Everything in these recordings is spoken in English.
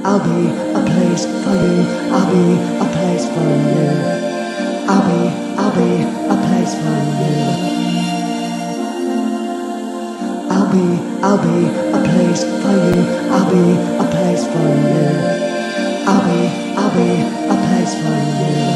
I'll be a place for you. I'll be a place for you. I'll be a place for you. I'll be a place for you. I'll be a place for you. I'll be a place for you.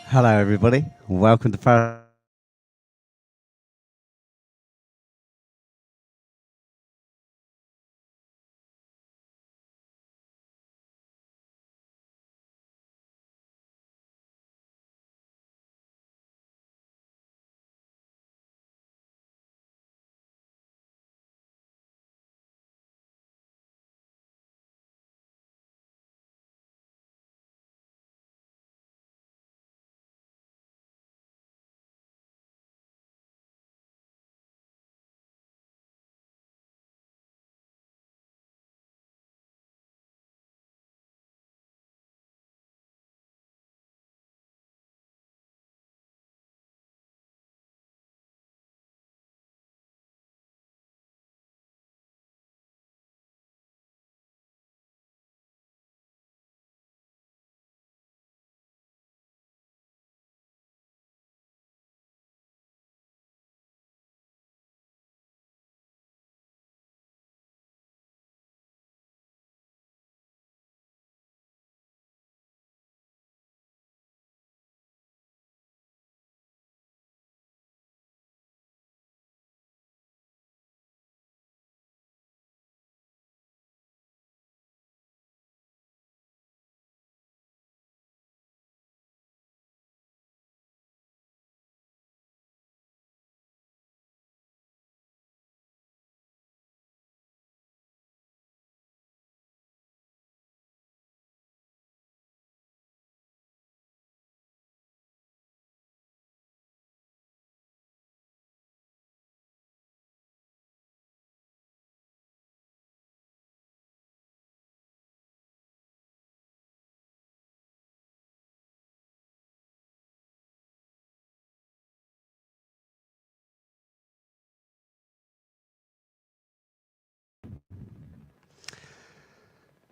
Hello, everybody. Welcome to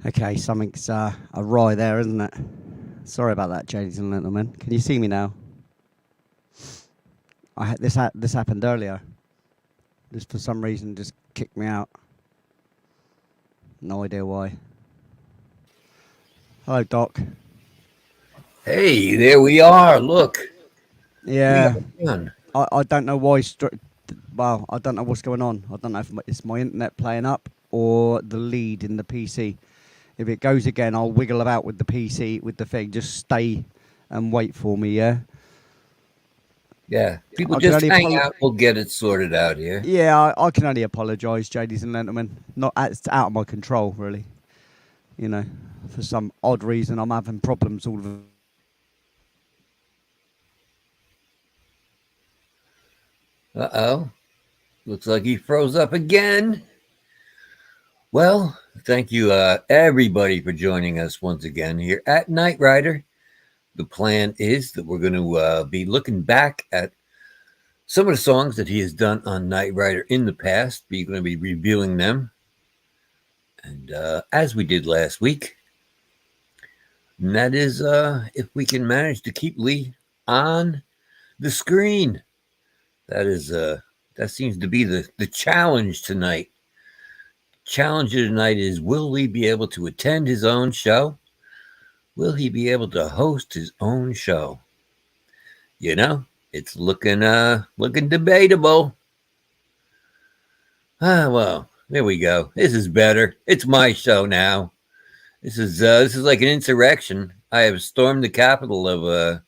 Okay, something's awry there, isn't it? Sorry about that, ladies and gentlemen. Can you see me now? This happened earlier. This for some reason just kicked me out. No idea why. Hello, Doc. Hey, there we are. Look, we Yeah, are done. I don't know why. Well, I don't know what's going on. I don't know if it's my internet playing up or the lead in the PC. If it goes again, I'll wiggle about with the PC with the thing. Just stay and wait for me. Yeah. Yeah, people I can just only hang out. We'll get it sorted out here. Yeah, I can only apologise, ladies and gentlemen. Not it's out of my control, really. You know, for some odd reason, I'm having problems all of. Uh-oh. Looks like he froze up again. Well, thank you, everybody, for joining us once again here at Night Rider. The plan is that we're going to be looking back at some of the songs that he has done on Night Rider in the past. We're going to be reviewing them. And as we did last week, and that is if we can manage to keep Lee on the screen. That seems to be the challenge tonight. Challenge tonight is, will Lee be able to attend his own show? Will he be able to host his own show? You know, it's looking debatable. Well, there we go. This is better. It's my show now. This is like an insurrection. I have stormed the capital of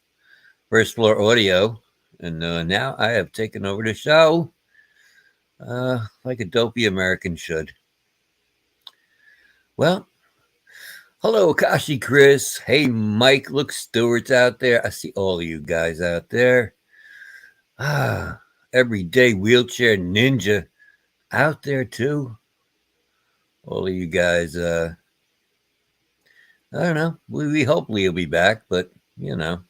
First Floor Audio, and now I have taken over the show, like a dopey American should. Well, hello, Akashi Chris. Hey, Mike. Look, Stewart's out there. I see all of you guys out there. Everyday wheelchair ninja out there too. All of you guys. I don't know. We hope Lee will be back, but you know,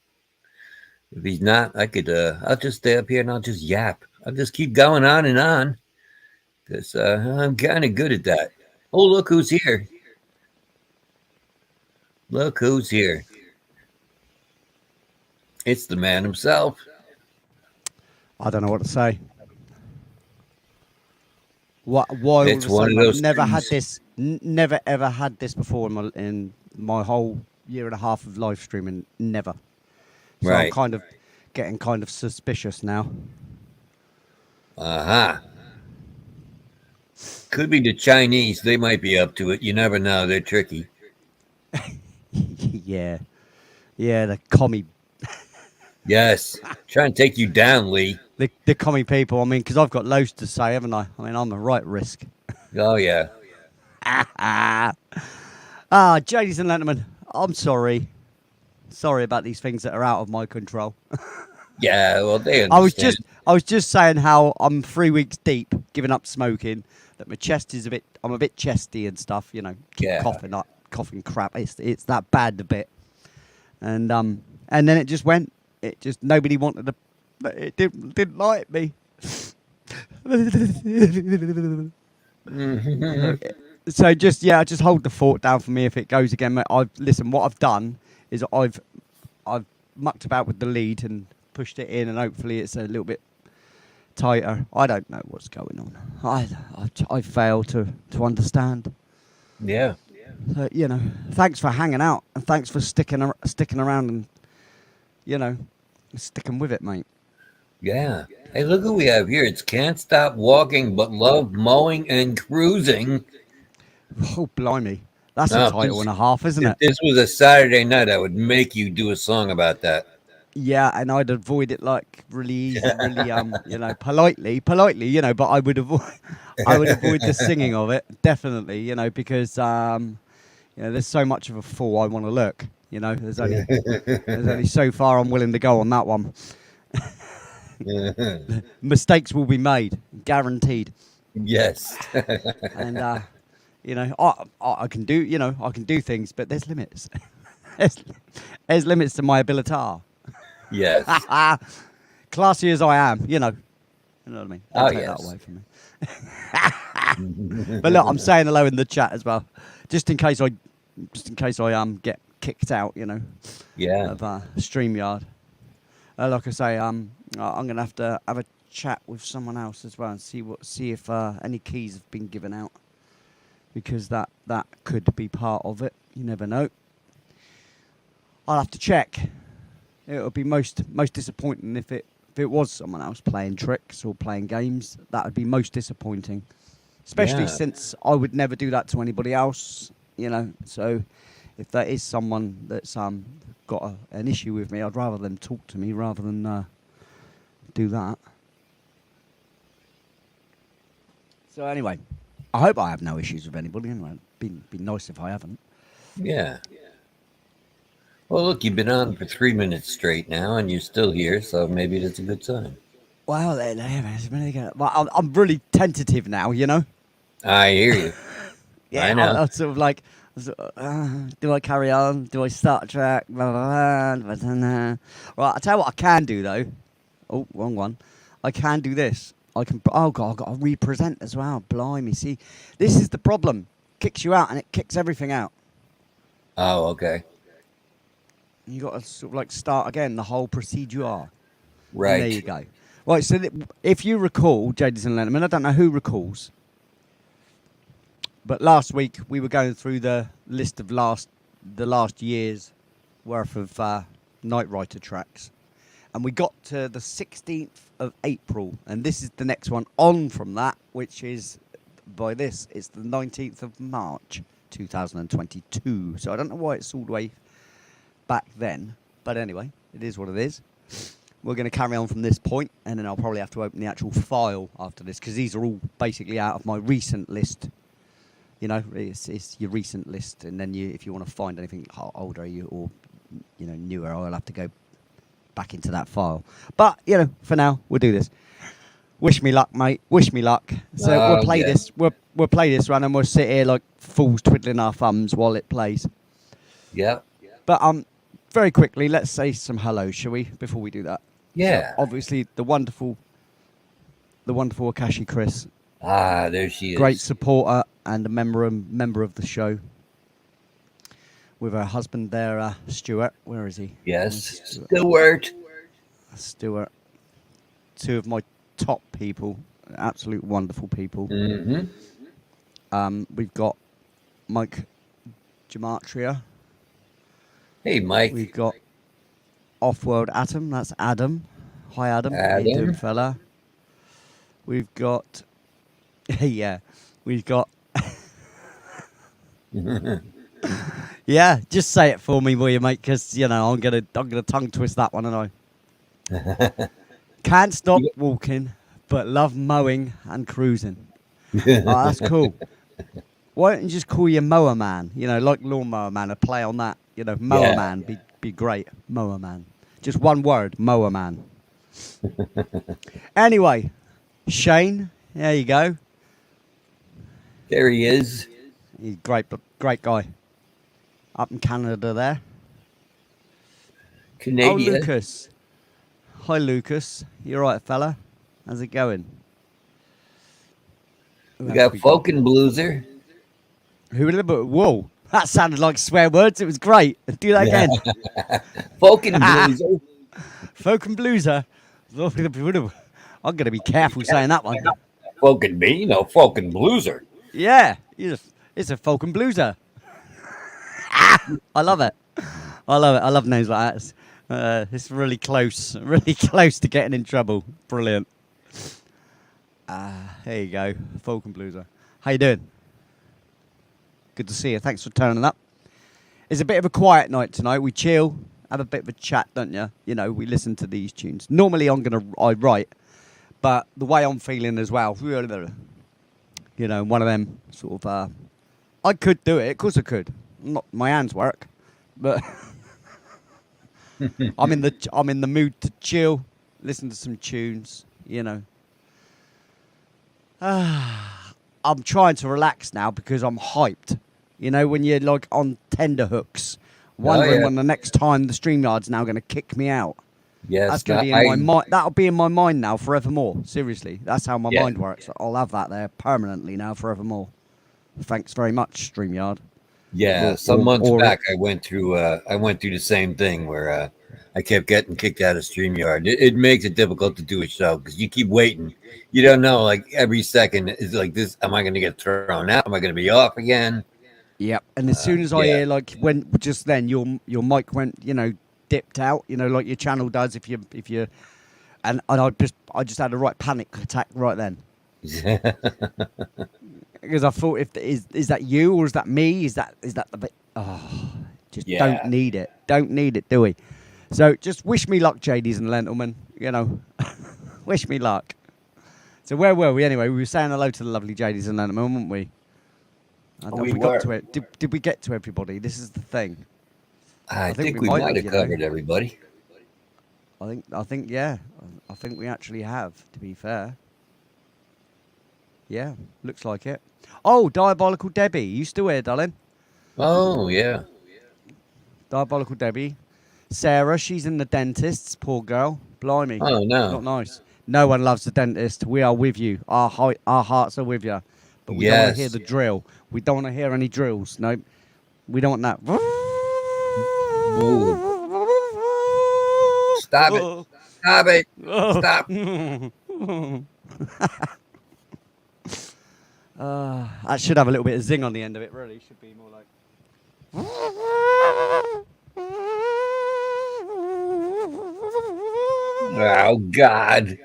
if he's not, I'll just stay up here and I'll just yap. I'll just keep going on and on because I'm kind of good at that. Oh, look who's here. Look who's here. It's the man himself. I don't know what to say. Why all It's of a one sudden of those I've never things. had this, never ever had this before in my whole year and a half of live streaming. Never. So I'm Right. kind of getting kind of suspicious now. Uh-huh. Could be the Chinese. They might be up to it. You never know. They're tricky. Yeah, the commie, Yes. Try and take you down, Lee. the commie people. I mean, because I've got loads to say, haven't I? I mean, I'm a right risk. Oh, yeah. Ladies and gentlemen, I'm sorry. Sorry about these things that are out of my control. Yeah, well, they I understand. was just saying how I'm 3 weeks deep, giving up smoking. That my chest is I'm a bit chesty and stuff. You know, keep Yeah. coughing crap. It's that bad a bit. And then it just went. It just nobody wanted to. It didn't like me. So just hold the fort down for me if it goes again. Mate. Listen. What I've done is I've mucked about with the lead and pushed it in, and hopefully it's a little bit tighter. I don't know what's going on. I fail to understand. Yeah. You know, thanks for hanging out and thanks for sticking around and you know sticking with it, mate. Yeah. Hey, look who we have here. It's Can't Stop Walking But Love Mowing and Cruising. Oh blimey, that's a Now, title and a half, isn't if it? this was a Saturday night, I would make you do a song about that. Yeah, and I'd avoid it like really easy, really you know, politely, you know, but I would avoid the singing of it definitely, you know, because you know, there's so much of a fool I want to look, you know. There's only so far I'm willing to go on that one. Mistakes will be made, guaranteed. Yes. And you know, I can do, you know, I can do things, but there's limits. there's limits to my ability. Yes. Classy as I am, you know what I mean. Don't take that yes. away from me. But look, I'm saying hello in the chat as well, just in case I just in case I get kicked out, you know, Yeah. of StreamYard. Like I say, I'm gonna have to have a chat with someone else as well and see if any keys have been given out, because that could be part of it. You never know. I'll have to check. It would be most disappointing if it was someone else playing tricks or playing games. That would be most disappointing, especially Yeah. since I would never do that to anybody else. You know, so if there is someone that's got an issue with me, I'd rather them talk to me rather than do that. So anyway, I hope I have no issues with anybody. Anyway, it'd be nice if I haven't. Yeah. Well, look, you've been on for 3 minutes straight now, and you're still here, so maybe that's a good sign. Well, it's really good. Well, I'm really tentative now, you know. I hear you. Yeah, I know. I'm sort of like, do I carry on? Do I start a track? Blah, blah, blah, blah, blah. Right, I'll tell you what I can do, though. Oh, wrong one. I can do this. I can. Oh, God, I've got to represent as well. Blimey. See, this is the problem. Kicks you out, and it kicks everything out. Oh, okay. You got to sort of like start again, the whole procedure. Right. And there you go. Right, so if you recall, Jadis and Lennon, I don't know who recalls, but last week we were going through the list of the last year's worth of Night Rider tracks, and we got to the 16th of April, and this is the next one on from that, which is, it's the 19th of March 2022. So I don't know why it's all the way back then, but anyway, it is what it is. We're going to carry on from this point, and then I'll probably have to open the actual file after this, because these are all basically out of my recent list. You know, it's your recent list, and then if you want to find anything older or newer, I'll have to go back into that file. But you know, for now, we'll do this. Wish me luck, mate. Wish me luck. So we'll play this. We'll play this run, and we'll sit here like fools twiddling our thumbs while it plays. Yep. But very quickly, let's say some hello, shall we? Before we do that. Yeah. So obviously, the wonderful Akashi Chris. Ah, there she is. Great supporter and a member of the show. With her husband there, Stuart. Where is he? Yes. Stuart. Two of my top people. Absolute wonderful people. Mm-hmm. We've got Mike Gematria. Hey, Mike. We've got Off-World Atom. That's Adam. Hi, Adam. How you doing, fella? We've got... yeah. We've got... yeah, just say it for me, will you, mate? Because, you know, I'm gonna tongue twist that one, and I... Can't stop walking, but love mowing and cruising. Oh, that's cool. Why don't you just call you Mower Man? You know, like Lawnmower Man, a play on that. You know, Mower Man be great. Mower Man. Just one word, Mower Man. Anyway, Shane, there you go. There he is. He's great guy. Up in Canada there. Canadian. Oh, Lucas. Hi, Lucas. You all right, fella? How's it going? We got Folk and Blueser. Whoa, that sounded like swear words. It was great. Do that again. Folk and Blueser. Folk and Blueser. I'm going to be careful saying that one. Folk and me? No, Folk and Blueser. Yeah, it's a folk and blueser. I love it. I love names like that. It's really close to getting in trouble. Brilliant. Here you go, folk and blueser. How you doing? Good to see you. Thanks for turning up. It's a bit of a quiet night tonight. We chill, have a bit of a chat, don't you? You know, we listen to these tunes. Normally I write, but the way I'm feeling as well, you know, one of them sort of, I could do it. Of course I could. Not my hands work, but I'm in the mood to chill, listen to some tunes, you know. I'm trying to relax now because I'm hyped. You know, when you're like on tender hooks, wondering when the next time the StreamYard's now going to kick me out. Yes, that's going to be in my mind. That'll be in my mind now forevermore. Seriously, that's how my mind works. I'll have that there permanently now forevermore. Thanks very much, StreamYard. Yeah, or some or, months or back I went through the same thing where I kept getting kicked out of StreamYard. It makes it difficult to do a show because you keep waiting. You don't know, like every second is like this. Am I going to get thrown out? Am I going to be off again? Yep. And as soon as I Yeah, hear like when just then your mic went, dipped out, like your channel does if you and I just had a right panic attack right then. Because I thought, if is that you or is that me? Is that the bit? Oh, just don't yeah. need it. Don't need it, do we? So just wish me luck, JDs and gentlemen. Wish me luck. So where were we anyway? We were saying hello to the lovely JDs and gentlemen, weren't we? I don't know We if we got were. to it. Did we get to everybody? This is the thing. I I think think we we might might have. have covered everybody. I think yeah. I think we actually have. To be fair. Yeah, looks like it. Oh, Diabolical Debbie, you still here, darling? Oh yeah. Diabolical Debbie. Sarah, she's in the dentist's, poor girl. Blimey. Oh no. Not nice. No one loves the dentist. We are with you. Our hearts are with you. But we don't want to hear Yes. the drill. We don't want to hear any drills. No, we don't want that. Ooh. Stop it. Stop it. Stop. That should have a little bit of zing on the end of it, really. Should be more like. Oh God.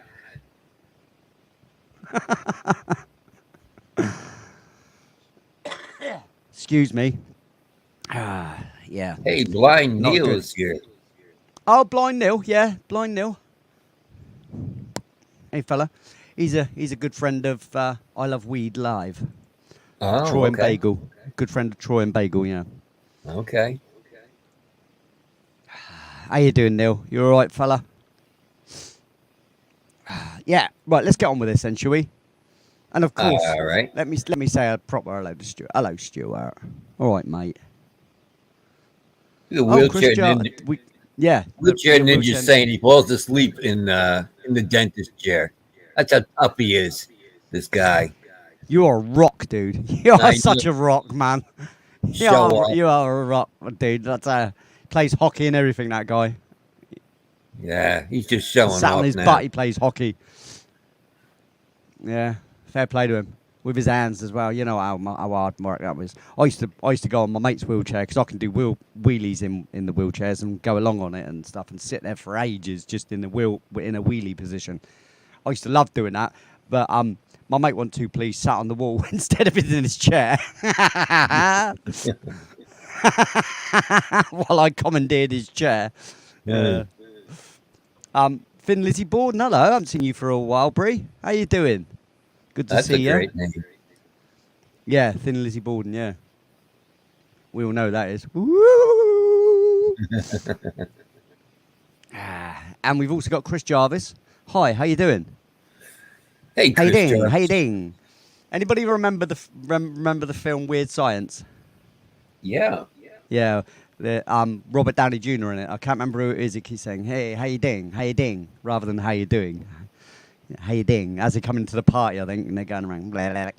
Excuse me. Yeah. Hey, Blind Not Neil good. is here. Oh, Blind Nil. Yeah, Blind Nil. Hey, fella. He's a good friend of I Love Weed Live. Oh, Troy and okay. Bagel. Good friend of Troy and Bagel, yeah. Okay. How you doing, Neil? You all right, fella? Yeah. Right, let's get on with this then, shall we? And of course, All right. let me say a proper hello to Stuart. Hello, Stuart. All right, mate. The Oh, wheelchair Christian, ninja, yeah. wheelchair the ninja wheelchair- saying he falls asleep in the dentist chair. That's how tough he is. This guy. You are a rock, dude. You are I such know. a rock, man. Show off. You are a rock, dude. That's plays hockey and everything. That guy. Yeah, he's just showing Sat on off his now. butt. He plays hockey. Yeah, fair play to him with his hands as well. You know how hard work that was. I used to go on my mate's wheelchair because I can do wheelies in the wheelchairs and go along on it and stuff and sit there for ages just in a wheelie position. I used to love doing that, but my mate wanted to please sat on the wall instead of in his chair while I commandeered his chair. Yeah. Finn Lizzie Borden, hello. I haven't seen you for a while, Bree. How you doing? Good to That's see a you. great name. Yeah, Thin Lizzie Borden, yeah. We all know that is. Woo! And we've also got Chris Jarvis. Hi, how you doing? Hey, How you Chris doing? Jarvis. How you doing? Anybody remember the film Weird Science? Yeah. Yeah, the Robert Downey Jr. in it. I can't remember who it is. He keeps saying, "Hey, how you doing? How you doing?" rather than "How you doing." How you doing? As they come into the party, I think, and they're going around. Blah, blah,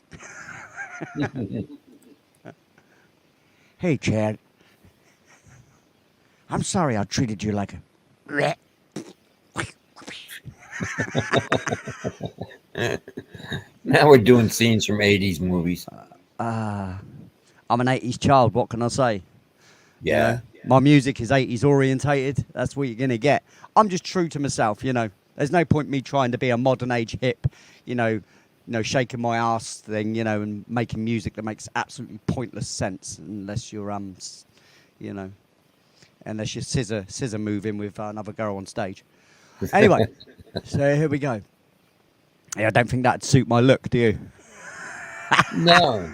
blah. Hey, Chad. I'm sorry I treated you like a. Now we're doing scenes from 80s movies. I'm an 80s child. What can I say? Yeah. You know, my music is 80s orientated. That's what you're going to get. I'm just true to myself, you know. There's no point me trying to be a modern age hip, shaking my ass thing, and making music that makes absolutely pointless sense unless you're, unless you're scissor moving with another girl on stage. Anyway, so here we go. Yeah, I don't think that'd suit my look, do you? No.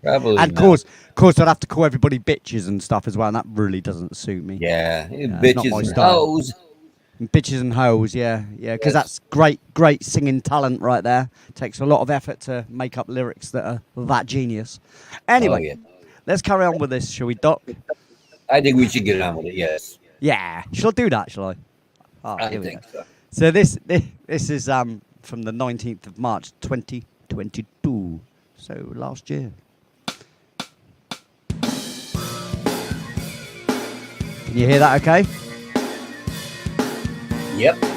Probably And not. of course, I'd have to call everybody bitches and stuff as well, and that really doesn't suit me. Yeah. it's not Bitches my and style. hoes. Bitches and hoes, yeah, because Yes. that's great singing talent right there. Takes a lot of effort to make up lyrics that are that genius. Anyway, Oh, yeah. let's carry on with this, shall we, Doc? I think we should get on with it. Yes. Yeah, shall I do that, shall I? Oh, I here we think go. so. So this is from the 19th of March, 2022. So last year. Can you hear that okay? Yep.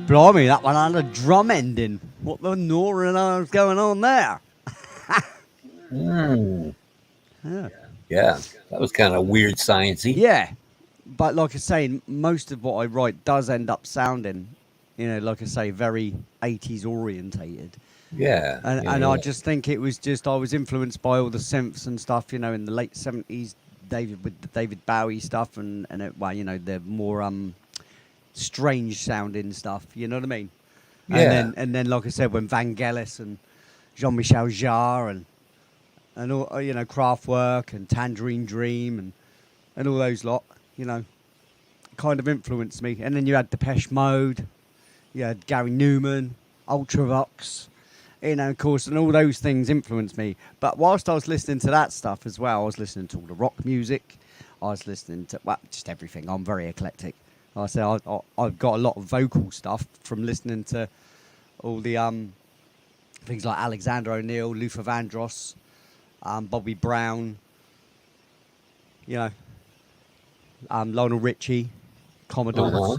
blimey, that one had a drum ending. What the gnawing is going on there? Mm, Yeah. yeah, that was kind of weird sciencey. Yeah, but like I say, most of what I write does end up sounding, like I say, very 80s orientated. Yeah, And I just think it was just I was influenced by all the synths and stuff, in the late 70s, with the David Bowie stuff and the more strange sounding stuff. You know what I mean? Yeah. And then like I said, when Vangelis and Jean-Michel Jarre and all Kraftwerk and Tangerine Dream and all those lot, kind of influenced me. And then you had Depeche Mode, you had Gary Newman, Ultravox. Of course, and all those things influenced me. But whilst I was listening to that stuff as well, I was listening to all the rock music. I was listening to, just everything. I'm very eclectic. Like I say, I've got a lot of vocal stuff from listening to all the things like Alexander O'Neill, Luther Vandross, Bobby Brown, Lionel Richie, Commodores. Uh-huh.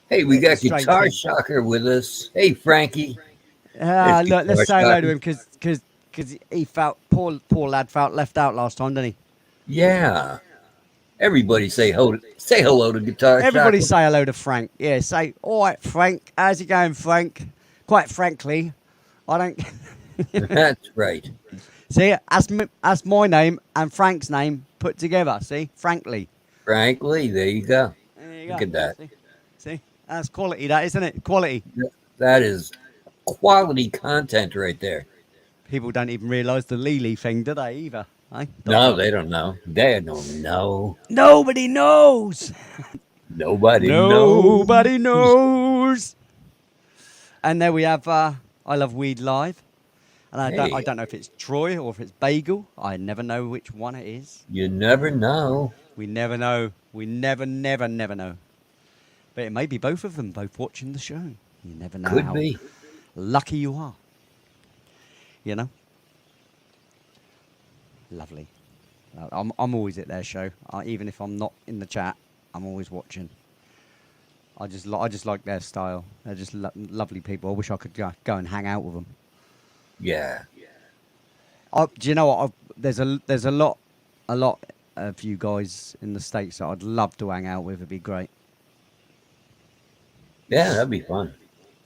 Hey, we got Strange Guitar thing. Shocker with us. Hey, Frankie. Look, let's say hello to Shocker. him because he felt poor lad felt left out last time, didn't he? Yeah. Everybody say hello to Guitar Everybody Shocker. say hello to Frank. Yeah, say, all right, Frank. How's it going, Frank? Quite frankly, I don't. That's right. See, that's my name and Frank's name put together. See, frankly. Frankly, there you go. There you Look go. at that. See, that's quality, that isn't it? Quality. That is quality content right there. People don't even realise the Lily thing, do they? Either. Eh? No, they don't know. They don't know. Nobody knows. Nobody Nobody knows. knows. And there we have I Love Weed Live. And I don't know if it's Troy or if it's Bagel. I never know which one it is. You never know. We never know. We never know. But it may be both of them, both watching the show. You never know. Could how be. lucky you are. Lovely. I'm always at their show. Even if I'm not in the chat, I'm always watching. I just like their style. They're just lovely people. I wish I could go and hang out with them. Yeah. Do you know what? There's a lot of you guys in the States that I'd love to hang out with. It'd be great. Yeah, that'd be fun.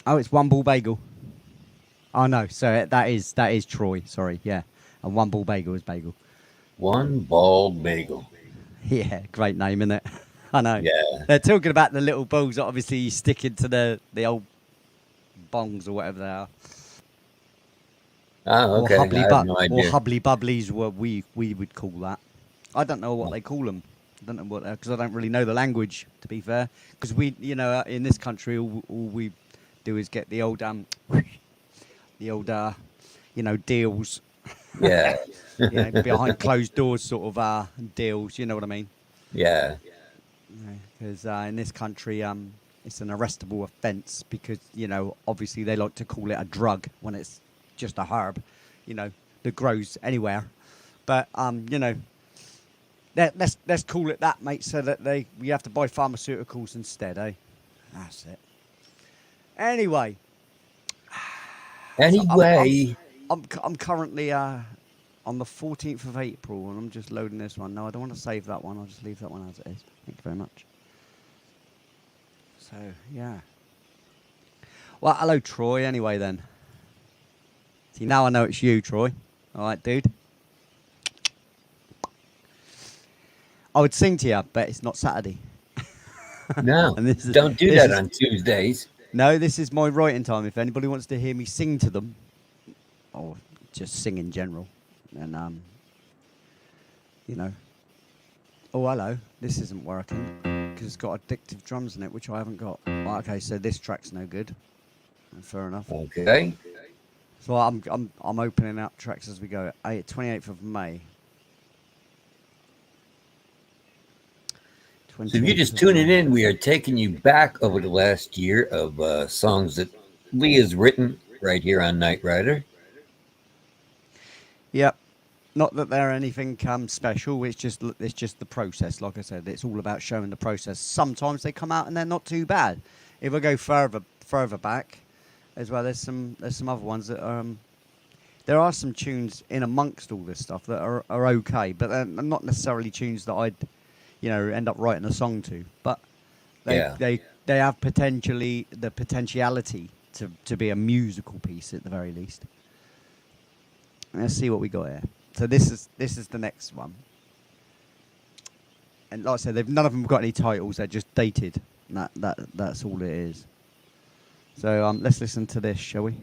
Oh, it's One Ball Bagel. Oh no, so that is Troy. Sorry, yeah, and One Ball Bagel is Bagel. One bald bagel. Yeah, great name, isn't it? I know. Yeah. They're talking about the little balls that obviously you stick into the old bongs or whatever they are. Oh, okay. Or I have no idea. or hubbly bubblies, what we would call that. I don't know what they call them. I don't know what, because I don't really know the language, to be fair. Because we, in this country, all we do is get the old deals. Yeah. Behind closed doors sort of deals. You know what I mean? Yeah. Because in this country, it's an arrestable offence because obviously they like to call it a drug when it's just a herb, that grows anywhere. But let's call it that, mate, so that we have to buy pharmaceuticals instead, eh? That's it. Anyway. Anyway. I'm currently on the 14th of April, and I'm just loading this one. No, I don't want to save that one. I'll just leave that one as it is. Thank you very much. So, yeah. Well, hello, Troy, anyway, then. See, now I know it's you, Troy. All right, dude. I would sing to you, but it's not Saturday. No, And don't do that on Tuesdays. No, this is my writing time. If anybody wants to hear me sing to them, or just sing in general, then, oh, hello, this isn't working, because it's got addictive drums in it, which I haven't got. Right, okay, so this track's no good. Fair enough. Okay. So I'm opening up tracks as we go. 28th of May. So if you're just tuning in, we are taking you back over the last year of songs that Lee has written right here on Knight Rider. Yep. Not that they're anything special. It's just the process. Like I said, it's all about showing the process. Sometimes they come out and they're not too bad. If I go further back, as well, there's some other ones that are. There are some tunes in amongst all this stuff that are okay, but they're not necessarily tunes that I'd, end up writing a song to. But Yeah. they have the potentiality to be a musical piece at the very least. Let's see what we got here. So this is the next one, and like I said, none of them have got any titles. They're just dated. And that's all it is. So let's listen to this, shall we?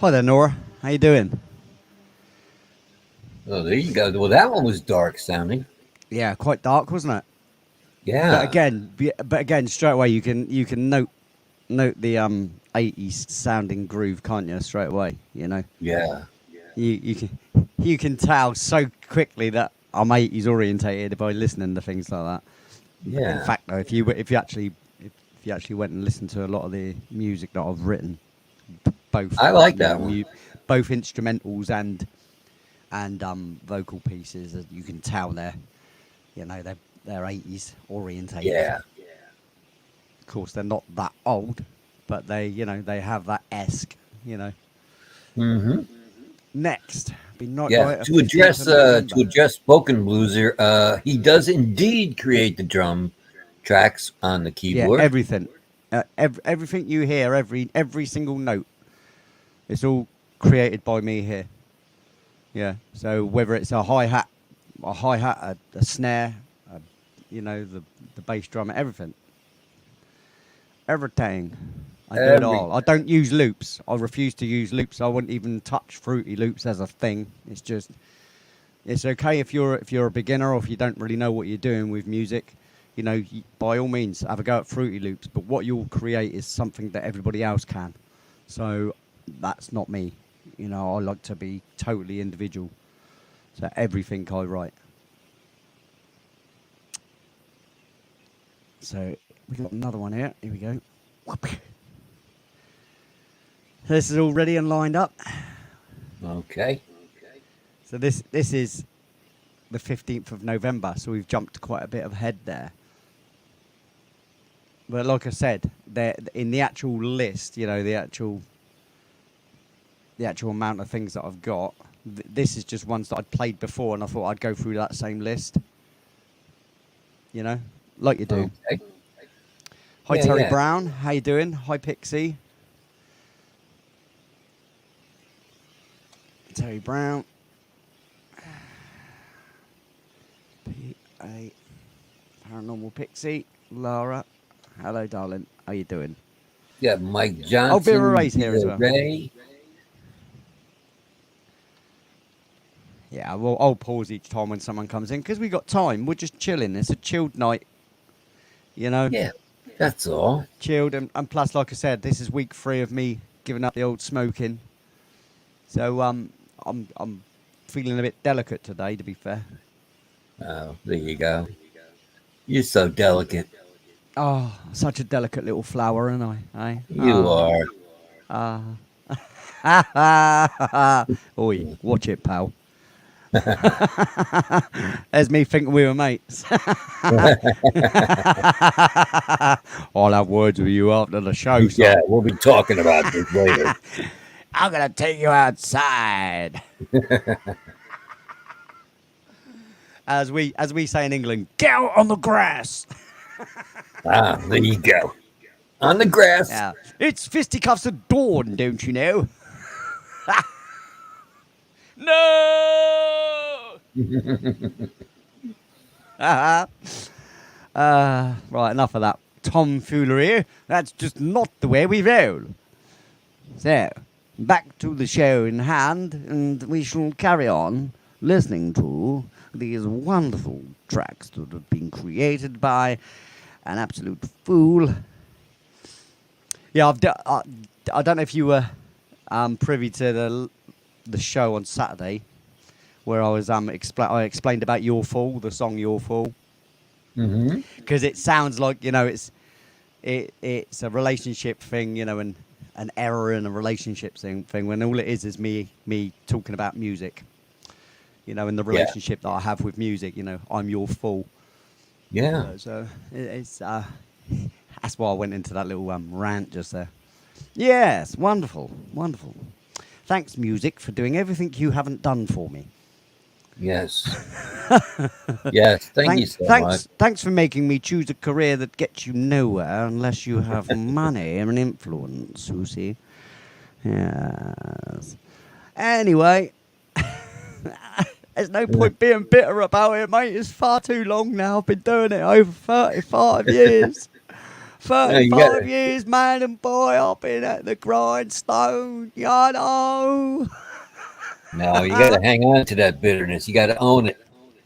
Hi there, Nora. How you doing? Oh, there you go. Well, that one was dark sounding. Yeah, quite dark, wasn't it? Yeah. But again, straight away you can note the 80s sounding groove, can't you? Straight away, Yeah. you can tell so quickly that I'm 80s orientated by listening to things like that. Yeah. In fact, though, if you actually went and listened to a lot of the music that I've written, both I like that one. both instrumentals and and vocal pieces. You can tell they're 80s orientated. Yeah. Of course, they're not that old, but they have that esque. Mm-hmm. Next, be not Yeah. right. To address Spoken Blueser, he does indeed create the drum tracks on the Yeah, keyboard. everything, everything you hear, every single note, it's all created by me here. Yeah. So whether it's a hi hat, a snare, the bass drum, everything. I do it all. I don't use loops. I refuse to use loops. I wouldn't even touch Fruity Loops as a thing. It's okay if you're a beginner or if you don't really know what you're doing with music. By all means, have a go at Fruity Loops. But what you'll create is something that everybody else can. So that's not me. I like to be totally individual. So everything I write. So we got another one here. Here we go. This is all ready and lined up. Okay. So this is the 15th of November. So we've jumped quite a bit ahead there. But like I said, in the actual list, the actual amount of things that I've got, this is just ones that I'd played before, and I thought I'd go through that same list. Like you do. Okay. Hi, Yeah, Terry yeah. Brown. How you doing? Hi, Pixie. Terry Brown. P.A. Paranormal Pixie. Laura. Hello, darling. How you doing? Yeah, Mike Johnson. Vera Ray's here as well. Ray. Yeah, well, I'll pause each time when someone comes in because we got time. We're just chilling. It's a chilled night. Yeah, that's all. Chilled, and plus, like I said, this is week 3 of me giving up the old smoking. So I'm feeling a bit delicate today, to be fair. Oh, there you go. You're so delicate. Oh, such a delicate little flower, aren't I? You are. Oi, watch it, pal. There's me thinking we were mates. I'll have words with you after the show. Son. Yeah, we'll be talking about this later. I'm gonna take you outside. As we say in England, get out on the grass. There you go. On the grass. Yeah. It's fisticuffs at dawn, don't you know? No! Right, enough of that tomfoolery. That's just not the way we roll. So, back to the show in hand, and we shall carry on listening to these wonderful tracks that have been created by an absolute fool. Yeah, I don't know if you were privy to the show on Saturday, where I was I explained about Your Fool, the song Your Fool, because it sounds like it's a relationship thing, and an error in a relationship thing when all it is me talking about music, and the relationship that I have with music. I'm your fool. Yeah. So it's that's why I went into that little rant just there. Yes, wonderful. Thanks, music, for doing everything you haven't done for me. Yes. Yes. Thank you so much. Thanks for making me choose a career that gets you nowhere unless you have money and influence, you see. Yes. Anyway, there's no point being bitter about it, mate. It's far too long now. I've been doing it over 35 years. 35 years, man and boy, I've been at the grindstone, you know. No, you got to hang on to that bitterness. You got to own it.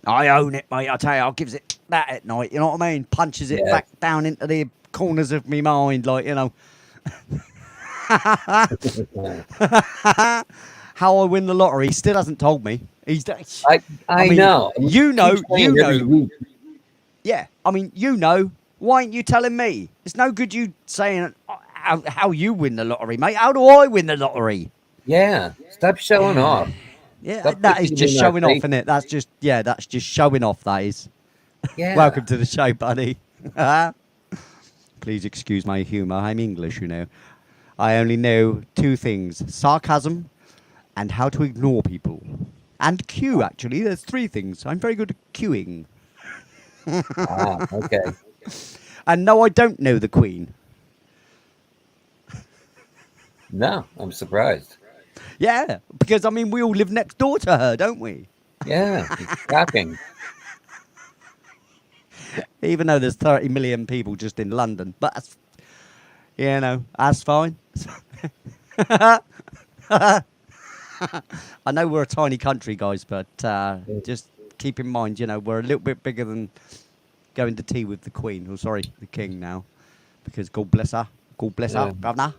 I own it, mate. I tell you, I'll give it that at night. You know what I mean? Punches it back down into the corners of me mind, like, How I win the lottery, he still hasn't told me. I know. You know. Week. Yeah, Why ain't you telling me? It's no good you saying how you win the lottery, mate. How do I win the lottery? Yeah. Stop showing off. Yeah, Stop that is putting just it in our showing off, face. isn't it? That's just showing off. That is. Yeah. Welcome to the show, buddy. Please excuse my humour. I'm English, you know. I only know two things: sarcasm and how to ignore people. And queue, actually. There's three things. I'm very good at queuing. Ah, okay. And no, I don't know the Queen. No, I'm surprised. Yeah, because I mean, we all live next door to her, don't we? Yeah, it's shocking. Even though there's 30 million people just in London, but that's, that's fine. I know we're a tiny country, guys, but just keep in mind, we're a little bit bigger than going to tea with the Queen, or sorry, the King now, because God bless her. God bless her, Yeah. governor.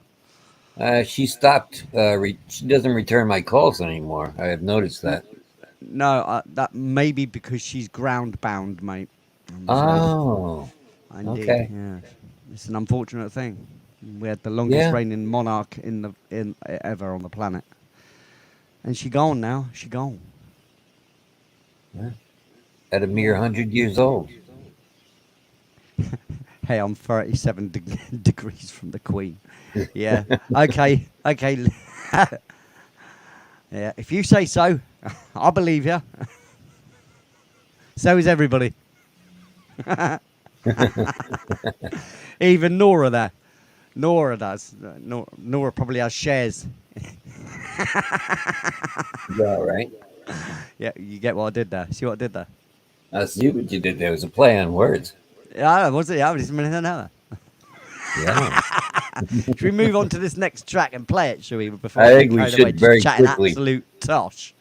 She stopped. She doesn't return my calls anymore. I have noticed that. No, that may be because she's ground bound, mate. I'm afraid. Oh, Indeed, okay. yeah. It's an unfortunate thing. We had the longest Yeah. reigning monarch in ever on the planet, and she gone now. She gone. At a mere 100 years old. Hey, I'm 37 degrees from the Queen. Yeah. Okay. Okay. Yeah. If you say so, I believe you. So is everybody. Even Nora there. Nora does. Nora probably has shares. Yeah, right. Yeah, you get what I did there. See what I did there? I see what you did there. It was a play on words. Yeah, was it? Yeah, it's a minute and another. Yeah. Should we move on to this next track and play it, shall we? Before I get think we carried should away, just very chatting quickly. absolute tosh.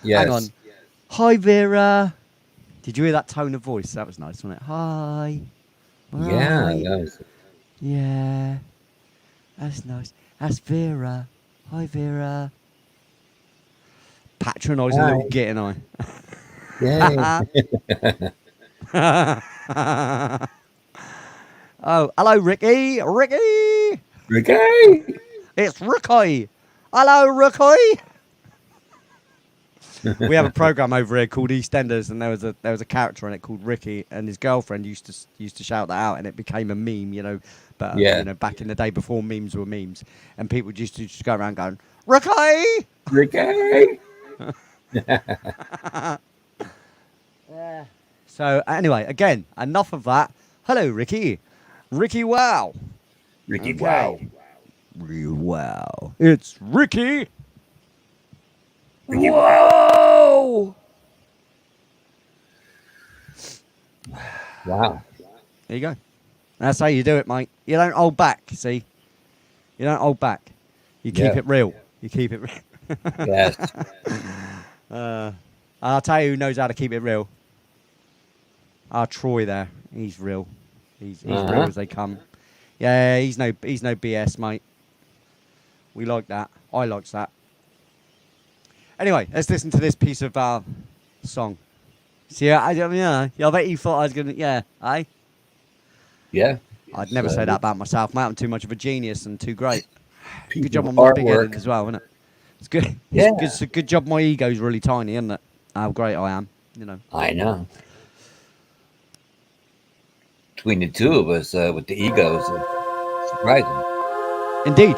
Yes. Hang on. Hi, Vera. Did you hear that tone of voice? That was nice, wasn't it? Hi. Yeah. Right. That was, Yeah. That's nice. That's Vera. Hi, Vera. Patronising Hi. little git, and I. yay. Oh, hello, Ricky. Ricky. Ricky. It's Ricky. Hello, Ricky. We have a program over here called EastEnders, and there was a character in it called Ricky, and his girlfriend used to shout that out, and it became a meme, But Yeah. back in the day before memes were memes, and people used to just go around going Ricky. Ricky. Yeah. So anyway, again, enough of that. Hello, Ricky. Ricky, wow. Ricky. Okay. Wow. Wow. It's Ricky. Ricky, Whoa. Wow. There you go. That's how you do it, mate. You don't hold back, see? You don't hold back. You keep Yeah. it real. You keep it real. Yes. I'll tell you who knows how to keep it real. Our Troy there. He's real. He's real as they come. Yeah, he's no BS, mate. We like that. I likes that. Anyway, let's listen to this piece of song. See, I bet you thought I was going to, eh? Yeah. I'd never say that about myself, mate. I'm too much of a genius and too great. Piece Good job of I'm not big-headed artwork. as well, isn't it? It's good. Yeah. It's a good job my ego's really tiny, isn't it? How great I am, I know. Between the two of us, with the egos, surprising. Indeed.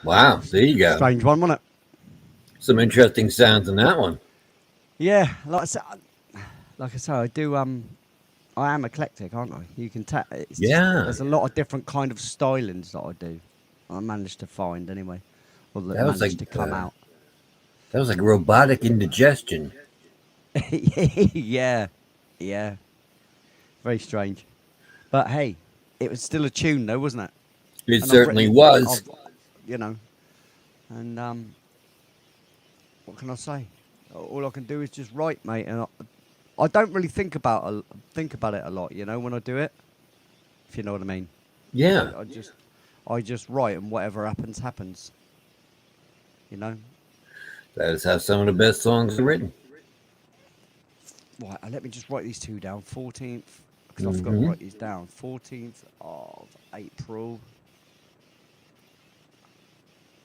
Wow, there you go. Strange one, wasn't it? Some interesting sounds in that one. Yeah, like I say, I do. I am eclectic, aren't I? You can tell. It's just Yeah, there's a lot of different kind of stylings that I do. I managed to find anyway, or that that was like managed to come out. that was like robotic indigestion. Yeah, yeah, very strange. But hey, it was still a tune, though, wasn't it? It And I've certainly written, was. I've, you know, and what can I say? All I can do is just write, mate, and I don't really think about it a lot, when I do it. If you know what I mean. Yeah, I just write, and whatever happens, happens. You know. that is how some of the best songs are written. Right, let me just write these two down. 14th, because I forgot to Hmm. write these down. 14th of April,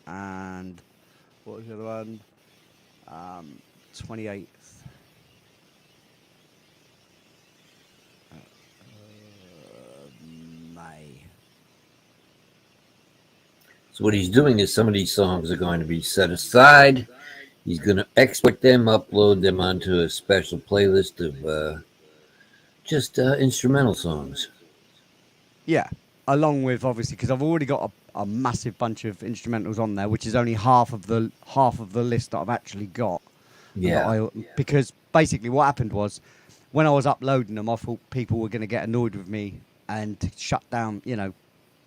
and what was the other one? 28th. May. So what he's doing is some of these songs are going to be set aside. He's going to export them, upload them onto a special playlist of just instrumental songs. Yeah, along with obviously because I've already got a massive bunch of instrumentals on there, which is only half of the list that I've actually got. And that Yeah. because basically what happened was when I was uploading them, I thought people were going to get annoyed with me and shut down,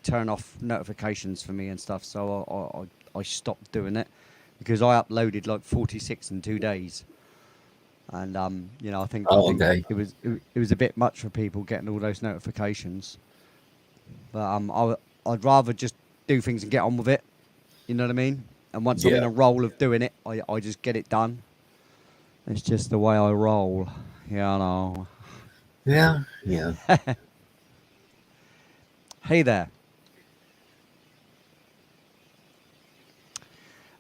turn off notifications for me and stuff. So I stopped doing it because I uploaded like 46 in 2 days. And I think Oh, okay. it was a bit much for people getting all those notifications. But I'd rather just do things and get on with it. You know what I mean? And once I'm in Yeah. a role of doing it, I just get it done. It's just the way I roll. You know. Yeah. Yeah. Hey there.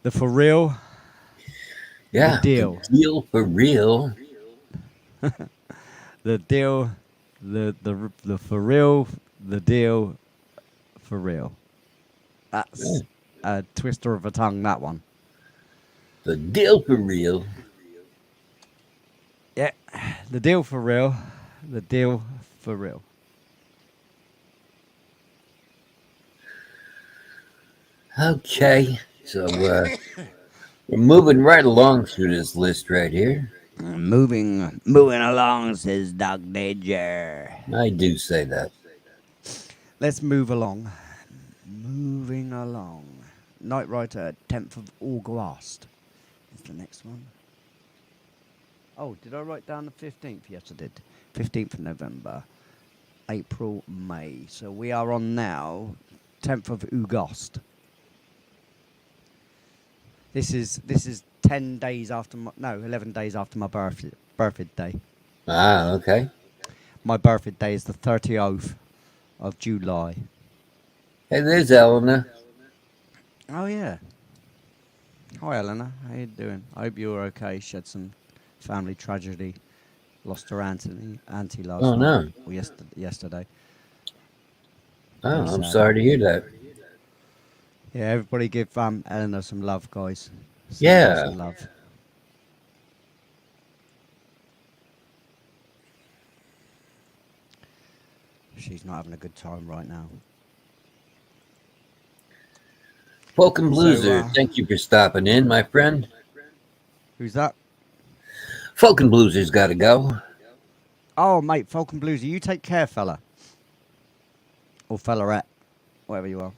The for real, the Yeah. The deal. deal for real. The deal, the for real, the deal for real. Yeah. That's a twister of a tongue, that one. The deal for real. Yeah. The deal for real, the deal for real. Okay. So we're moving right along through this list right here. Moving along, says Doug Danger. I do say that. Let's move along. Moving along. Night Rider, 10th of August is the next one. Oh, did I write down the 15th? Yes, I did. 15th of November, April, May. So we are on now, 10th of August. This is 10 days after 11 days after my birthday. Ah, okay. My birthday day is the 30th of July. Hey, there's Eleanor. Oh yeah. Hi Eleanor, how you doing? I hope you're okay. She had some family tragedy. Lost her auntie last Oh, night no. or yesterday. Oh, Very I'm sad. sorry to hear that. Yeah, everybody give Eleanor some love, guys. Send her Yeah. some love. She's not having a good time right now. Folk and So, Blueser, thank you for stopping in, my friend. Who's that? Folk and Blueser's got to go. Oh, mate, Falcon Blues. You take care, fella. Or fellerette, whatever you are.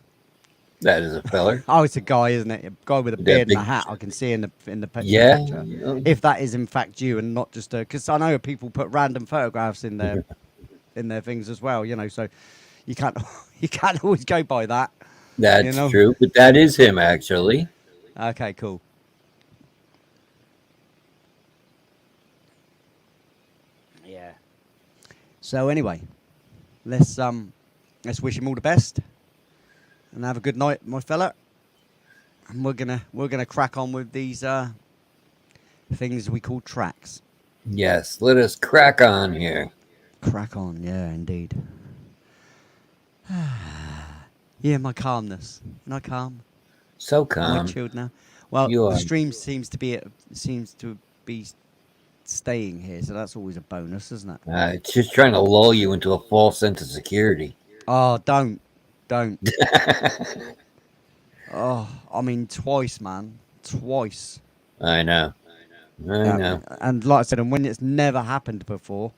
That is a feller. Oh, it's a guy, isn't it? A guy with a With that beard and a big- hat. I can see in the Yeah. picture. If that is in fact you, and not just because I know people put random photographs in their things as well. So you can't you can't always go by that. That's know? true, but that is him, actually. Okay, cool. Yeah. So anyway, let's wish him all the best and have a good night, my fella. And we're gonna crack on with these things we call tracks. Yes, let us crack on here. Crack on, yeah, indeed. Yeah, my calmness. Isn't I calm? So Am I calm. chilled now? Well, You the are. stream seems to be staying here, so that's always a bonus, isn't it? It's just trying to lull you into a false sense of security. Oh, don't. Oh, I mean, twice, man, twice. I know. I know. And like I said, and when it's never happened before,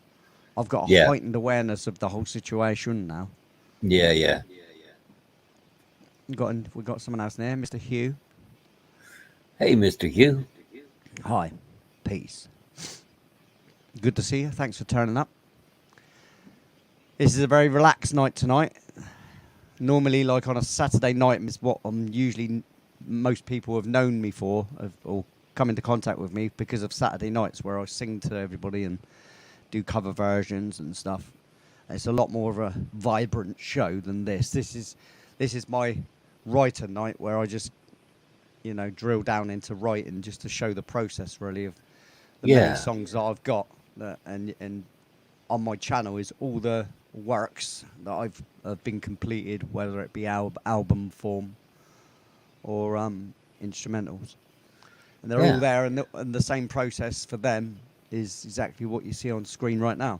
I've got a Yeah. heightened awareness of the whole situation now. Yeah. Yeah. We got someone else there, Mr. Hugh. Hey, Mr. Hugh. Hi, peace. Good to see you. Thanks for turning up. This is a very relaxed night tonight. Normally, like on a Saturday night, is what I'm usually most people have known me for, or come into contact with me because of Saturday nights, where I sing to everybody and do cover versions and stuff. It's a lot more of a vibrant show than this. This is my writer night, where I just drill down into writing just to show the process really of the many Yeah. songs that I've got. And on my channel is all the works that have been completed, whether it be album form or instrumentals, and they're all Yeah. there. And the same process for them is exactly what you see on screen right now.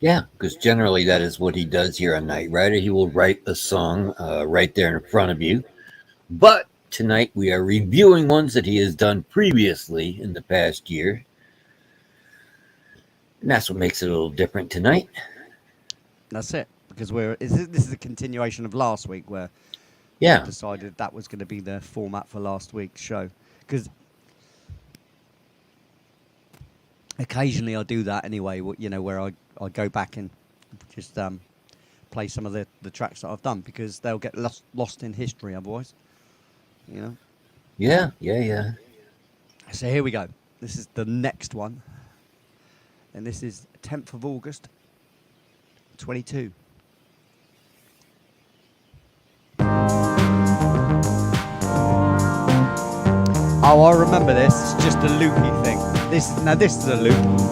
Yeah. Because generally that is what he does here on Night Rider. He will write a song right there in front of you. But tonight we are reviewing ones that he has done previously in the past year. And that's what makes it a little different tonight. That's it, because this is a continuation of last week, where Yeah. decided that was going to be the format for last week's show. Because occasionally I do that anyway, where I go back and just play some of the tracks that I've done, because they'll get lost in history otherwise. Yeah. Yeah. Yeah. So here we go. This is the next one. And this is 10th of August, 22. Oh, I remember this. It's just a loopy thing. This is a loop.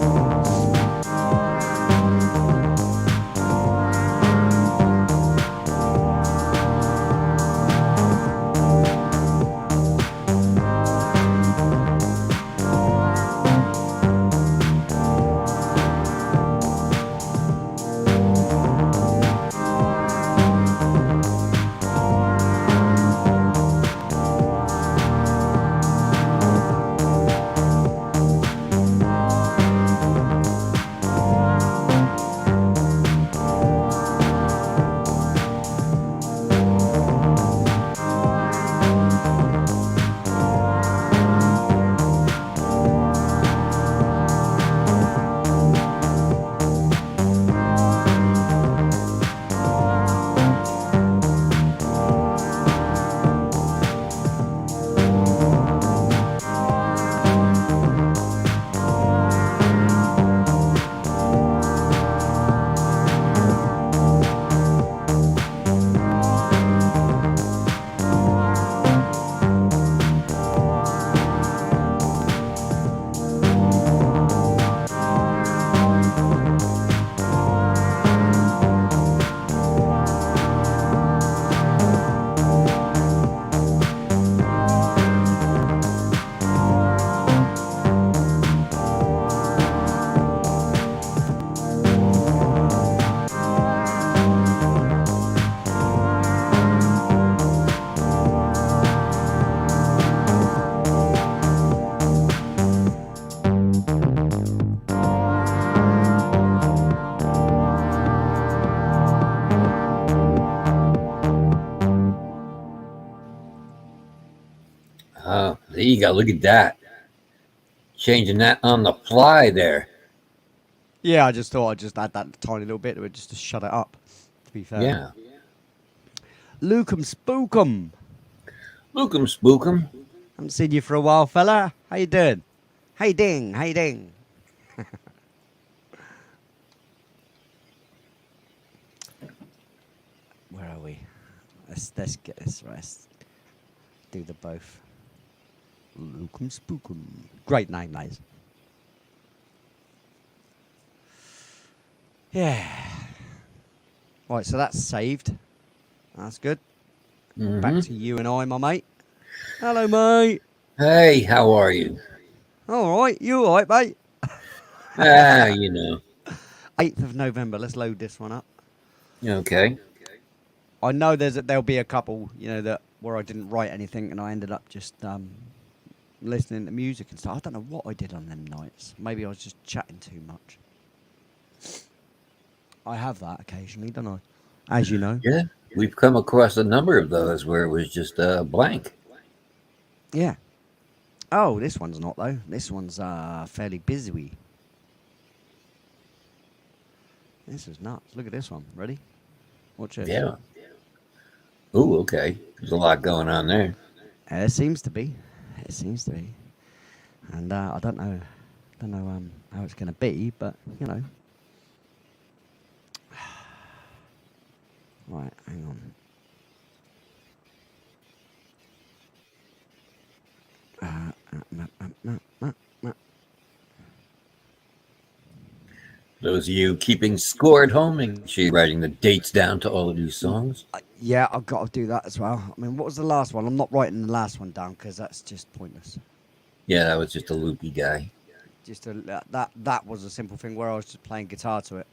There you go. Look at that. Changing that on the fly there. Yeah, I just thought I'd just add that tiny little bit to it just to shut it up, to be fair. Yeah. Luke'em Spookum. Spook 'em, spook 'em. Haven't seen you for a while, fella. How you doing? Hey ding, hey ding. Where are we? Let's get this right. Let's do the both. Luke'em Spookum. Great name, guys. Yeah. Right, so that's saved. That's good. Back Mm-hmm. to you and I, my mate. Hello, mate. Hey, how are you? All right, you all right, mate? Ah, you know. 8th of November. Let's load this one up. Okay. I know there'll be a couple, that where I didn't write anything and I ended up just listening to music and stuff. I don't know what I did on them nights. Maybe I was just chatting too much. I have that occasionally, don't I? As you know. Yeah, we've come across a number of those where it was just blank. Yeah. Oh, this one's not though. This one's fairly busy. This is nuts. Look at this one. Ready? Watch this. Yeah. Ooh, okay. There's a lot going on there. It seems to be. It seems to be. And I don't know how it's going to be, but Right, hang on. Those of you keeping score at home, make sure you're writing the dates down to all of these songs. Yeah, I've got to do that as well. I mean, what was the last one? I'm not writing the last one down because that's just pointless. Yeah, that was just a loopy guy. That was a simple thing where I was just playing guitar to it.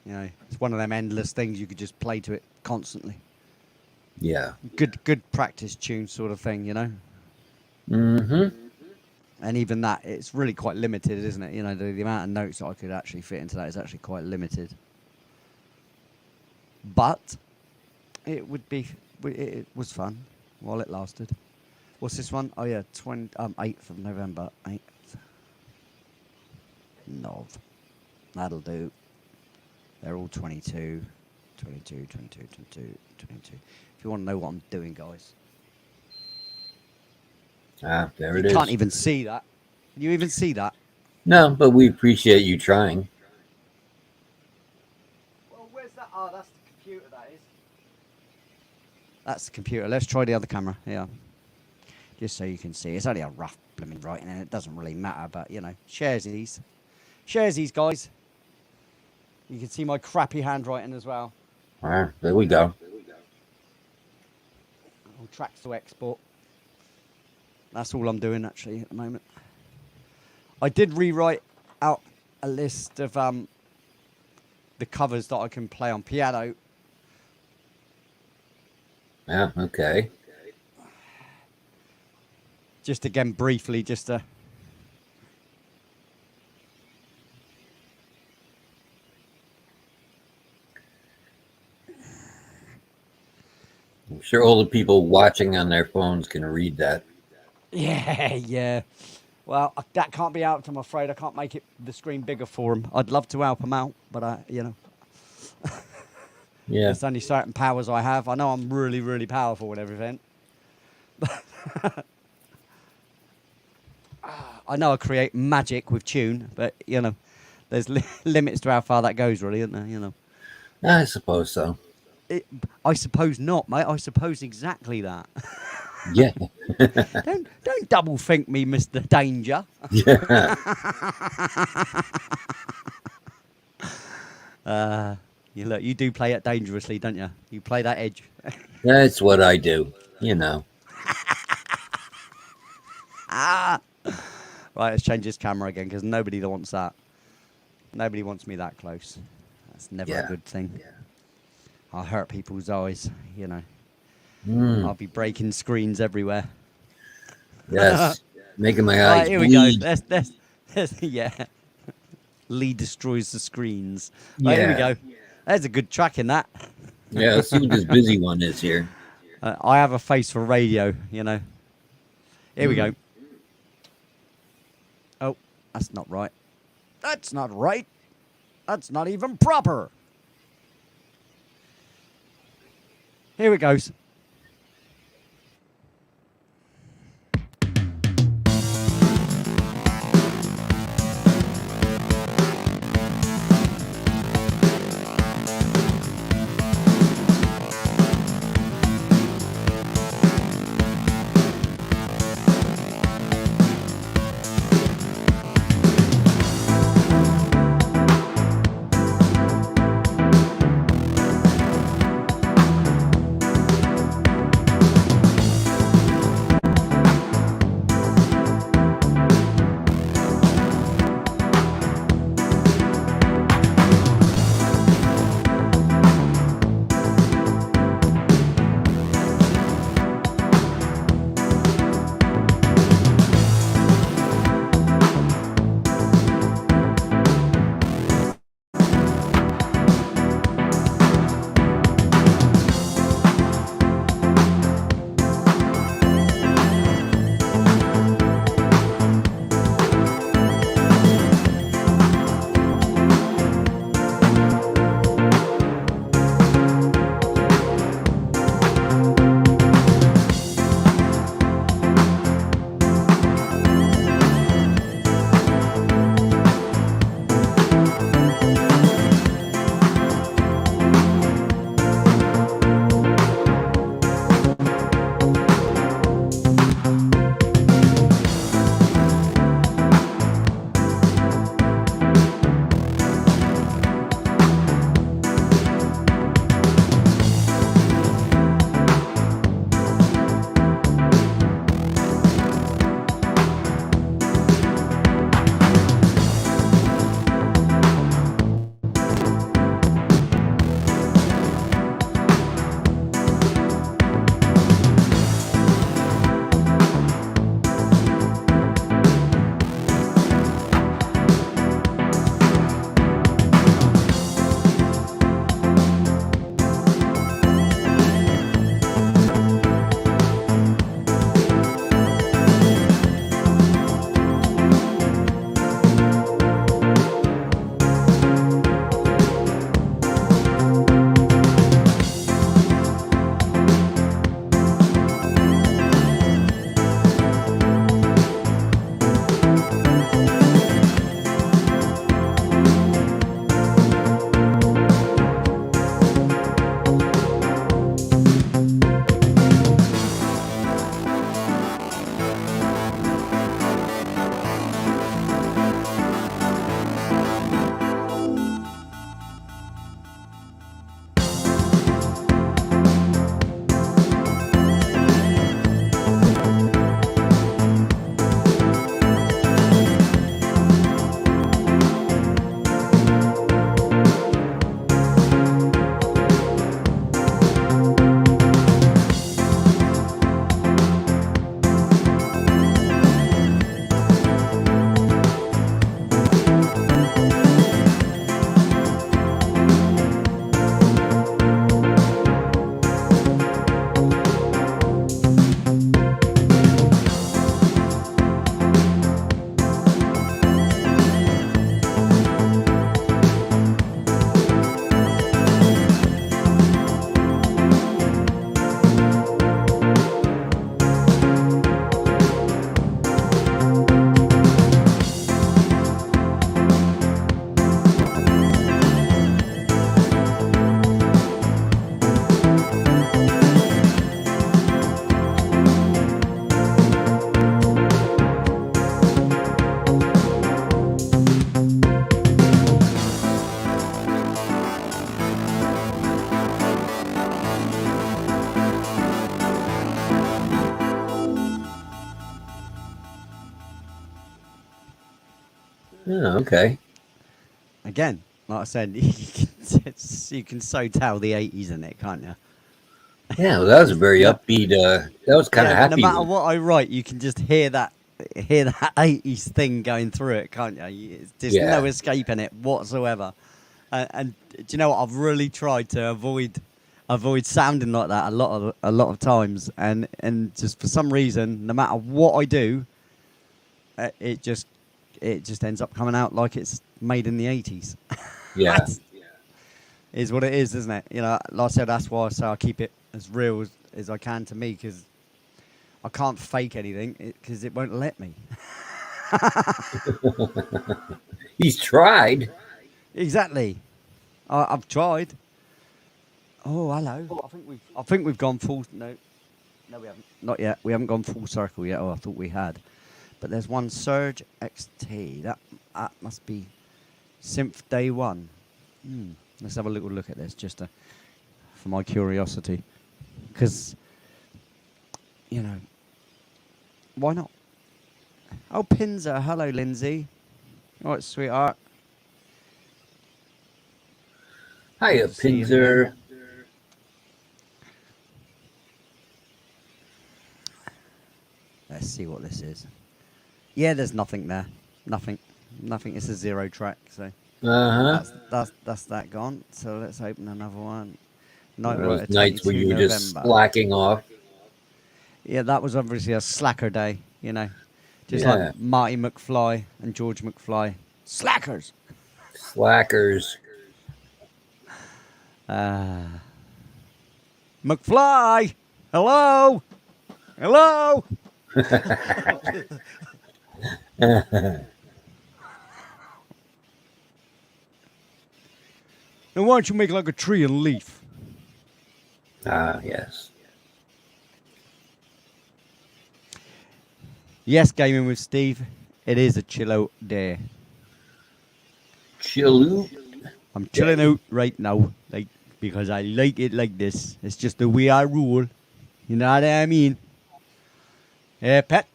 It's one of them endless things you could just play to it constantly. Yeah. Good practice tune sort of thing, Mm-hmm. And even that, it's really quite limited, isn't it? The amount of notes that I could actually fit into that is actually quite limited. But it was fun while it lasted. What's this one? Oh yeah, 8th of November. 8th. Nov. That'll do. They're all 22. 22, 22, 22, 22. If you want to know what I'm doing, guys. Ah, there it You is. can't even see that. Can you even see that? No, but we appreciate you trying. Well, where's that? Oh, that's the computer, that is. That's the computer. Let's try the other camera. Yeah. Just so you can see. It's only a rough blooming writing, and it doesn't really matter, but, sharesies. Sharesies, guys. You can see my crappy handwriting as well. Ah, there we go. All tracks to export. That's all I'm doing, actually, at the moment. I did rewrite out a list of the covers that I can play on piano. Yeah, okay. Just again, briefly, just to... I'm sure all the people watching on their phones can read that. Yeah. Well, that can't be out, I'm afraid. I can't make the screen bigger for them. I'd love to help them out, but, Yeah. There's only certain powers I have. I know I'm really, really powerful and everything. I know I create magic with tune, but, there's limits to how far that goes, really, isn't there, I suppose so. I suppose not, mate. I suppose exactly that. Yeah. Don't double think me, Mr. Danger. Yeah. You do play it dangerously, don't you? You play that edge. That's what I do, Right, let's change this camera again because nobody wants that. Nobody wants me that close. That's never a good thing. Yeah. I'll hurt people's eyes, Mm. I'll be breaking screens everywhere. Yes. Making my eyes Right, here we bleed. go. Yeah. Lee destroys the screens. Right, here we go. There's a good track in that. Yeah, let's see what this busy one is here. I have a face for radio, Here we go. Oh, that's not right. That's not right. That's not even proper. Here it goes. Oh, okay. Again, like I said, you can so tell the 80s in it, can't you? Yeah, well, that was a very Yeah, upbeat. That was kind yeah. of No happy matter one. what I write, you can just hear that 80s thing going through it, can't you? There's no Yeah. escaping it whatsoever. And do you know what? I've really tried to avoid sounding like that a lot of times, and just for some reason, no matter what I do, uh, it just it just ends up coming out like it's made in the 80s. Yeah. That's is what it is, isn't it? Like I said, that's why I say I keep it as real as I can to me, because I can't fake anything because it won't let me. He's tried. Exactly. I've tried. Oh, hello. I think we've gone full. No, we haven't. Not yet. We haven't gone full circle yet. Oh, I thought we had. But there's one Surge XT. That must be Synth Day One. Let's have a little look at this, just for my curiosity, because why not? Oh, Pinzer. Hello, Lindsay. All right, sweetheart. Good Hiya, to see you again. Pinzer. Let's see what this is. Yeah, there's nothing there. Nothing. Nothing. It's a 0 track. So Uh huh. that's that gone. So let's open another one. One Night of Rider those nights where 22 you were just November. slacking off. Yeah, that was obviously a slacker day. Just like Yeah. Marty McFly and George McFly. Slackers. Slackers. McFly. Hello. Hello. Now why don't you make like a tree and leaf? Ah, yes. Yes, gaming with Steve. It is a chill out day. Chillu. I'm chilling out right now, because I like it like this. It's just the way I rule. You know what I mean? Yeah, pet.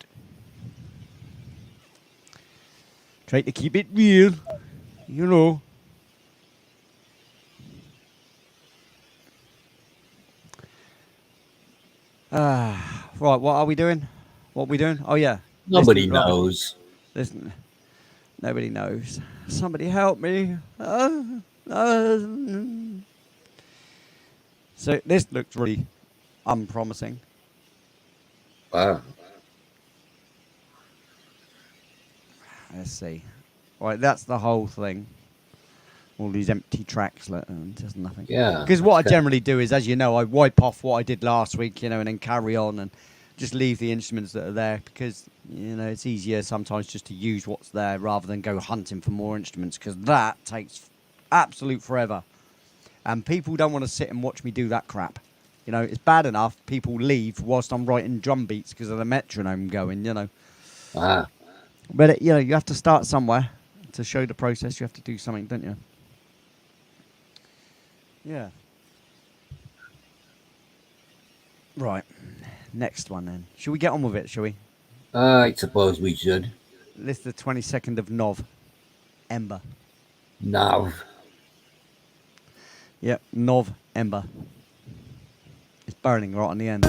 Try to keep it real. You know. Right, what are we doing? What are we doing? Oh, yeah. Nobody Listen, right, knows. Listen. Nobody knows. Somebody help me. So this looks really unpromising. Wow. Let's see. Right, that's the whole thing. All these empty tracks, just nothing. Yeah. Because what I Okay. generally do is, as you know, I wipe off what I did last week, and then carry on and just leave the instruments that are there, because it's easier sometimes just to use what's there rather than go hunting for more instruments, because that takes absolute forever. And people don't want to sit and watch me do that crap. It's bad enough people leave whilst I'm writing drum beats because of the metronome going, Ah. But, you have to start somewhere to show the process. You have to do something, don't you? Yeah. Right. Next one, then. Shall we get on with it, shall we? I suppose we should. This is the 22nd of Nov. Ember. Now. Yep, Nov Ember. It's burning right on the end.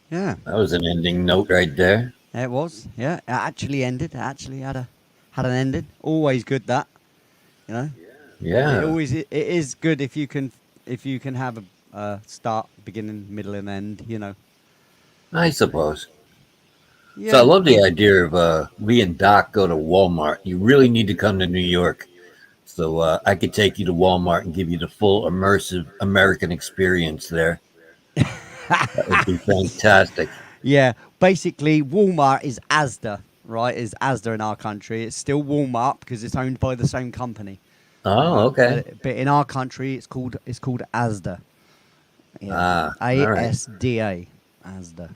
Yeah, That was an ending note right there. it was. Yeah, it actually ended. It actually had an ending. Always good that. You know, it Yeah. always it is good if you can have a start, beginning, middle, and end. You know. I suppose. So I Yeah. love the idea of me and Doc go to Walmart. You really need to come to New York. So I could take you to Walmart and give you the full immersive American experience there. That would be fantastic. Yeah, basically, Walmart is Asda, right? Is Asda in our country? It's still Walmart because it's owned by the same company, Oh, right? okay. But in our country, it's called Asda. Yeah, Ah, all right. ASDA, Asda.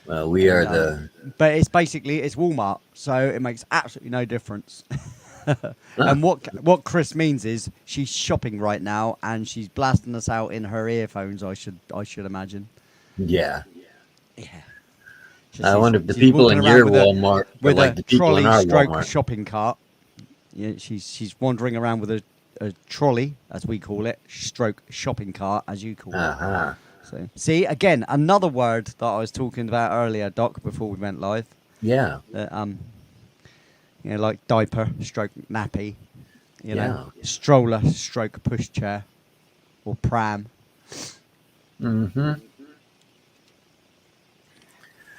Well, we And are the. but it's Walmart, so it makes absolutely no difference. Ah, And what Chris means is she's shopping right now and she's blasting us out in her earphones. I should imagine. yeah. Yeah. I wonder if the She's people walking in around your Walmart are with like a the people in trolley our stroke Walmart. shopping cart. Yeah, she's wandering around with a trolley, as we call it, stroke shopping cart, as you call it. Uh-huh. So see again another word that I was talking about earlier, Doc, before we went live. Yeah. That like diaper, stroke nappy, Yeah. stroller, stroke pushchair, or pram. Mm-hmm.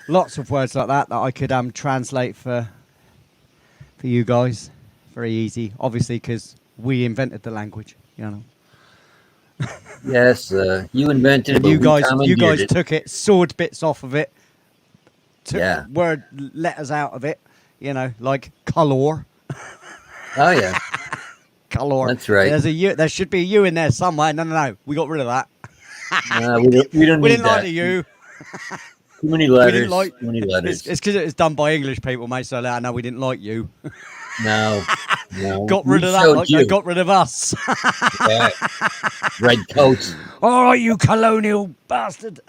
Lots of words like that I could translate for you guys. Very easy, obviously, because we invented the language. Yes, you invented it, And but you we guys commandeered it. took it, sawed bits off of it, took Yeah. word letters out of it. Like color, Oh, yeah. color. That's right. There's a U. There should be a U in there somewhere. No. We got rid of that. We don't We need didn't like that. the U. Too many We letters. didn't like. Too many It's letters. because it was done by English people, mate. So no, we didn't like you. No. No. Got We rid of that showed like you. they got rid of us. Yeah. Red coats. All right, you colonial bastard.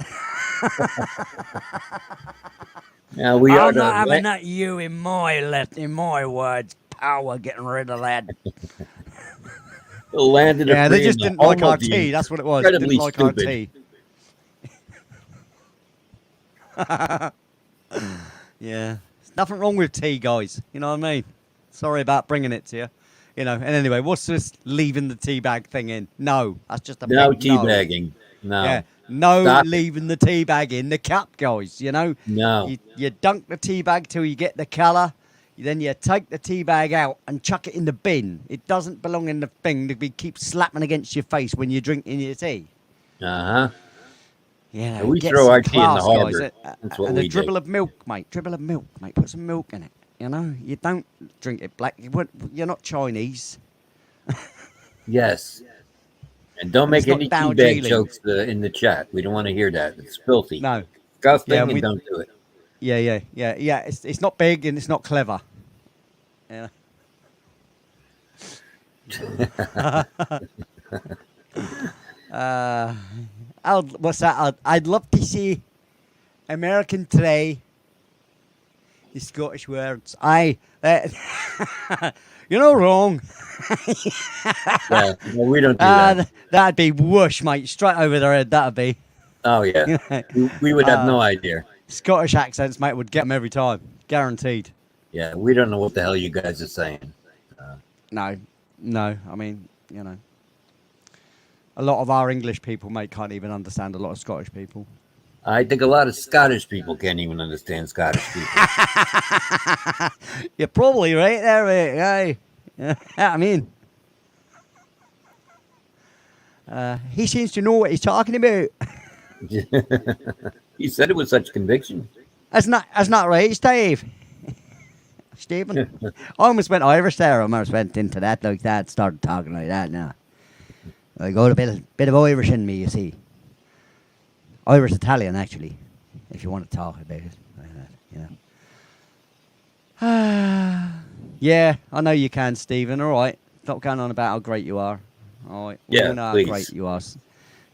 Yeah, we are I'm not having the. that U in my words. Power, getting rid of that. Land of the Yeah, they free just and the didn't like home our of the tea. That's what it was. Didn't incredibly like our stupid. tea. Yeah, there's nothing wrong with tea, guys. You know what I mean? Sorry about bringing it to you. And anyway, what's this leaving the tea bag thing in? No, that's just a No big no. teabagging. No. Yeah, no Stop it. leaving the tea bag in the cup, guys. No. You dunk the tea bag till you get the colour. Then you take the tea bag out and chuck it in the bin. It doesn't belong in the thing to keep slapping against your face when you're drinking your tea. Uh-huh. Yeah, We get throw some our tea in the class, harbor. guys. That's what And a we dribble do. of milk, mate. Dribble of milk, mate. Put some milk in it. You don't drink it black. You're not Chinese. Yes. And don't And make it's not any Dow teabag Geeling. jokes in the chat. We don't want to hear that. It's filthy. No. Disgusting, Yeah, and don't do it. Yeah. It's not big and it's not clever. Yeah. What's that? I'd love to see American tray. The Scottish words. You're not wrong. Yeah, no, we don't do that. That'd be whoosh, mate. Straight over their head. That'd be. Oh, yeah. We would have no idea. Scottish accents, mate, would get them every time. Guaranteed. Yeah, we don't know what the hell you guys are saying. No. I mean, a lot of our English people, mate, can't even understand a lot of Scottish people. I think a lot of Scottish people can't even understand Scottish people. You're probably right there, mate. Aye. I mean, he seems to know what he's talking about. You said it with such conviction. That's not right, Steve. Stephen. I almost went Irish there. I almost went into that like that, started talking like that now. I got a bit of Irish in me, you see. Irish Italian, actually, if you want to talk about it like that, yeah, I know you can, Stephen. All right. Stop going on about how great you are. All right. We Yeah, all know please. how great you are.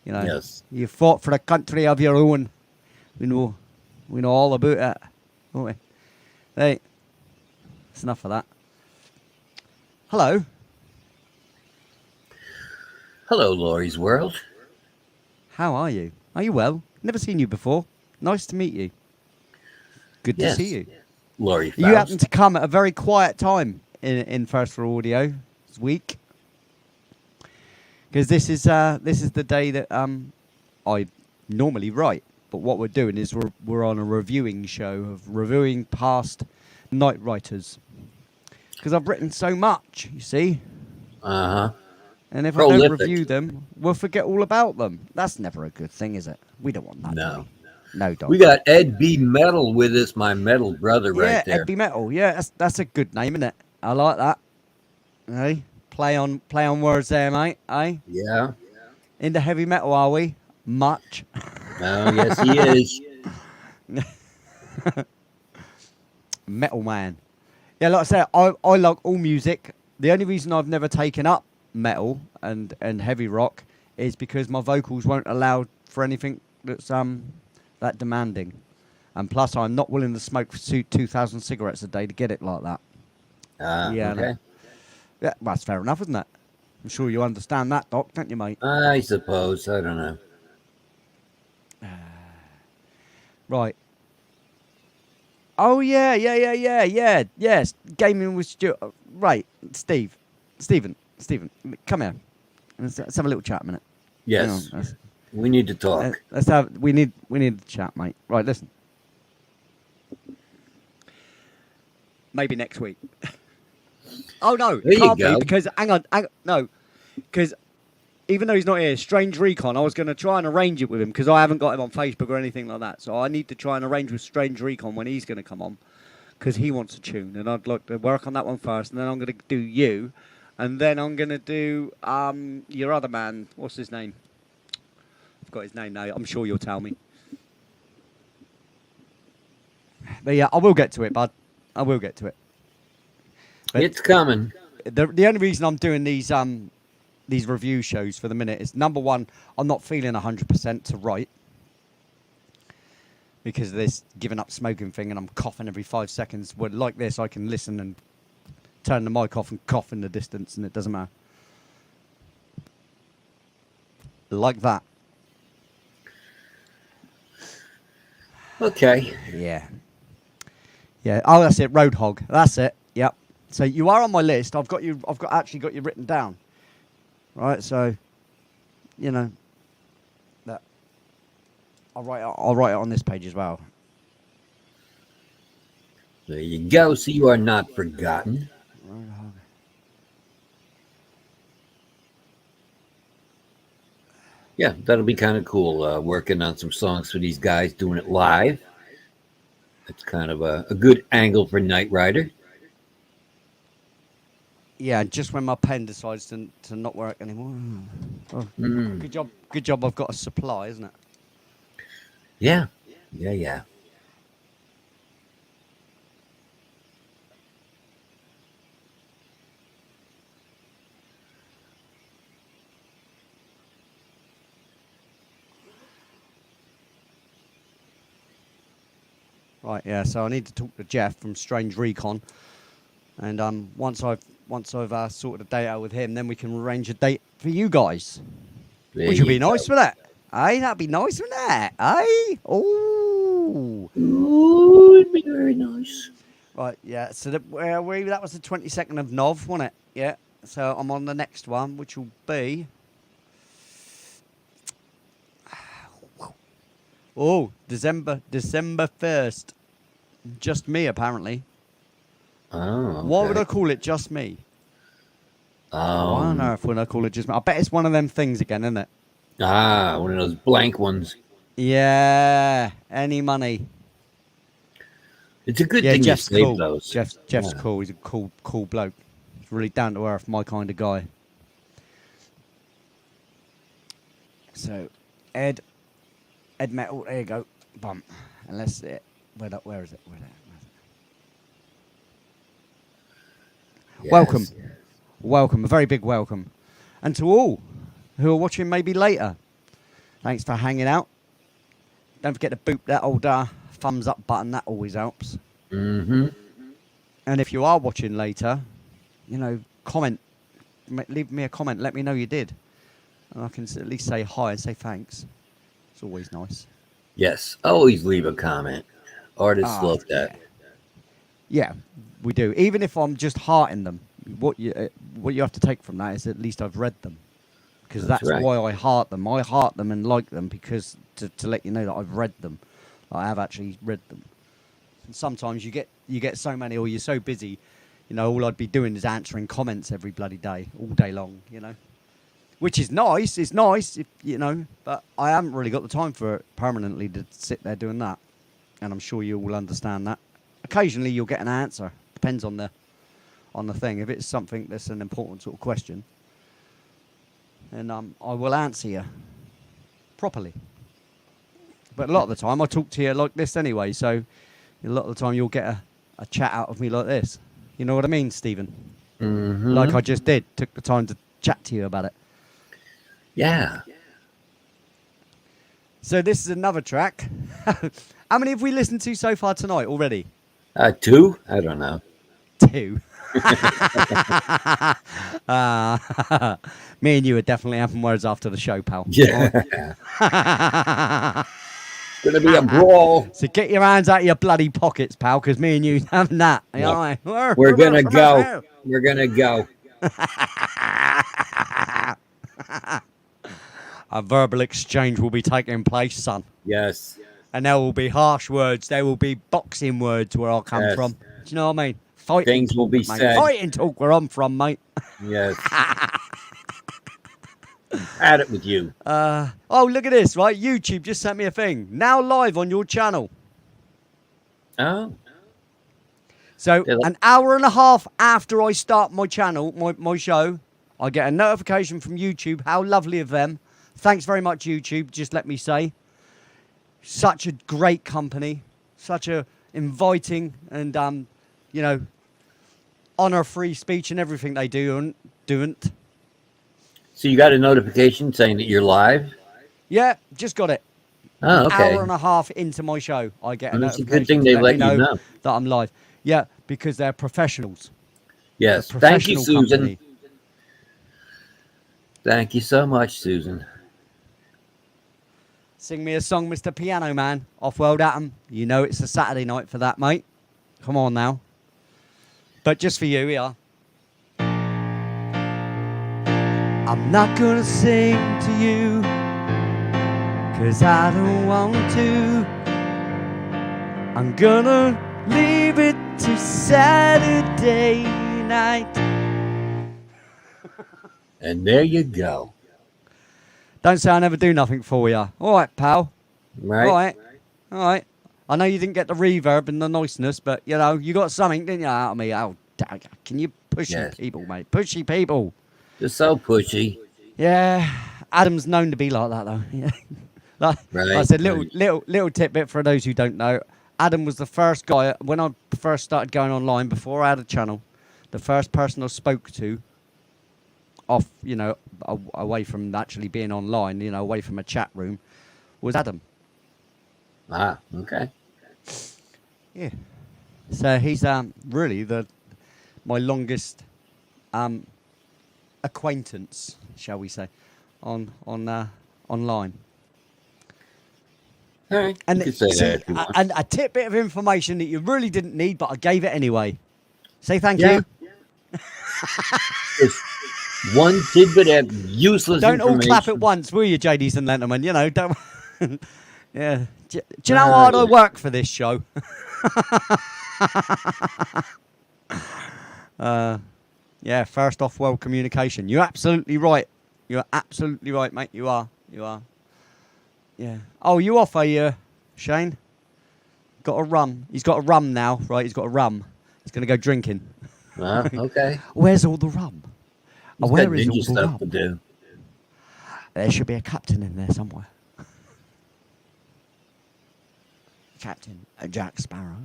Yes. You fought for a country of your own. We know all about it, don't we? Hey, that's enough of that. Hello. Hello, Laurie's World. How are you? Are you well? Never seen you before. Nice to meet you. Good to Yes. see you. Laurie Faust. You happen to come at a very quiet time in First for Audio this week, because this is the day that I normally write. But what we're doing is we're on a reviewing show of reviewing past night writers, because I've written so much, you see. Uh-huh. And if I don't Prolific. review them, we'll forget all about them. That's never a good thing, is it? We don't want that. No. do we? No, dog. We got Ed B. Metal with us, my metal brother right there. Ed B. Metal. Yeah, that's a good name, isn't it? I like that. Hey, play on words there, mate. Hey, Yeah. into heavy metal, are we? Much. Oh, yes, he is. Metal man. Yeah, like I said, I like all music. The only reason I've never taken up metal and heavy rock is because my vocals won't allow for anything that's that demanding. And plus, I'm not willing to smoke 2,000 cigarettes a day to get it like that. Yeah, Okay. Yeah, well, that's fair enough, isn't it? I'm sure you understand that, Doc, don't you, mate? I suppose. I don't know. Right. Oh, yeah. Yes, gaming with Stuart. Right, Stephen, come here. Let's have a little chat a minute. Yes. Hang on, We need to talk. we need to chat, mate. Right, listen. Maybe next week. Oh no, There it you can't go. be because hang on, no, because even though he's not here, Strange Recon, I was going to try and arrange it with him because I haven't got him on Facebook or anything like that. So I need to try and arrange with Strange Recon when he's going to come on because he wants a tune, and I'd like to work on that one first, and then I'm going to do you, and then I'm going to do your other man. What's his name? I've got his name now. I'm sure you'll tell me. But yeah, I will get to it, bud. I will get to it. But It's coming. the only reason I'm doing these review shows for the minute is, number one, I'm not feeling 100% to write because of this giving up smoking thing, and I'm coughing every 5 seconds. Well, like this, I can listen and turn the mic off and cough in the distance, and it doesn't matter. Like that. Okay. Yeah. Yeah. Oh, that's it. Roadhog. That's it. Yep. So you are on my list. I've actually got you written down. Right. So, that I'll write it on this page as well. There you go. So you are not forgotten. Roadhog. Yeah, that'll be kind of cool. Working on some songs for these guys, doing it live. It's kind of a good angle for Knight Rider. Yeah, just when my pen decides to not work anymore. Oh, Good job. I've got a supply, isn't it? Yeah. Yeah. Right. Yeah. So I need to talk to Jeff from Strange Recon, and once I've sorted a date out with him, then we can arrange a date for you guys. There Which would be you go. nice for that. Aye, that'd be nice for that. Aye. Oh. Oh, it'd be very nice. Right, yeah. So that was the 22nd of Nov, wasn't it? Yeah. So I'm on the next one, which will be. Oh, December 1st. Just me, apparently. Oh, Why would okay. I call it just me? Why on Um, earth would I call it just me? I bet it's one of them things again, isn't it? one of those blank ones. Yeah. Any money. It's a good Yeah, thing you Jeff's saved cool. those. Jeff's Yeah. cool. He's a cool bloke. He's really down to earth, my kind of guy. So, Ed Metal. There you go. Bump. And let's see it. Where is it? Where is it? Yes. Welcome. Welcome. A very big welcome. And to all who are watching maybe later, thanks for hanging out. Don't forget to boop that old thumbs up button. That always helps. Mm-hmm. And if you are watching later, comment. Leave me a comment. Let me know you did. And I can at least say hi and say thanks. It's always nice. Yes. Always leave a comment. Artists love that. Yeah, we do. Even if I'm just hearting them, what you have to take from that is at least I've read them. Because that's right. why I heart them. I heart them and like them because to let you know that I've read them. I have actually read them. And sometimes you get so many, or you're so busy, all I'd be doing is answering comments every bloody day, all day long, Which is nice. It's nice, but I haven't really got the time for it permanently to sit there doing that. And I'm sure you all understand that. Occasionally you'll get an answer. Depends on the thing. If it's something that's an important sort of question, then I will answer you properly. But a lot of the time I talk to you like this anyway, so a lot of the time you'll get a chat out of me like this. You know what I mean, Stephen? Mm-hmm. Like I just did. Took the time to chat to you about it. Yeah. So this is another track. How many have we listened to so far tonight already? 2? I don't know. 2. Me and you are definitely having words after the show, pal. Yeah. It's going to be a brawl. So get your hands out of your bloody pockets, pal, because me and you having that. No. We're going to go. We're going to go. A verbal exchange will be taking place, son. Yes. And there will be harsh words. There will be boxing words where I'll come from. Do you know what I mean? Fighting Things will be mate. said. Fighting talk where I'm from, mate. Yes. At it with you. Oh, look at this, right? YouTube just sent me a thing. Now live on your channel. Oh. So an hour and a half after I start my channel, my show, I get a notification from YouTube. How lovely of them. Thanks very much, YouTube. Just let me say. Such a great company. Such a inviting and, honor free speech and everything they do. So you got a notification saying that you're live? Yeah, just got it. Oh, okay. An hour and a half into my show, I get a Well, it's a notification good thing to they let let me you know. that I'm live. Yeah, because they're professionals. Yes. Thank you, Susan. Company. Thank you so much, Susan. Sing me a song, Mr. Piano Man. Off-World Atom. You know it's a Saturday night for that, mate. Come on now. But just for you, here. I'm not gonna sing to you, 'cause I don't want to. I'm gonna leave it to Saturday night. And there you go. Don't say I never do nothing for you. All right, pal. Right. All right. I know you didn't get the reverb and the niceness, but, you got something, didn't you, out of me? Oh, can you pushy people, mate? Pushy people. Just so pushy. Yeah. Adam's known to be like that, though. Yeah. Like I said, little tidbit for those who don't know. Adam was the first guy, when I first started going online, before I had a channel, the first person I spoke to off, away from actually being online, away from a chat room, was Adam. Ah, okay. Yeah. So he's really my longest acquaintance, shall we say, online. All right. And You can say see, that if you want. and a tidbit of information that you really didn't need, but I gave it anyway. Say thank Yeah. you. It's one tidbit of useless Don't all information. clap at once, will you, JDs and gentlemen? You know, don't. Yeah. Do you know how Ah, hard I yeah. work for this show? Yeah, first off, well communication. You're absolutely right. You're absolutely right, mate. You are. You are. Yeah. Oh, you off, are you, Shane? Got a rum. He's got a rum now, right? He's got a rum. He's going to go drinking. Well, okay. Where's all the rum? He's Where got is all ninja the stuff rum? to do. There should be a captain in there somewhere. Captain Jack Sparrow.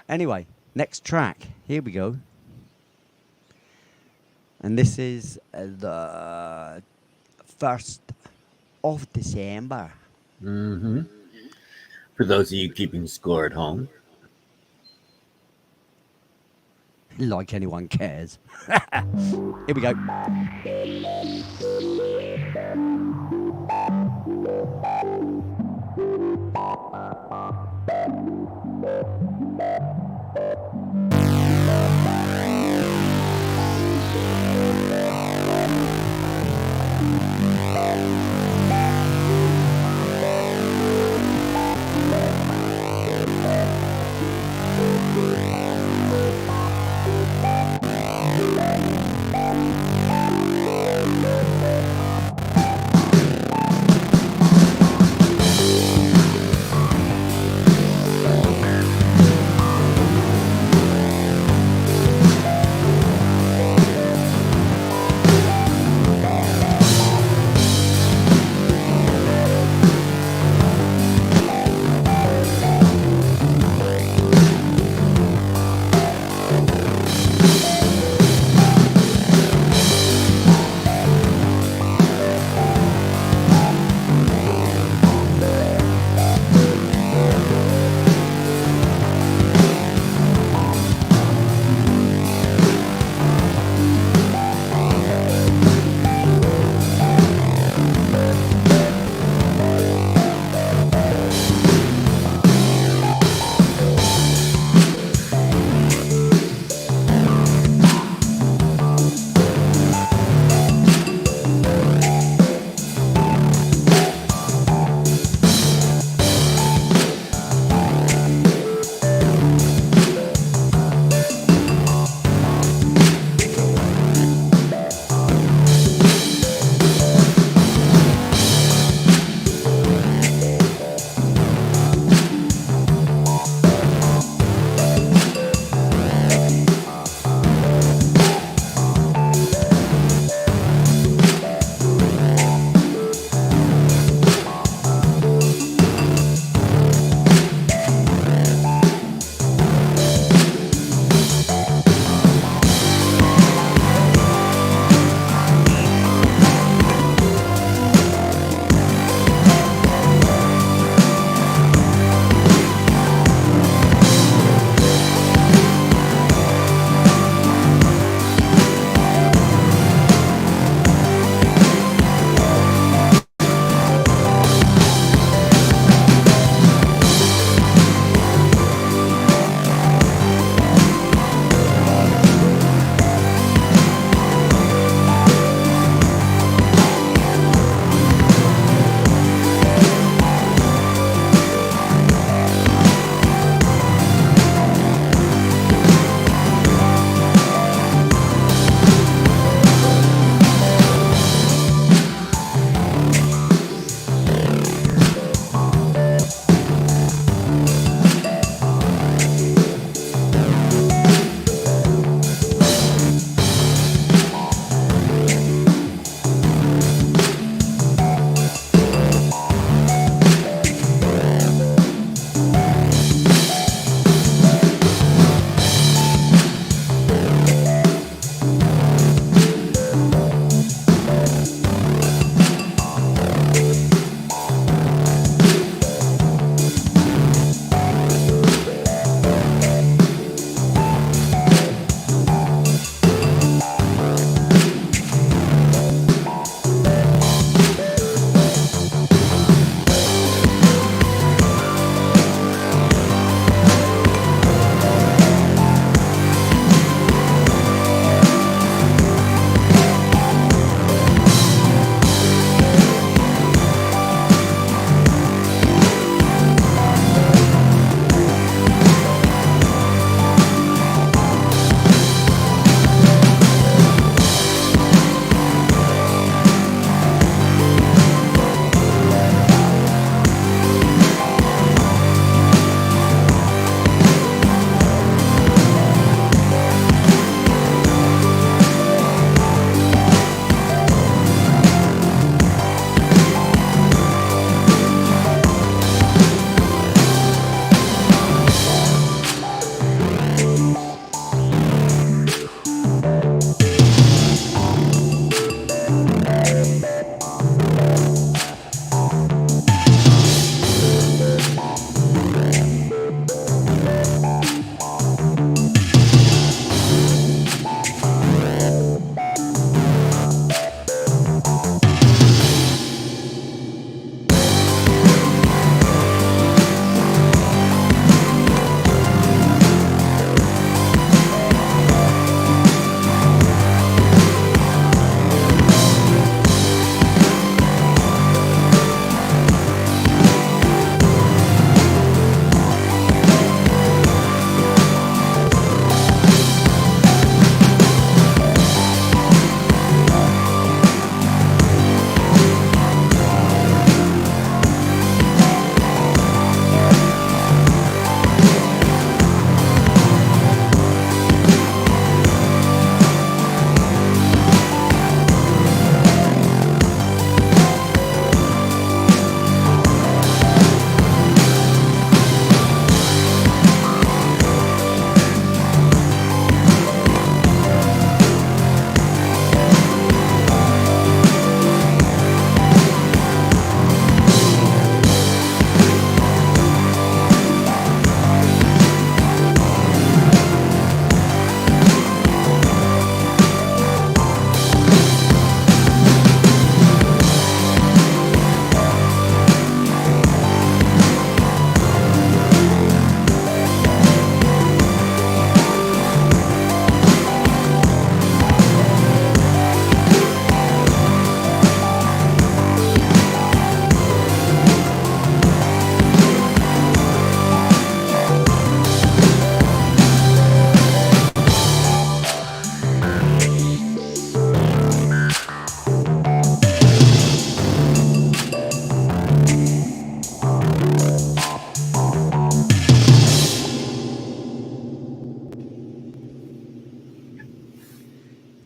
Anyway, next track. Here we go. And this is the 1st of December. Mm-hmm. For those of you keeping score at home. Like anyone cares. Here we go.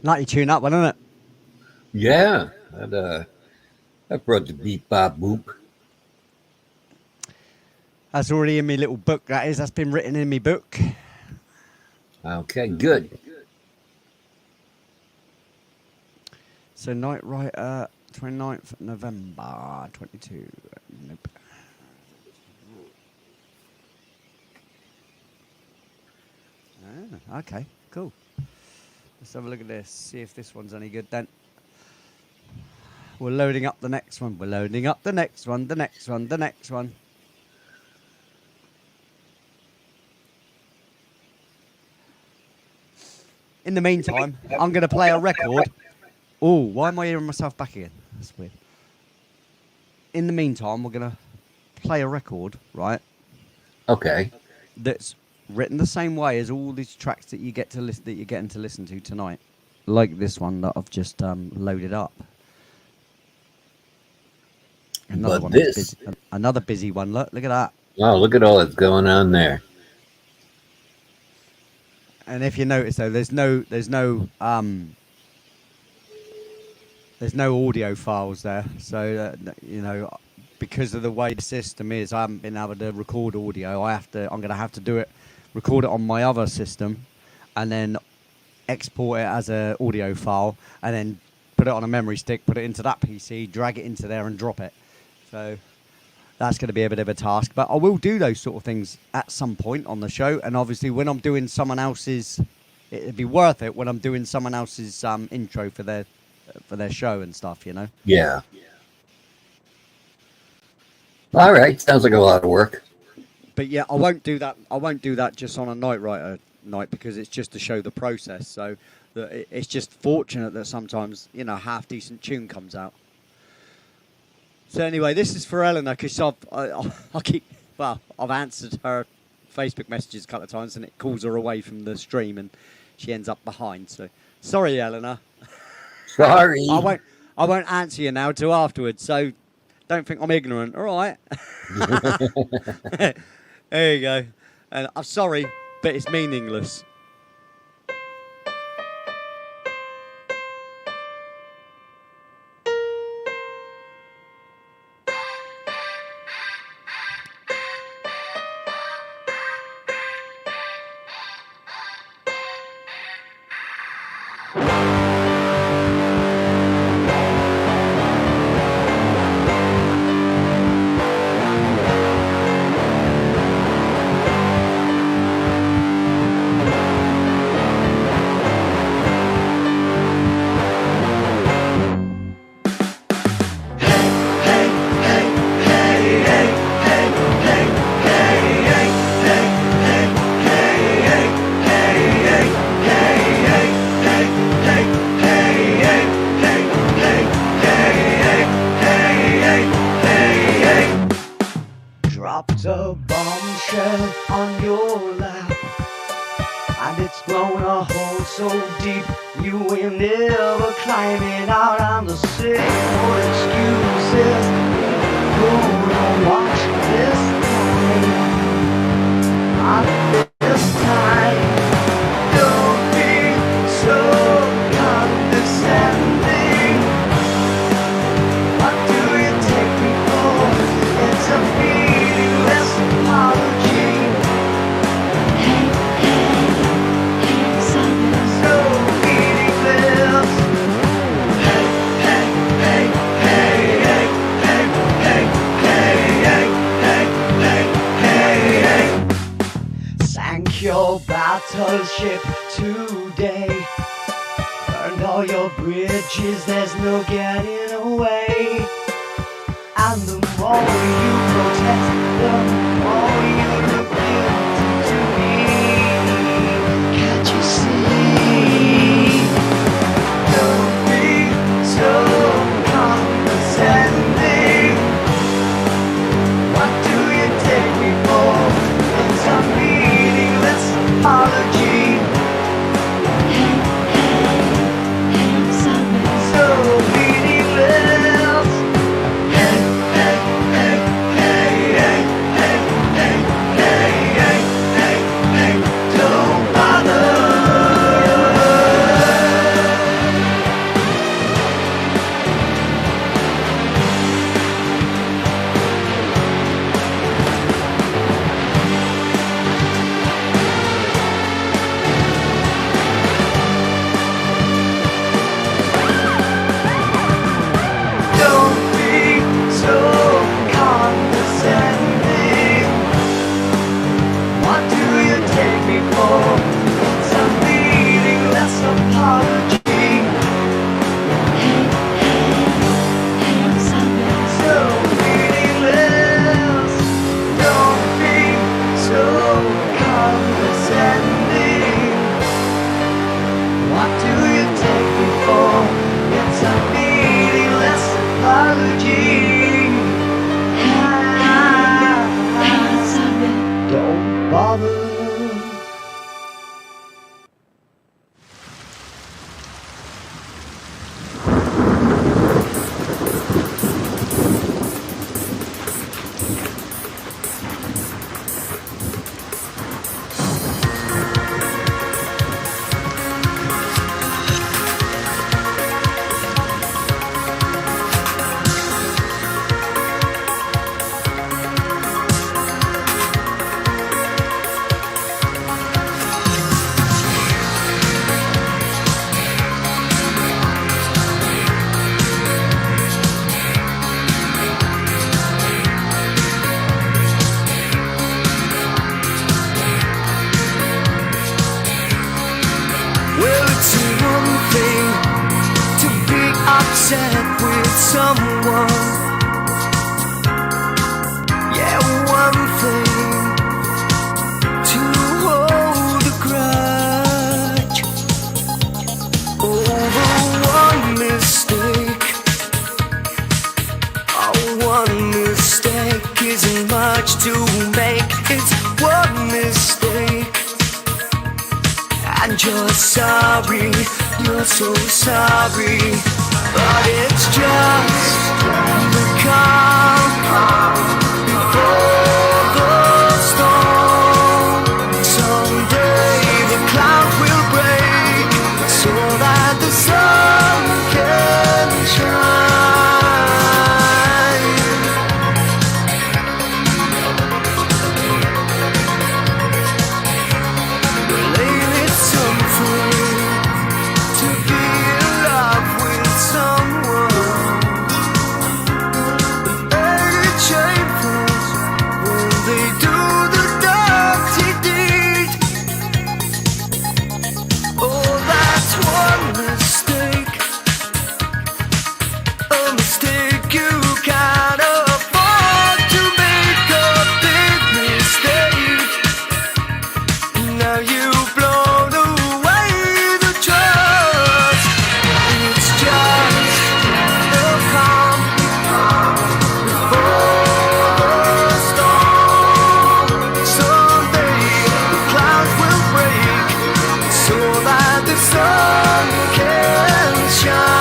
Nightly tune up one, isn't it? Yeah, that brought the beep bop boop. That's already in my little book. That's been written in my book. Okay, good. So Night Rider, 29th November 22. Nope. Ah, okay, cool. Let's have a look at this. See if this one's any good then. We're loading up the next one. We're loading up the next one. The next one. The next one. In the meantime, I'm going to play a record. Oh, why am I hearing myself back again? That's weird. In the meantime, we're going to play a record, right? Okay. That's written the same way as all these tracks that you get to listen that you're getting to listen to tonight, like this one that I've just loaded up. Another But one. this, Another busy one. Look at that. wow, look at all that's going on there. And if you notice though, there's no audio files there. So you know, because of the way the system is, I haven't been able to record audio. I'm gonna have to do it, record it on my other system, and then export it as an audio file, and then put it on a memory stick, put it into that PC, drag it into there, and drop it. So that's going to be a bit of a task, but I will do those sort of things at some point on the show. And obviously, when I'm doing someone else's, it'd be worth it when I'm doing someone else's intro for their show and stuff, you know. Yeah. All right. Sounds like a lot of work. But yeah, I won't do that. I won't do that just on a Night Rider night because it's just to show the process. So it's just fortunate that sometimes half decent tune comes out. So anyway, this is for Eleanor because I've answered her Facebook messages a couple of times and it calls her away from the stream and she ends up behind. So sorry, Eleanor. Sorry. I won't answer you now till afterwards. So don't think I'm ignorant. All right. There you go. And I'm sorry, but it's meaningless. Dropped a bombshell on your lap, and it's blown a hole so deep you will never climbing out. I'm the same old excuses. Gonna watch this time. This time, don't be so condescending. What do you take me for? It's a meaningless apology. So meaningless. Sank your battleship today. Burned all your bridges, there's no getting away. And the more you protest, the more you look guilty to me. Can't you see? Don't be so condescending. What do you take me for? It's a meaningless apology. So meaningless. upset with someone. Yeah, one thing to hold a grudge over one mistake. Oh, one mistake isn't much to make. It's one mistake, and you're sorry, you're so sorry. But it's just the calm before the storm. Someday the clouds will break so that the sun can shine. Lately it's something to be in love with someone. And it changes when they do the dirty deed. Oh, that's one mistake, a mistake you can't afford to make. A big mistake. Now you've blown away the trust. It's just the calm before the storm. Someday the clouds will break so that the sun can shine.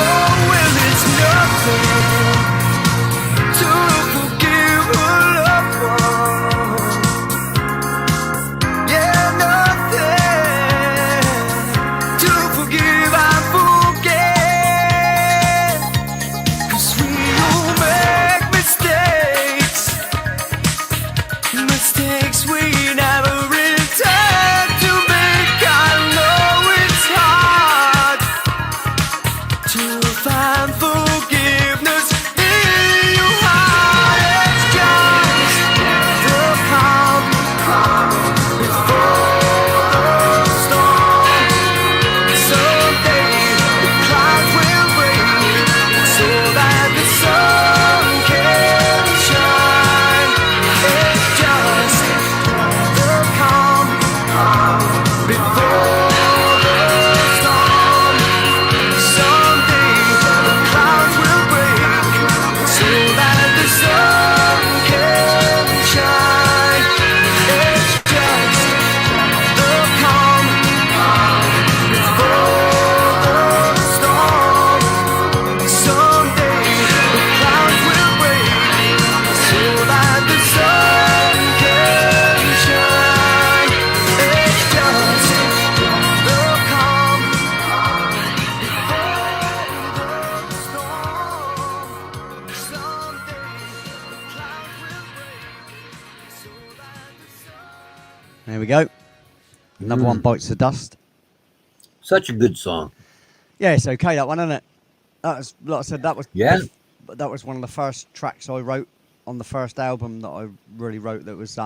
Oh, well, it's nothing to forgive a loved one. Yeah, nothing to forgive and forget. 'Cause we all make mistakes, mistakes we never intend to make. I know it's hard to find forgiveness in your heart. It's just the calm before the storm. Someday the clouds will break so that the sun can shine. It's just the calm before the storm. Someday the clouds will break so that the sun can shine. It's just the calm before the storm. Someday the clouds will break so that the sun can shine. It's just the calm before the storm. Someday the clouds will break so that the sun. There we go. Another one bites the dust. Such a good song. Yeah, it's okay, that one, isn't it? That was, like I said, that was Yeah. that was one of the first tracks I wrote on the first album that I really wrote. That was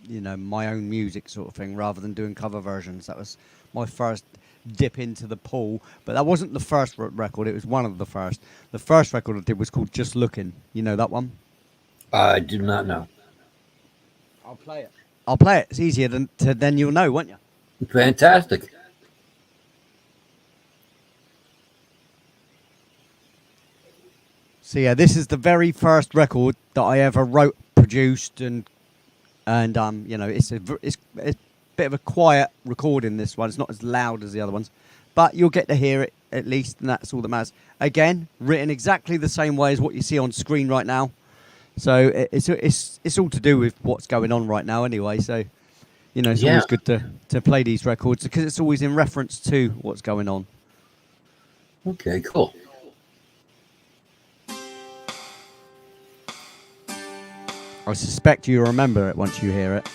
you know, my own music sort of thing, rather than doing cover versions. That was my first dip into the pool. But that wasn't the first record. It was one of the first. The first record I did was called Just Looking. You know that one? I do not know. I'll play it. I'll play it. It's easier then you'll know, won't you? Fantastic. So yeah, this is the very first record that I ever wrote, produced, and you know, it's a bit of a quiet recording. This one, it's not as loud as the other ones, but you'll get to hear it at least, and that's all that matters. Again, written exactly the same way as what you see on screen right now. So it's all to do with what's going on right now anyway. So, you know, it's always good to play these records because it's always in reference to what's going on. Okay, cool. I suspect you remember it once you hear it.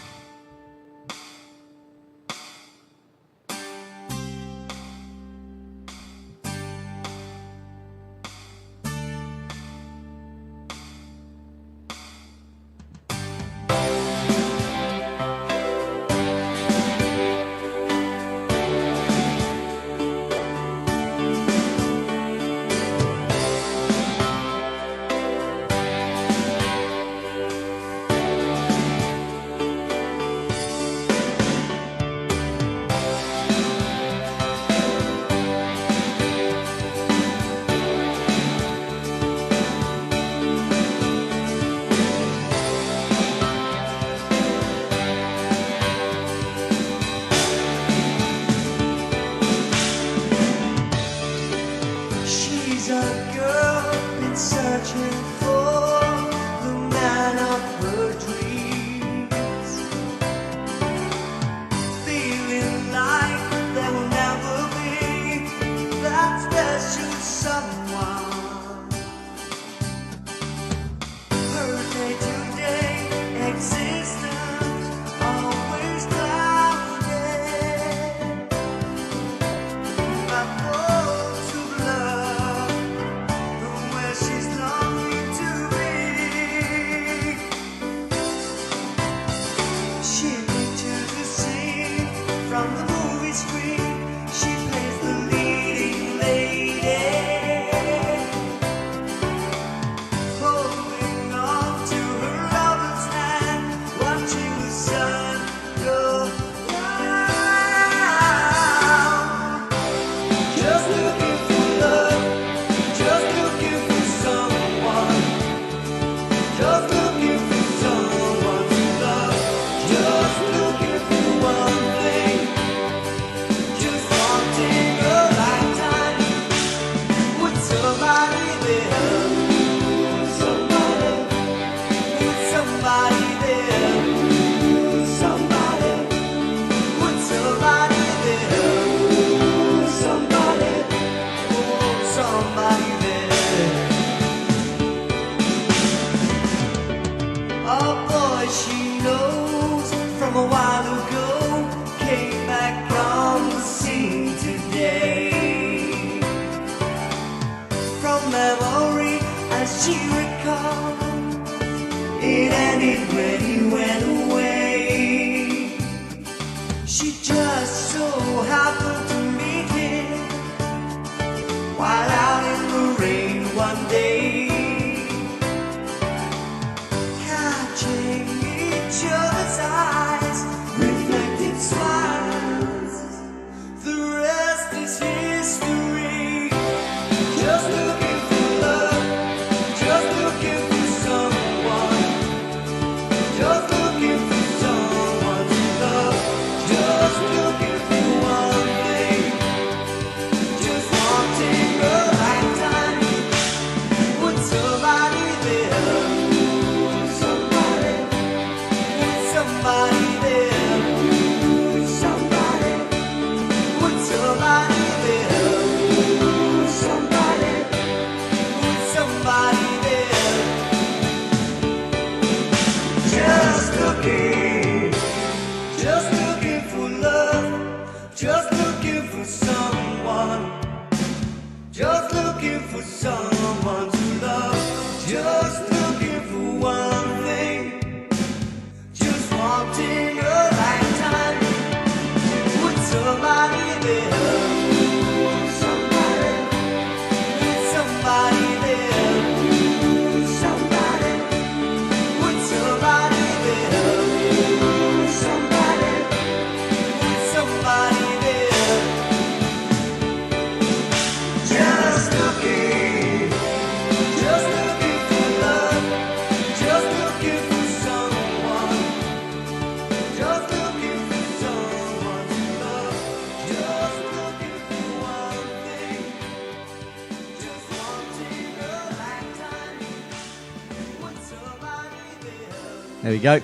There we go.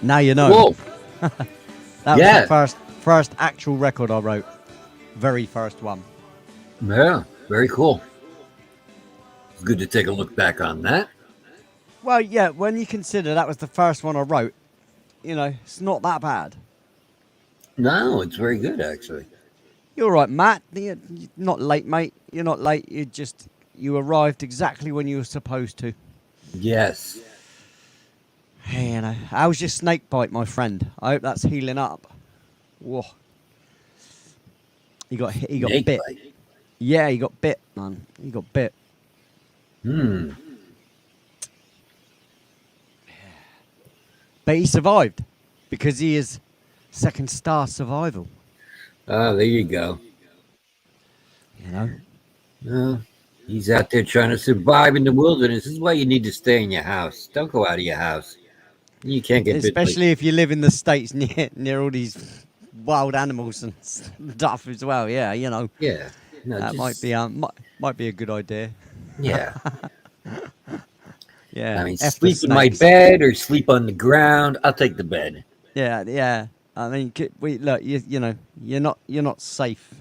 Now you know. Whoa. That was Yeah. the first actual record I wrote. Very first one. Yeah, very cool. It's good to take a look back on that. Well, yeah, when you consider that was the first one I wrote, you know, it's not that bad. No, it's very good, actually. You're all right, Matt. You're not late, mate. You're not late. You arrived exactly when you were supposed to. Yes. Hey, you know, how's your snake bite, my friend? I hope that's healing up. Whoa. He got Snake bit. bite. Yeah, he got bit, man. He got bit. But he survived because he is second star survival. Oh, there you go. You know. He's out there trying to survive in the wilderness. This is why you need to stay in your house. Don't go out of your house. You can't get bit. Especially if you live in the States near all these wild animals and stuff as well. Yeah, you know. Yeah. No, That might be a good idea. Yeah. Yeah. I mean, F the sleep in my snakes. bed or sleep on the ground. I'll take the bed. Yeah. I mean, look, you know, you're not safe.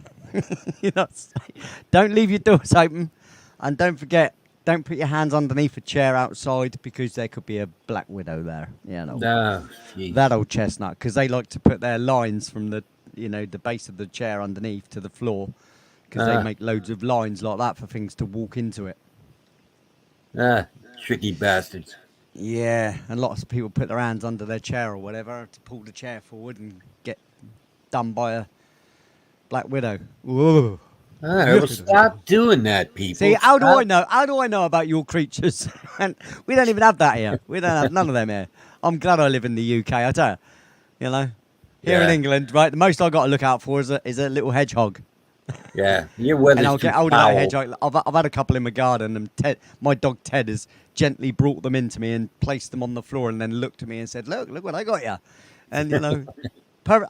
You're not safe. Don't leave your doors open, and don't forget, don't put your hands underneath a chair outside because there could be a black widow there. You know, No, geez. that old chestnut, because they like to put their lines from the base of the chair underneath to the floor, because they make loads of lines like that for things to walk into it. Tricky bastards. Yeah, and lots of people put their hands under their chair or whatever to pull the chair forward and get done by a black widow. Whoa. All right, well, stop doing that, people. See, how do Stop. I know? How do I know about your creatures? And we don't even have that here. We don't have none of them here. I'm glad I live in the UK. I tell you know, here in Yeah. England, right? The most I got to look out for is a little hedgehog. Yeah, your weather's And I'll too get hold of that foul. hedgehog. I've had a couple in my garden, and my dog Ted has gently brought them into me and placed them on the floor, and then looked at me and said, "Look what I got you," and you know,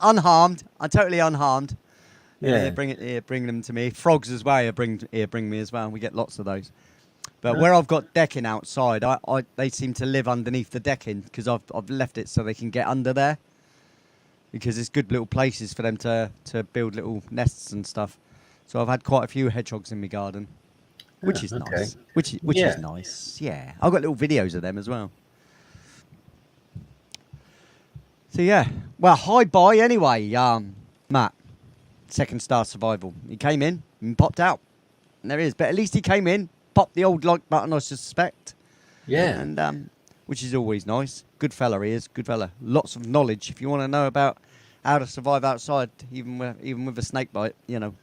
unharmed. I'm totally unharmed. Yeah. Bring them to me. Frogs as well. Bring me as well. We get lots of those. But where I've got decking outside, they seem to live underneath the decking because I've left it so they can get under there. Because it's good little places for them to build little nests and stuff. So I've had quite a few hedgehogs in my garden, which is okay. nice. Which Yeah. is nice. Yeah, I've got little videos of them as well. So yeah, well, hi bye anyway, Matt. Second star survival. He came in and popped out. And there he is. But at least he came in, popped the old like button, I suspect. Yeah. And which is always nice. Good fella he is. Good fella. Lots of knowledge if you want to know about how to survive outside, even with a snake bite. You know.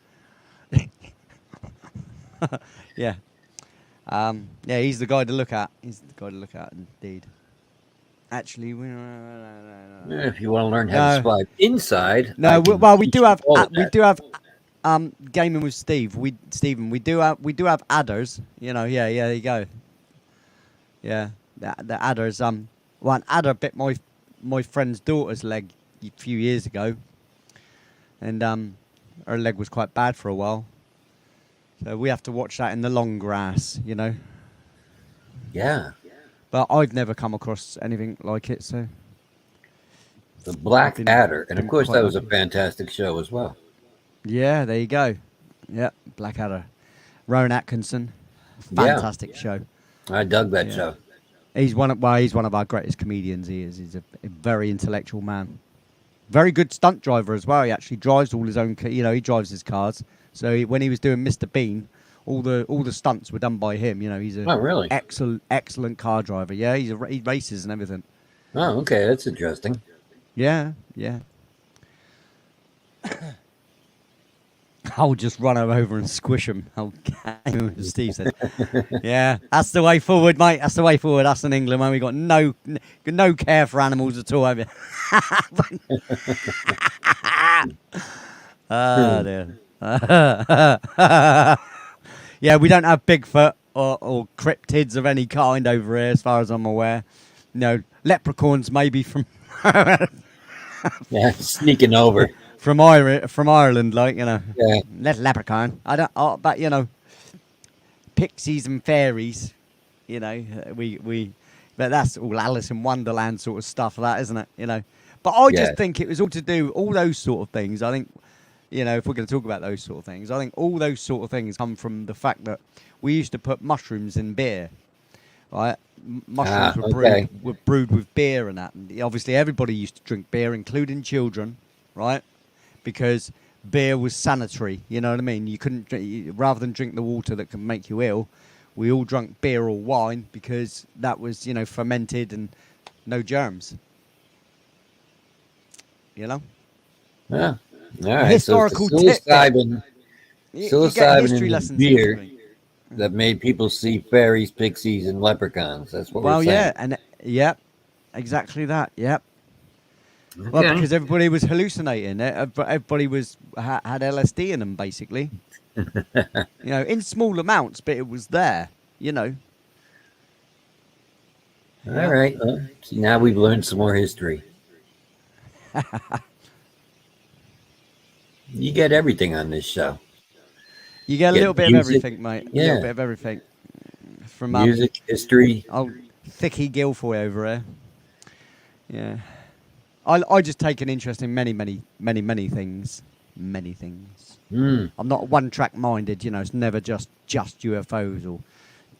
Yeah. Yeah. He's the guy to look at. He's the guy to look at, indeed. Actually, If you want to learn how to survive inside. No, we do have gaming with Stephen. We do have adders. You know, yeah, there you go. Yeah, the adders. An adder bit my friend's daughter's leg a few years ago, and her leg was quite bad for a while. So we have to watch that in the long grass, you know. Yeah. But I've never come across anything like it, so. The Black Adder. And of been course, quite that was a lucky. fantastic show as well. Yeah, there you go. Yeah, Blackadder. Rowan Atkinson. Fantastic show. I dug that Yeah. show. He's one of our greatest comedians. He is. He's a very intellectual man. Very good stunt driver as well. He actually drives all his own. He drives his cars. So when he was doing Mr. Bean, all the stunts were done by him. You know, he's a really? excellent car driver. Yeah, he races and everything. Oh, okay. That's interesting. Yeah. I'll just run him over and squish him. Okay, Steve said. Yeah, that's the way forward, mate. That's the way forward. Us in England, when we got no care for animals at all, have you? Oh, dear. Yeah, we don't have Bigfoot or cryptids of any kind over here, as far as I'm aware. No, leprechauns maybe from Yeah, sneaking over. from Ireland, like, you know. Yeah. Little leprechaun. But you know, pixies and fairies. You know, we But that's all Alice in Wonderland sort of stuff, that isn't it? You know. But I Yeah. just think it was all to do all those sort of things. I think, you know, if we're going to talk about those sort of things, I think all those sort of things come from the fact that we used to put mushrooms in beer, right? Mushrooms were Okay. brewed with beer and that. And obviously, everybody used to drink beer, including children, right? Because beer was sanitary. You know what I mean? You couldn't drink, rather than drink the water that can make you ill. We all drank beer or wine because that was, you know, fermented and no germs. You know, Yeah. All a right. So it's historical the tip there. psilocybin, You get psilocybin in history the lessons here. beer that made people see fairies, pixies, and leprechauns. That's what we're Well, yeah, saying. and yep, exactly that. Yep. Well, Okay. because everybody was hallucinating. Everybody had LSD in them, basically. You know, in small amounts, but it was there. You know. All Yeah. right. Well, see, now we've learned some more history. You get everything on this show. You get a Get little bit of music. everything, mate. A little Yeah. bit of everything from Music, history. old Thicky Guilfoy over here. Yeah. I just take an interest in many things. Many things. Mm. I'm not one track minded, you know, it's never just UFOs or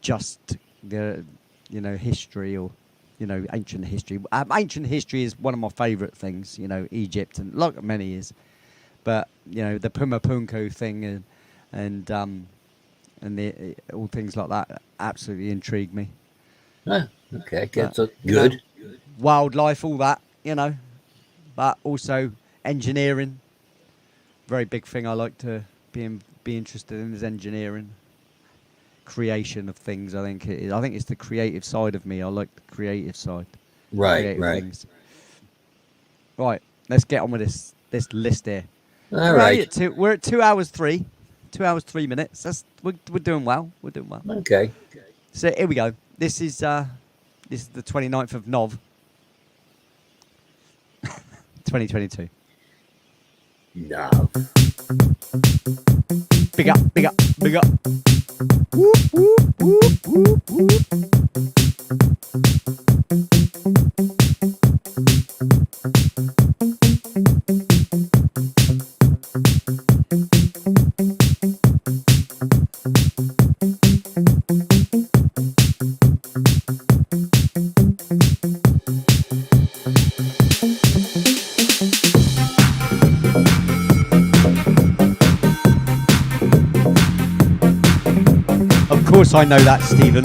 just the, you know, history or, you know, ancient history. Ancient history is one of my favourite things, you know, Egypt, and like many is. But, you know, the Pumapunku thing and the all things like that absolutely intrigue me. Okay. But, That's you know, good. wildlife, all that, you know, but also engineering. Very big thing I like to be interested in is engineering, creation of things. I think it is. I think it's the creative side of me. I like the creative side, Right. creative Right. things. Right, let's get on with this list here. All right. We're at 2 hours 3, 2 hours 3 minutes. We're doing well. We're doing well. Okay. So here we go. This is the 29th of Nov, 2022. No. Big up, big up, big up. Whoop, whoop, whoop, whoop, whoop. Of course I know that, Stephen.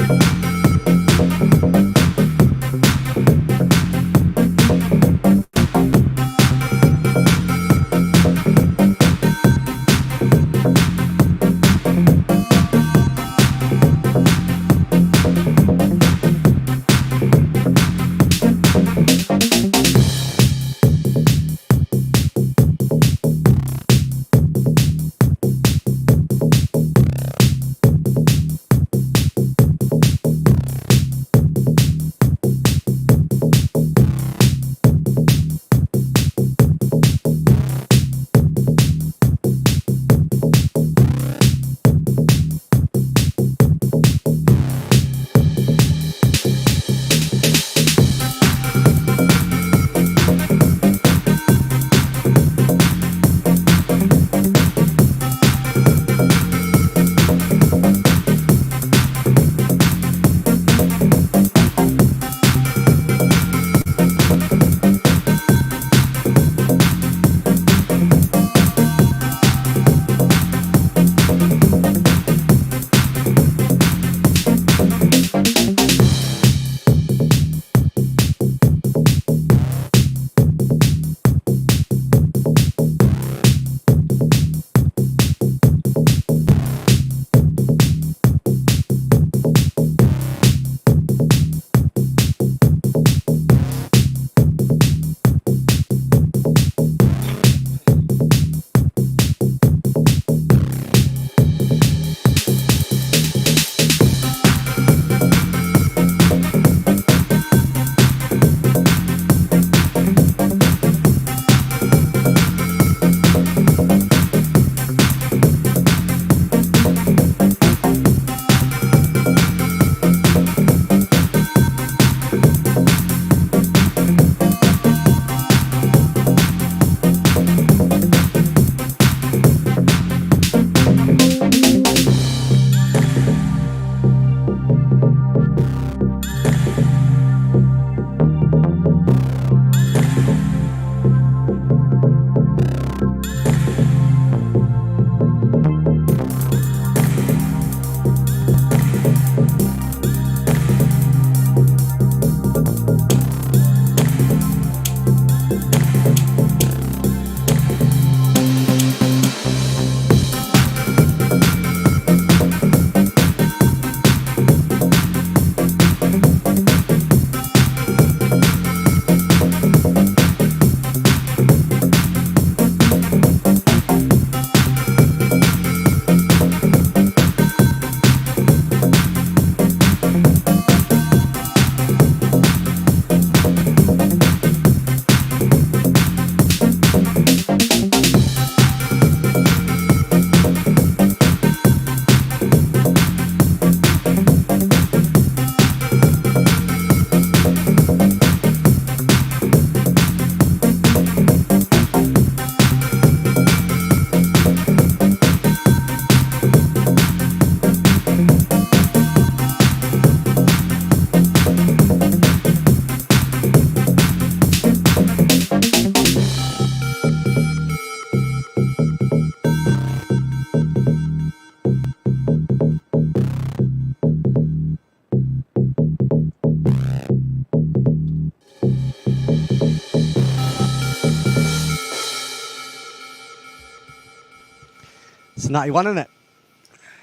nutty one, isn't it?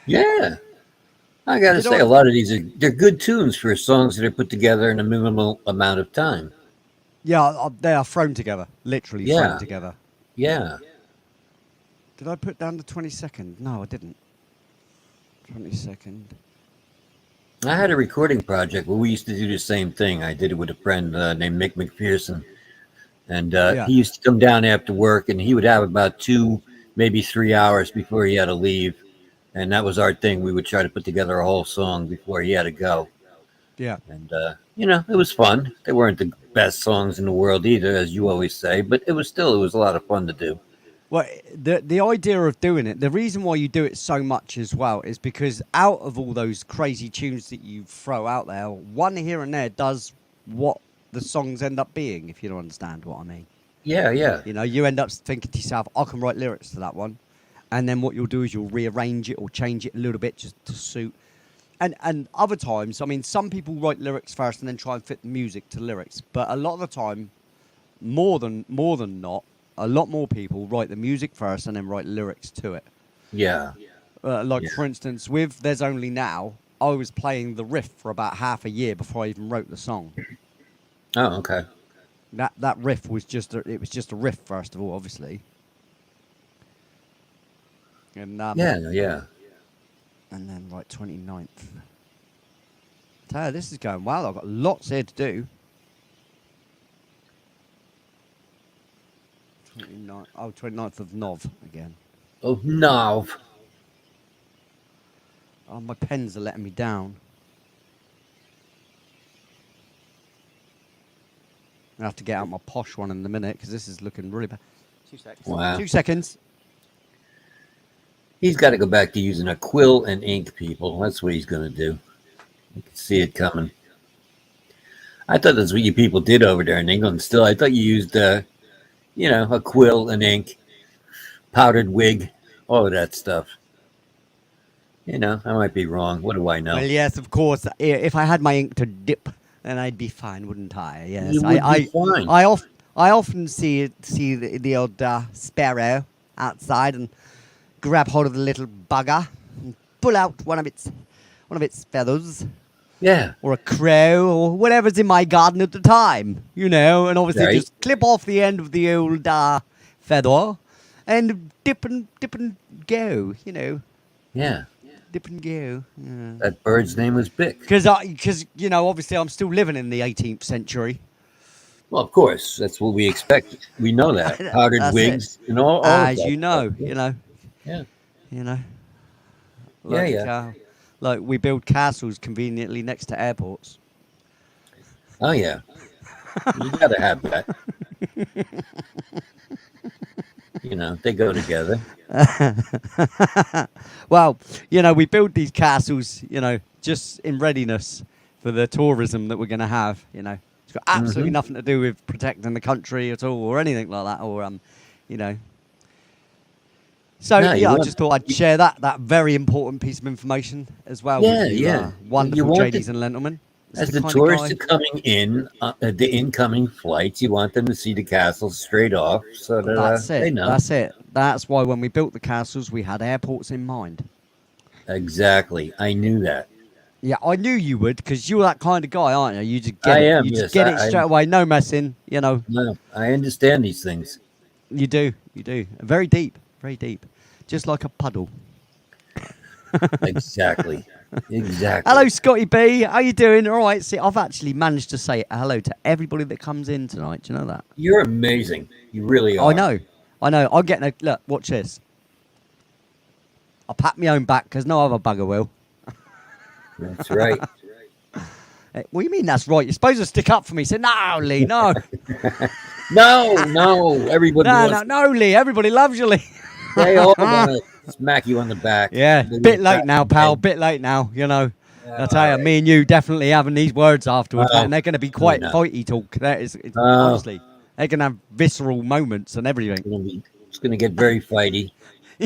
Yeah. I got to You know say, a what? lot of these they're good tunes for songs that are put together in a minimal amount of time. Yeah, they are thrown together, literally thrown Yeah. together. Yeah. Did I put down the 22nd? No, I didn't. 22nd. I had a recording project where we used to do the same thing. I did it with a friend named Mick McPherson. And Yeah, he used to come down after work, and he would have about 2, maybe 3 hours before he had to leave. And that was our thing. We would try to put together a whole song before he had to go. yeah. And, it was fun. They weren't the best songs in the world either, as you always say, but it was a lot of fun to do. Well, the idea of doing it, the reason why you do it so much as well is because out of all those crazy tunes that you throw out there, one here and there does what the songs end up being, if you don't understand what I mean. Yeah, yeah. You know, you end up thinking to yourself, I can write lyrics to that one. And then what you'll do is you'll rearrange it or change it a little bit just to suit. And other times, I mean, some people write lyrics first and then try and fit the music to lyrics. But a lot of the time, more than not, a lot more people write the music first and then write lyrics to it. Yeah. Like, Yeah. for instance, with There's Only Now, I was playing the riff for about half a year before I even wrote the song. Oh, okay. That riff was just a riff, first of all, obviously. And Yeah. and then, right, 29th. Tell you, this is going well. I've got lots here to do. 29th of Nov again. Oh, no. Oh, my pens are letting me down. I have to get out my posh one in a minute because this is looking really bad. 2 seconds. Wow. 2 seconds. He's got to go back to using a quill and ink, people. That's what he's going to do. You can see it coming. I thought that's what you people did over there in England still. I thought you used, a quill and ink, powdered wig, all of that stuff. I might be wrong. What do I know? Well, yes, of course. If I had my ink to dip, then I'd be fine, wouldn't I? Yes, You would be fine. I often see the old sparrow outside and grab hold of the little bugger and pull out one of its feathers, Yeah. or a crow, or whatever's in my garden at the time, and obviously Right. just clip off the end of the old feather and dip and go, Yeah. dip and go. Yeah. That bird's name was Bick. Because obviously I'm still living in the 18th century. Well, of course. That's what we expect. We know that. Powdered That's wigs and all As of that you know, stuff. Yeah. Like, like we build castles conveniently next to airports. Oh, yeah. You got to have that. They go together. Well, we build these castles, just in readiness for the tourism that we're going to have. It's got absolutely nothing to do with protecting the country at all, or anything like that, or So No, you I want- just thought I'd share that very important piece of information as well. Yeah, with you, yeah. wonderful You want ladies and gentlemen. It's As the kind of tourists guy- are coming in, the incoming flights, you want them to see the castle straight off, so that That's they it. know. That's it. That's why when we built the castles, we had airports in mind. Exactly. I knew that. Yeah, I knew you would, because you're that kind of guy, aren't you? You just get I it. am, You just yes. get it I- straight away. No messing. No, I understand these things. You do. You do. Very deep. Very deep. Just like a puddle. Exactly. Exactly. Hello, Scotty B. How you doing? All right. See, I've actually managed to say hello to everybody that comes in tonight. Do you know that? You're amazing. You really are. I know. I'm getting a look. Watch this. I'll pat my own back because no other bugger will. That's right. What do you mean that's right? You're supposed to stick up for me. Say, no, Lee, no. No. Everybody wants no, Lee. Everybody loves you, Lee. They all want to smack you on the back. Yeah, They bit want late that- now, pal. Bit late now, I tell you, alright. me and you definitely having these words afterwards, Oh, and they're going to be quite no. fighty talk. That is, Oh. honestly, they're going to have visceral moments and everything. It's going to get very fighty.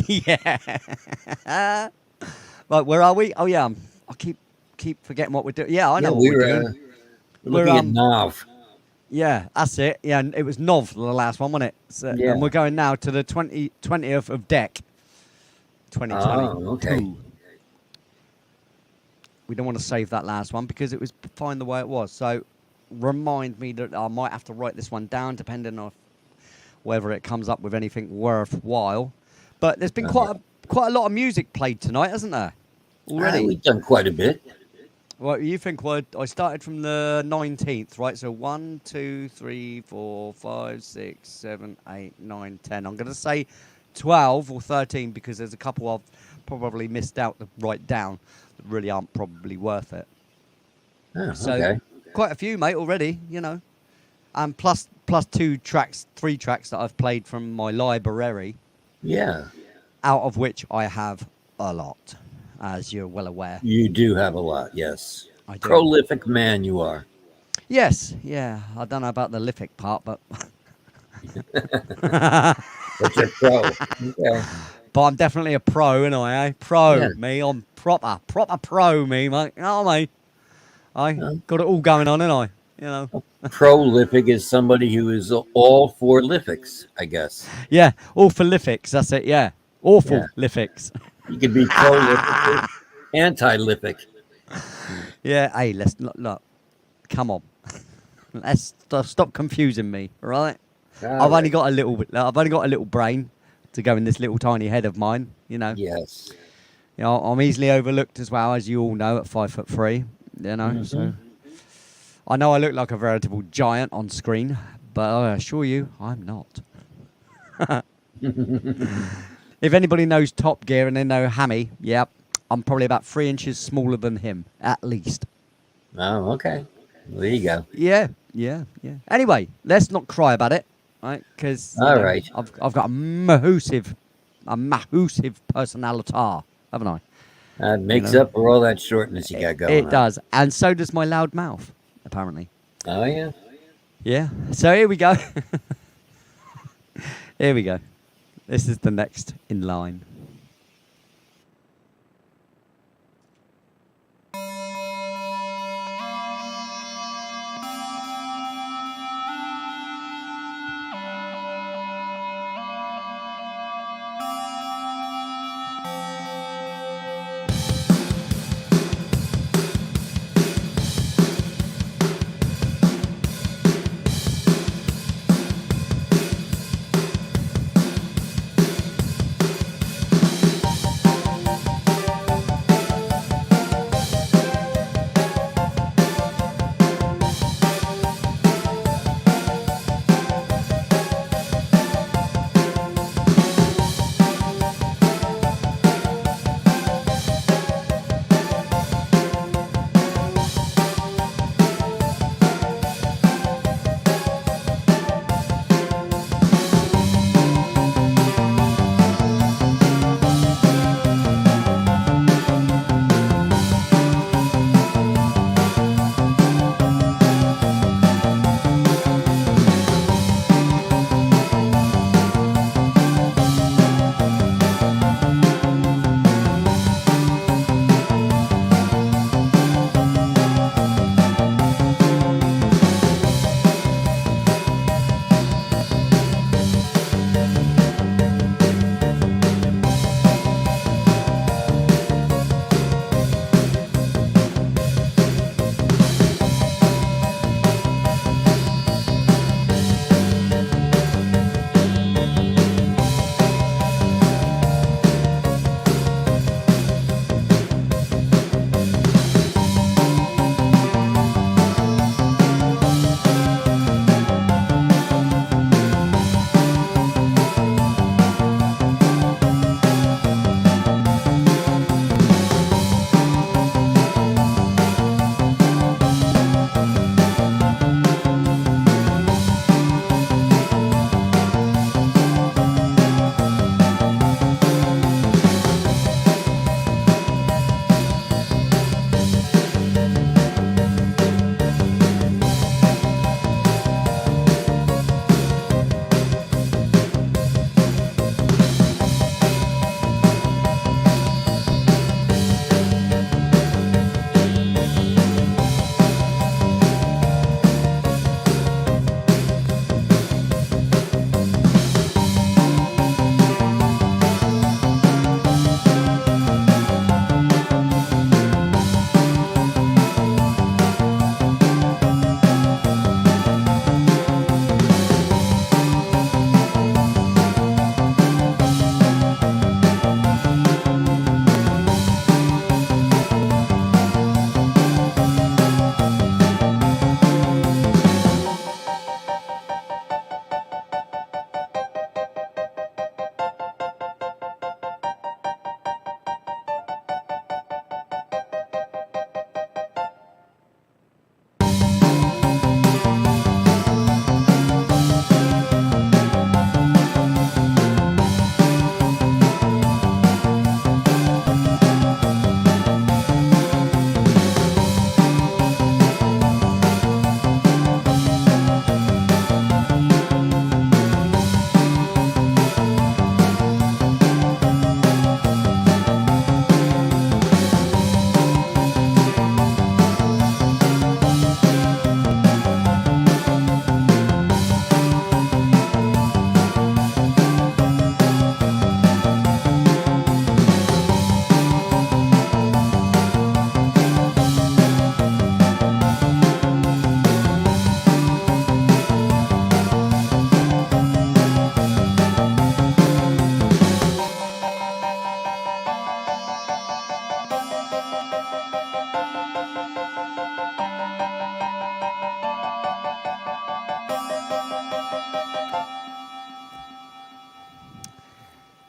Yeah. Right, where are we? Oh yeah, I keep forgetting what we're doing. Yeah, I know what we're doing. We're looking at Nav. Yeah, that's it. Yeah, and it was Nov, the last one, wasn't it? So, Yeah. And we're going now to the 20th of Dec. 2022. Oh, okay. We don't want to save that last one because it was fine the way it was. So remind me that I might have to write this one down depending on whether it comes up with anything worthwhile. But there's been Uh, quite a lot of music played tonight, hasn't there? Already. we've done quite a bit. Well, you think? Well, I started from the 19th, right? So 1, 2, 3, 4, 5, 6, 7, 8, 9, 10. I'm going to say 12 or 13 because there's a couple I've probably missed out to write down that really aren't probably worth it. Oh, So okay. quite a few, mate, already. And plus 3 tracks that I've played from my library, Yeah, out of which I have a lot, as you're well aware. you do have a lot. Yes, I do. prolific man you are. Yes, yeah. I don't know about the lific part, but But you're pro. Okay. but I'm definitely a pro, ain't I? Pro, Yeah. me. I'm proper pro, me, mate. Oh, mate. I Well, got it all going on, ain't I? prolific is somebody who is all for lifics, I guess. Yeah, all for lifics. That's it. Yeah, awful Yeah. lifics. You could be prolific or anti-lific. Yeah. Hey, let's look. Come on. Let's stop confusing me, all right? I've only got a little brain to go in this little tiny head of mine. Yes. I'm easily overlooked as well, as you all know, at 5'3". So I know I look like a veritable giant on screen, but I assure you, I'm not. If anybody knows Top Gear and they know Hammy, yep, I'm probably about 3 inches smaller than him, at least. Oh, okay. There you go. Yeah. Anyway, let's not cry about it, right? Because All right. I've got a mahoosive personality, haven't I? That makes up for all that shortness you got going It on. does, and so does my loud mouth, apparently. Oh, yeah. Yeah. So here we go. Here we go. This is the next in line.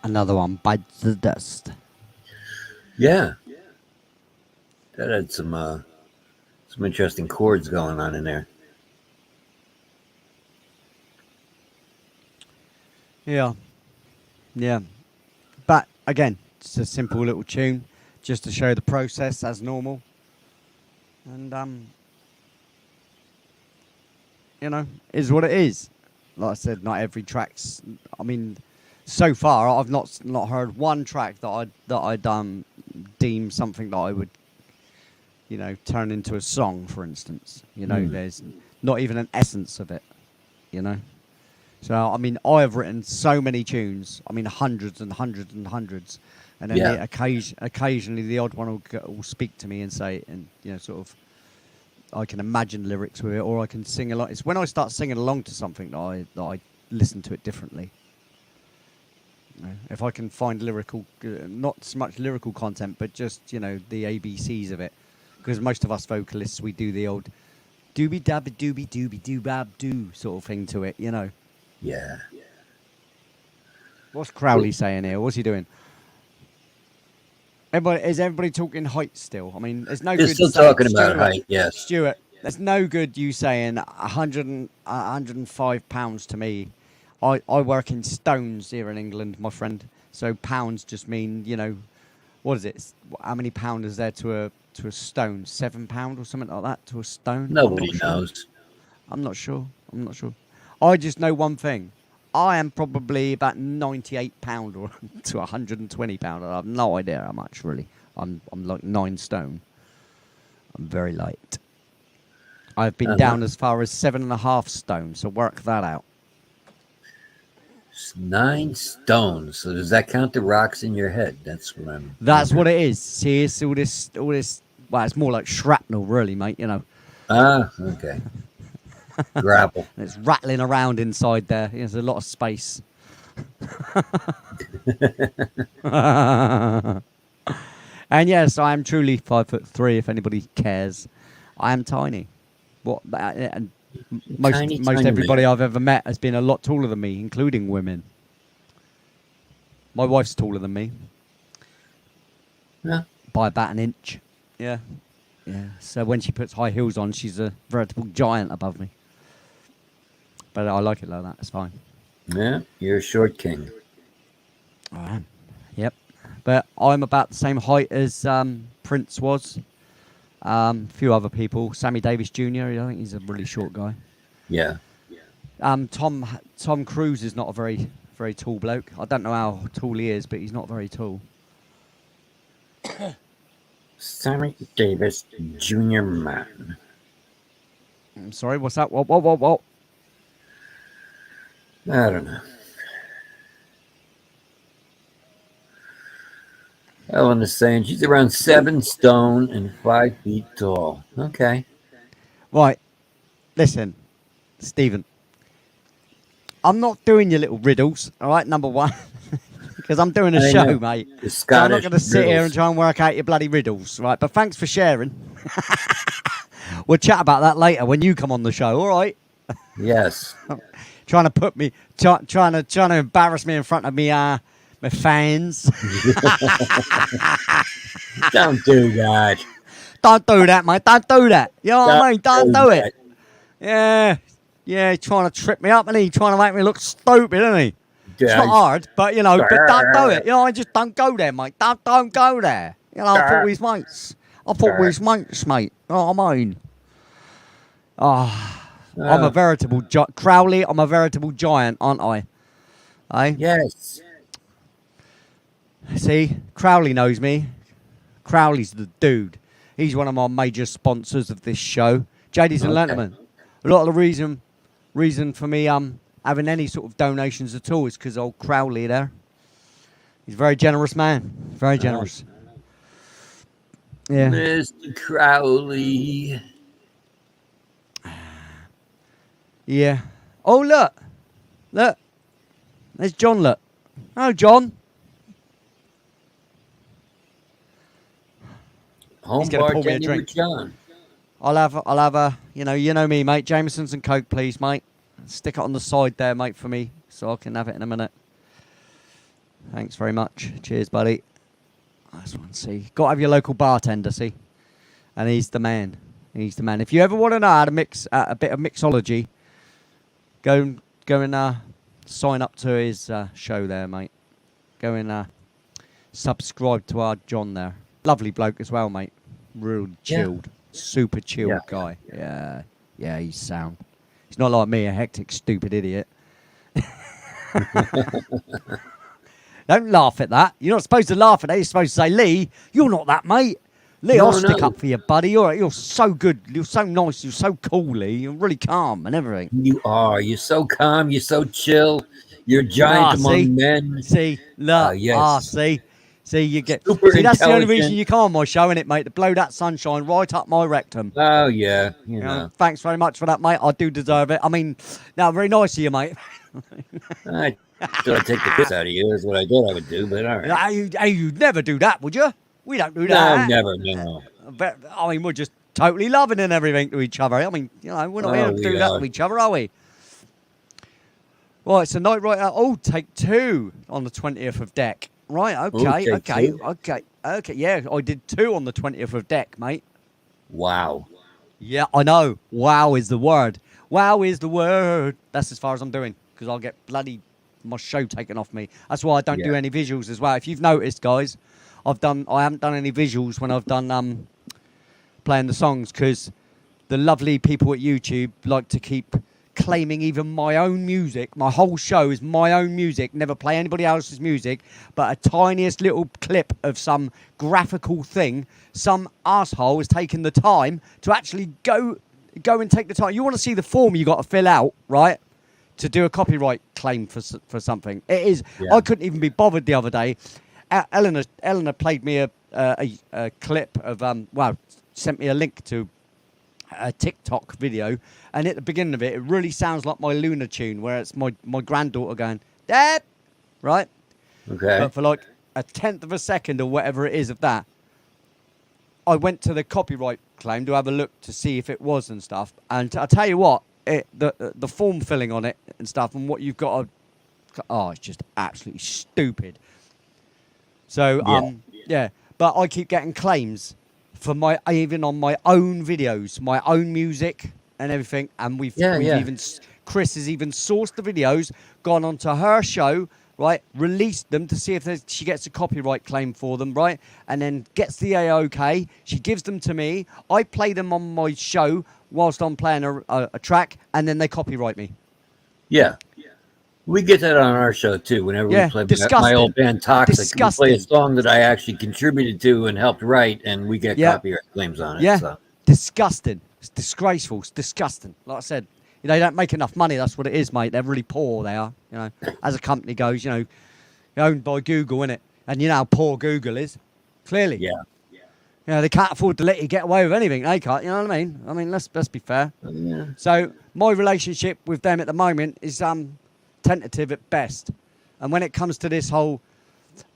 Another one bites the dust. Yeah, that had some interesting chords going on in there. Yeah, yeah. But again, it's a simple little tune, just to show the process as normal. And is what it is. Like I said, not every track's. I mean, so far I've not heard one track that I'd deem something that I would, turn into a song. For instance, there's not even an essence of it. So I mean, I have written so many tunes. I mean, hundreds and hundreds and hundreds, and then occasionally the odd one will speak to me and say, and sort of. I can imagine lyrics with it, or I can sing along. It's when I start singing along to something that I listen to it differently. If I can find not so much lyrical content, but just the ABCs of it, because most of us vocalists we do the old doobie dabby doobie doobie doo bab doo sort of thing to it, Yeah. What's Crowley saying here? What's he doing? Is everybody talking height still? I mean, there's no They're good. still talking about height, yes. Stuart, there's no good you saying 105 pounds to me. I work in stones here in England, my friend. So pounds just mean, what is it? How many pound is there to a stone? £7 or something like that to a stone? Nobody knows. I'm not sure. I just know one thing. I am probably about £98 or to £120. I have no idea how much, really. I'm like 9 stone. I'm very light. I've been down as far as 7.5 stone, so work that out. 9 stones. So does that count the rocks in your head? That's what it is. See, it's all this. Well, it's more like shrapnel, really, mate. Ah, okay. Grapple. And it's rattling around inside there. There's a lot of space. And yes, I am truly 5'3", if anybody cares. I am tiny. And most everybody man. I've ever met has been a lot taller than me, including women. My wife's taller than me. Yeah. By about an inch. Yeah. Yeah. So when she puts high heels on, she's a veritable giant above me. But I like it like that. It's fine. Yeah, you're a short king. I am. Yep. But I'm about the same height as Prince was. A few other people. Sammy Davis Jr., I think he's a really short guy. Yeah. Tom Cruise is not a very, very tall bloke. I don't know how tall he is, but he's not very tall. Sammy Davis Jr. man. I'm sorry, what's that? What? I don't know. Ellen is saying she's around 7 stone and 5 feet tall. Okay. Right. Listen, Stephen. I'm not doing your little riddles, all right, number one. Because I'm doing a show, mate. So I'm not going to sit here and try and work out your bloody riddles, right? But thanks for sharing. We'll chat about that later when you come on the show, all right? Yes. Trying to embarrass me in front of me, my fans. Don't do that. Don't do that, mate. Don't do that. You know what I mean? Don't do it. Yeah. Yeah, he's trying to trip me up, and he's trying to make me look stupid, isn't he? It's not hard, but, but don't do it. Just don't go there, mate. Don't go there. I thought we was mates. Mate. You know what I mean? I'm a veritable Crowley, I'm a veritable giant, aren't I? Eh? Yes. See, Crowley knows me. Crowley's the dude. He's one of my major sponsors of this show. Ladies and gentlemen, a lot of the reason for me having any sort of donations at all is because old Crowley there. He's a very generous man. Very generous. Yeah. Mr. Crowley. Yeah. Oh, look. There's John, look. Oh, John. Home bartending with John. I'll have a, you know me, mate. Jameson's and Coke, please, mate. Stick it on the side there, mate, for me, so I can have it in a minute. Thanks very much. Cheers, buddy. Nice one. See, got to have your local bartender. See, and he's the man. He's the man. If you ever want to know how to mix a bit of mixology, go and sign up to his show there, mate. Go and subscribe to our John there. Lovely bloke as well, mate. Real chilled, super chilled guy. Yeah, he's sound. He's not like me, a hectic, stupid idiot. Don't laugh at that. You're not supposed to laugh at that. You're supposed to say, Lee, you're not that, mate. Lee, I'll stick up for you, buddy. You're so good. You're so nice. You're so cool, Lee. You're really calm and everything. You are. You're so calm. You're so chill. You're a giant among men. See, look. Yes. See, you get. Super see, that's the only reason intelligent. you come on my show, innit, mate? To blow that sunshine right up my rectum. Oh, yeah. You You know. know, thanks very much for that, mate. I do deserve it. I mean, no, very nice of you, mate. I thought I'd take the piss out of you. That's what I thought I would do, but all right. You'd never do that, would you? We don't do No, that. never, no. But, I mean, we're just totally loving and everything to each other. I mean, you know, we're not here to we do that are. to each other, are we? Right, so night right out. Oh, take two on the 20th of deck. Right, okay, take two. okay. Yeah, I did two on the 20th of deck, mate. Wow. Yeah, I know. Wow is the word. Wow is the word. That's as far as I'm doing because I'll get bloody my show taken off me. That's why I don't do any visuals as well. If you've noticed, guys, I haven't done any visuals when I've done playing the songs because the lovely people at YouTube like to keep claiming even my own music. My whole show is my own music. Never play anybody else's music, but a tiniest little clip of some graphical thing. Some asshole has taken the time to actually go and take the time. You want to see the form you got to fill out, right? To do a copyright claim for something. It is. Yeah. I couldn't even be bothered the other day. Eleanor played me a clip of sent me a link to a TikTok video, and at the beginning of it, it really sounds like my Luna tune, where it's my granddaughter going, Dad, right? Okay. But for like a tenth of a second or whatever it is of that, I went to the copyright claim to have a look to see if it was and stuff. And I tell you what, the form filling on it and stuff, and what you've got to, it's just absolutely stupid. So but I keep getting claims for even on my own videos, my own music and everything, and we've even Chris has even sourced the videos, gone onto her show, right, released them to see if she gets a copyright claim for them, right, and then gets the AOK. She gives them to me. I play them on my show whilst I'm playing a track, and then they copyright me. Yeah. We get that on our show too. Whenever we play my old band Toxic, we play a song that I actually contributed to and helped write, and we get copyright claims on it. Yeah, so. Disgusting. It's disgraceful. It's disgusting. Like I said, they don't make enough money. That's what it is, mate. They're really poor. They are. You know, as a company goes, you're owned by Google, innit? And you know how poor Google is. Clearly. Yeah. You know, they can't afford to let you get away with anything. They can't. You know what I mean? I mean, let's be fair. Yeah. So my relationship with them at the moment is tentative at best. And when it comes to this whole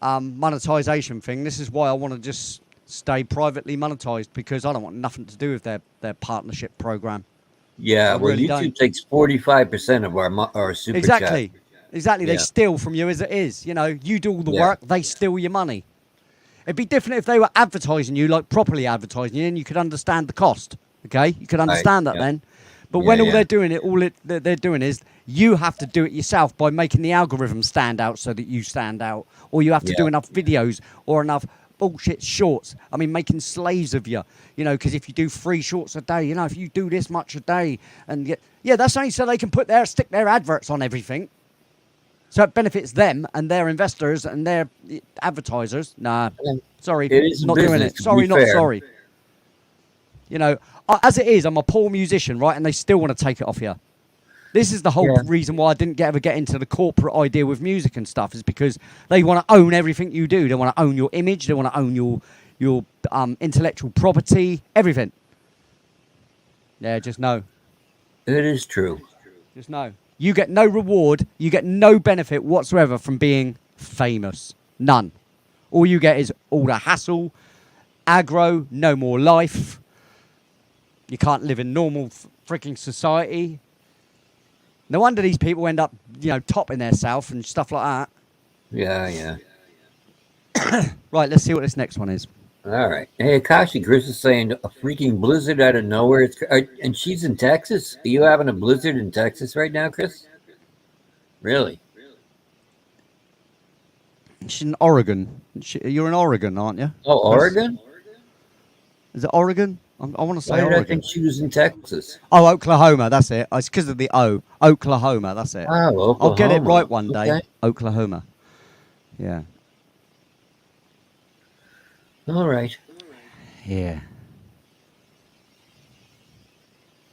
monetization thing, this is why I want to just stay privately monetized, because I don't want nothing to do with their partnership program. Yeah, well, really YouTube don't. takes 45% of our super Exactly. chat. Exactly. Yeah. They steal from you as it is. You know, you do all the Yeah. work, they steal your money. It'd be different if they were advertising you, like properly advertising you, and you could understand the cost. Okay? You could understand that then. But when they're doing it, they're doing is you have to do it yourself by making the algorithm stand out so that you stand out. Or you have to do enough videos or enough bullshit shorts. I mean, making slaves of you, because if you do 3 shorts a day, if you do this much a day, and that's only so they can stick their adverts on everything. So it benefits them and their investors and their advertisers. Nah, sorry, not doing it. Sorry, not sorry. As it is, I'm a poor musician, right? And they still want to take it off you. This is the whole reason why I didn't ever get into the corporate idea with music and stuff, is because they want to own everything you do. They want to own your image. They want to own your intellectual property, everything. Yeah, just know. It is true. Just know. You get no reward. You get no benefit whatsoever from being famous. None. All you get is all the hassle, aggro, no more life. You can't live in normal freaking society. No wonder these people end up, topping their self and stuff like that. Yeah, yeah. Right, let's see what this next one is. All right. Hey, Akashi, Chris is saying a freaking blizzard out of nowhere. And she's in Texas. Are you having a blizzard in Texas right now, Chris? Really? She's in Oregon. You're in Oregon, aren't you? Oh, Chris? Oregon? Is it Oregon? I want to Why say did I Oregon. think she was in Texas? Oh, Oklahoma. That's it. It's because of the O. Oklahoma. That's it. Oh, I'll get it right Oklahoma. one day. Okay. Oklahoma. Yeah. All right. Yeah.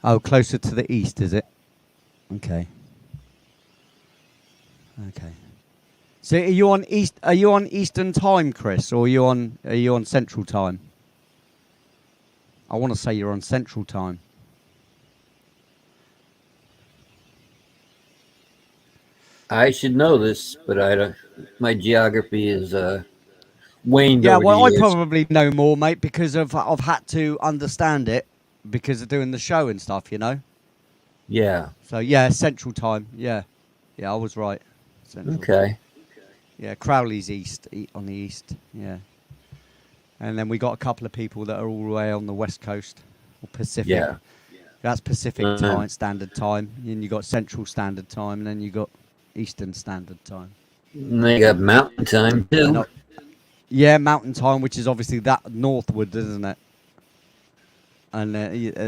Oh, closer to the east, is it? Okay. Okay. So are you on east? Are you on Eastern time, Chris, or are you on Central time? I want to say you're on Central time. I should know this, but I don't. My geography is waned Yeah, over the well, I years. probably know more, mate, because I've had to understand it because of doing the show and stuff, you know. Yeah. So yeah, Central time. Yeah, yeah, I was right. Central. Okay. Yeah, Crowley's on the east. Yeah, and then we got a couple of people that are all the way on the west coast or Pacific. Yeah. That's Pacific Uh-huh. time, Standard Time. And you got Central Standard Time, and then you got Eastern Standard Time. And they got mountain time too. No, yeah, Mountain Time, which is obviously that northward, isn't it? And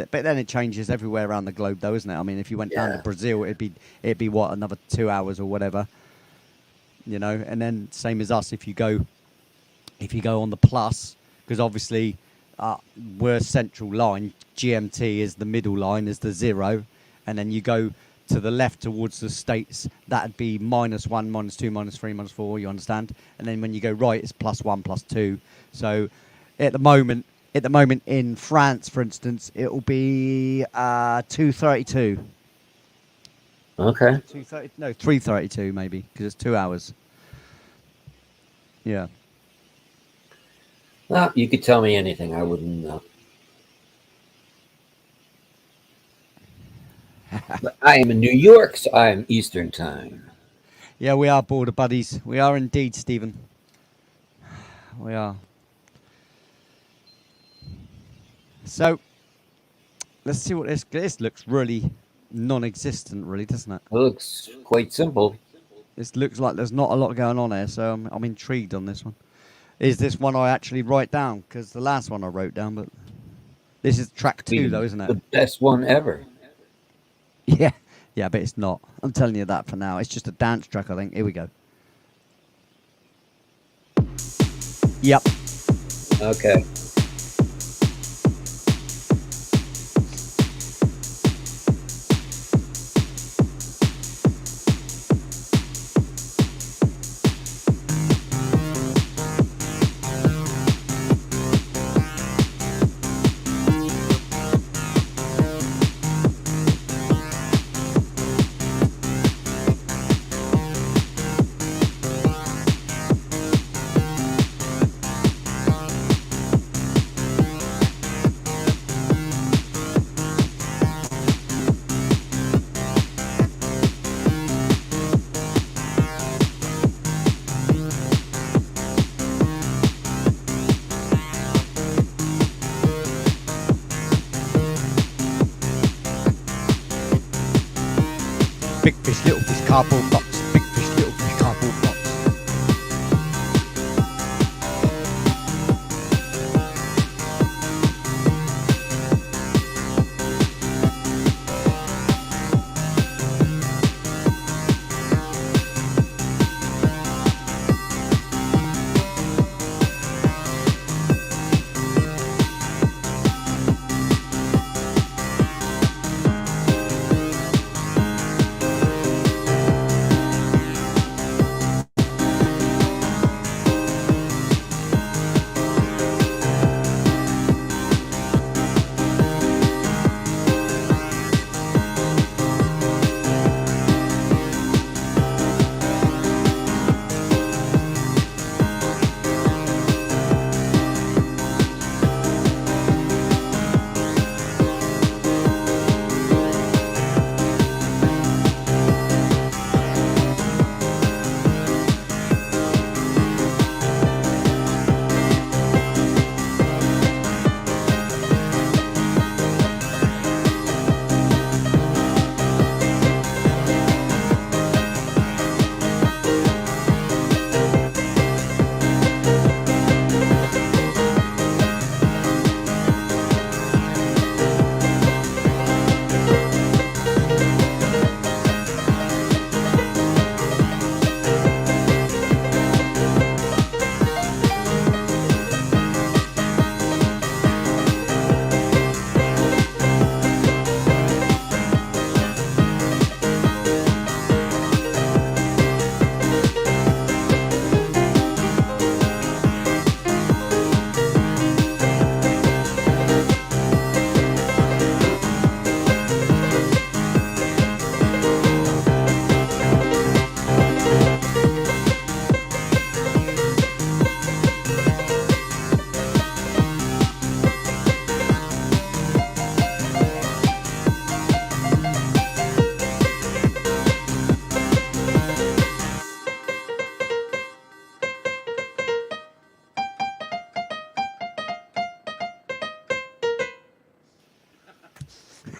but then it changes everywhere around the globe, though, isn't it? I mean, if you went down to Yeah. Brazil, it'd be what, another 2 hours or whatever, you know. And then same as us, if you go on the plus, because obviously we're central line. GMT is the middle line, is the 0, and then you go to the left towards the states. That'd be -1, -2, -3, -4. You understand? And then when you go right, it's +1, +2. So at the moment in France, for instance, it'll be 2:32. Okay. 2:30? No, 3:32 maybe, because it's 2 hours. Yeah. Well, you could tell me anything. I wouldn't know. But I am in New York, so I am Eastern time. Yeah, we are border buddies. We are indeed, Stephen. We are. So, let's see what this looks really non-existent, really, doesn't it? It looks quite simple. This looks like there's not a lot going on here, so I'm intrigued on this one. Is this one I actually write down? Because the last one I wrote down, but this is track 2, though, isn't it? The best one ever. Yeah, yeah, but it's not. I'm telling you that for now. It's just a dance track, I think. Here we go. Yep. Okay. Big fish, little fish, cardboard box. Big fish, little fish, cardboard box.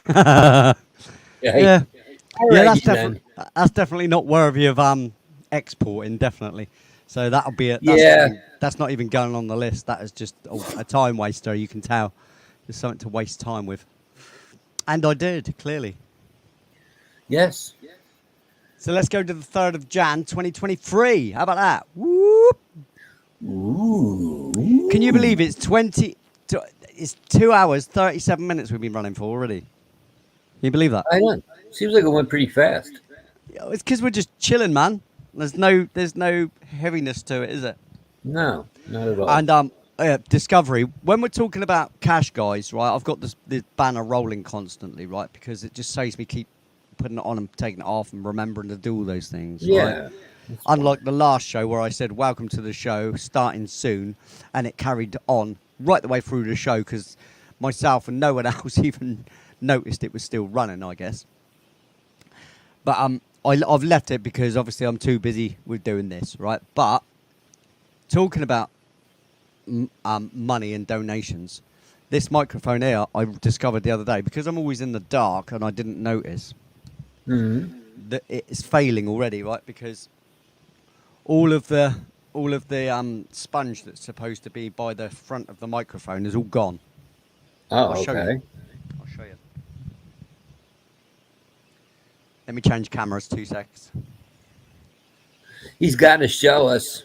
yeah, Yeah. yeah, Then. that's definitely not worthy of exporting, definitely. So that'll be it. Yeah. That's not even going on the list. That is just a time waster. You can tell. There's something to waste time with, and I did clearly. Yes. So let's go to the 3rd of Jan, 2023. How about that? Whoop! Ooh. Can you believe it's 20? It's 2 hours 37 minutes we've been running for already. Can you believe that? I know. Seems like it went pretty fast. It's because we're just chilling, man. There's no heaviness to it, is it? No, not at all. And Discovery. When we're talking about cash, guys, right? I've got this banner rolling constantly, right? Because it just saves me keep putting it on and taking it off and remembering to do all those things. Yeah. Right? Unlike the last show where I said "Welcome to the show, starting soon," and it carried on right the way through the show because myself and no one else even noticed it was still running, I guess. But I've left it because obviously I'm too busy with doing this, right? But talking about money and donations, this microphone here I discovered the other day because I'm always in the dark and I didn't notice that it's failing already, right? Because all of the sponge that's supposed to be by the front of the microphone is all gone. Oh, I'll show you. okay. I'll show you. Let me change cameras 2 secs. He's got to show us.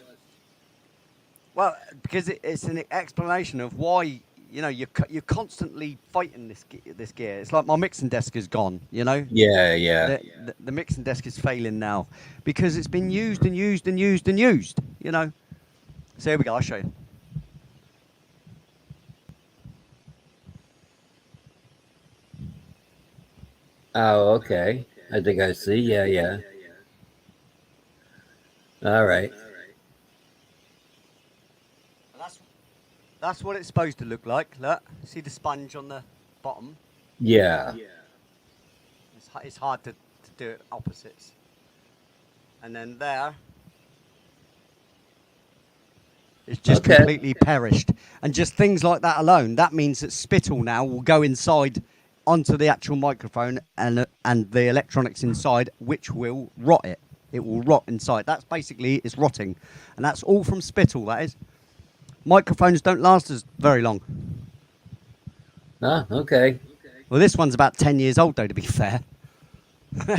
Well, because it's an explanation of why you're constantly fighting this gear. It's like my mixing desk is gone. Yeah. The mixing desk is failing now because it's been used and used and used and used. So here we go. I'll show you. Oh, okay. I think I see. Yeah. All right. That's what it's supposed to look like. Look, see the sponge on the bottom? Yeah. It's hard to do it opposites. And then there, it's just completely perished. And just things like that alone, that means that spittle now will go inside onto the actual microphone and the electronics inside, which will rot it. It will rot inside. That's basically, it's rotting. And that's all from spittle, that is. Microphones don't last as very long. Ah, okay. Well, this one's about 10 years old, though, to be fair.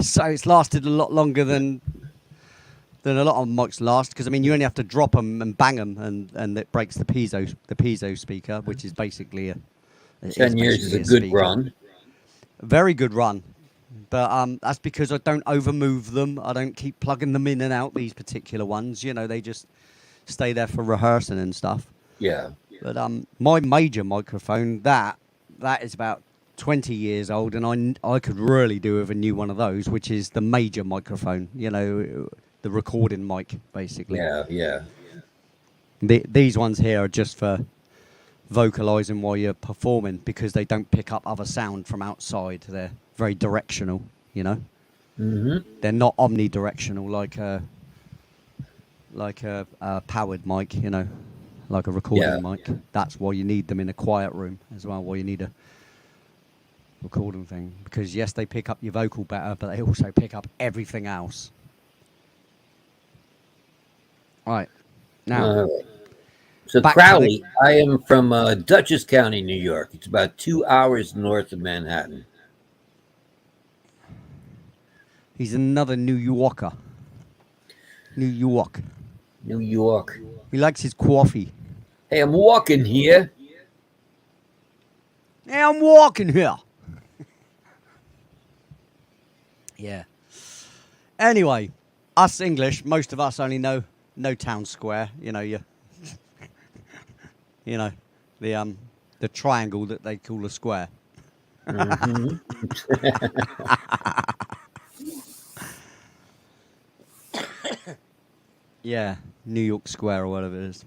So it's lasted a lot longer than a lot of mics last. Because I mean, you only have to drop them and bang them, and it breaks the piezo speaker, which is basically 10 years is a good speaker. Run. Very good run. But that's because I don't overmove them. I don't keep plugging them in and out. These particular ones, they just stay there for rehearsing and stuff. Yeah. But my major microphone, that is about 20 years old, and I could really do with a new one of those, which is the major microphone, the recording mic, basically. Yeah. These ones here are just for vocalizing while you're performing because they don't pick up other sound from outside. They're very directional, Mm-hmm. They're not omnidirectional like a powered mic, like a recording mic. That's why you need them in a quiet room as well, why you need a recording thing. Because, yes, they pick up your vocal better, but they also pick up everything else. Right. Now. So, Crowley, I am from Dutchess County, New York. It's about 2 hours north of Manhattan. He's another New Yorker. New York. He likes his coffee. Hey, I'm walking here. Hey, I'm walking here. Yeah. Anyway, us English, most of us only know town square. The triangle that they call a square. Mm-hmm. Yeah, New York Square or whatever it is.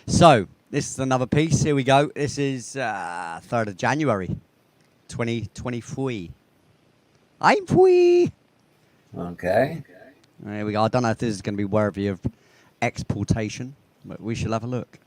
So, this is another piece. Here we go. This is 3rd of January, 2023. I'm free. Okay. There we go. I don't know if this is going to be worthy of exportation, but we shall have a look.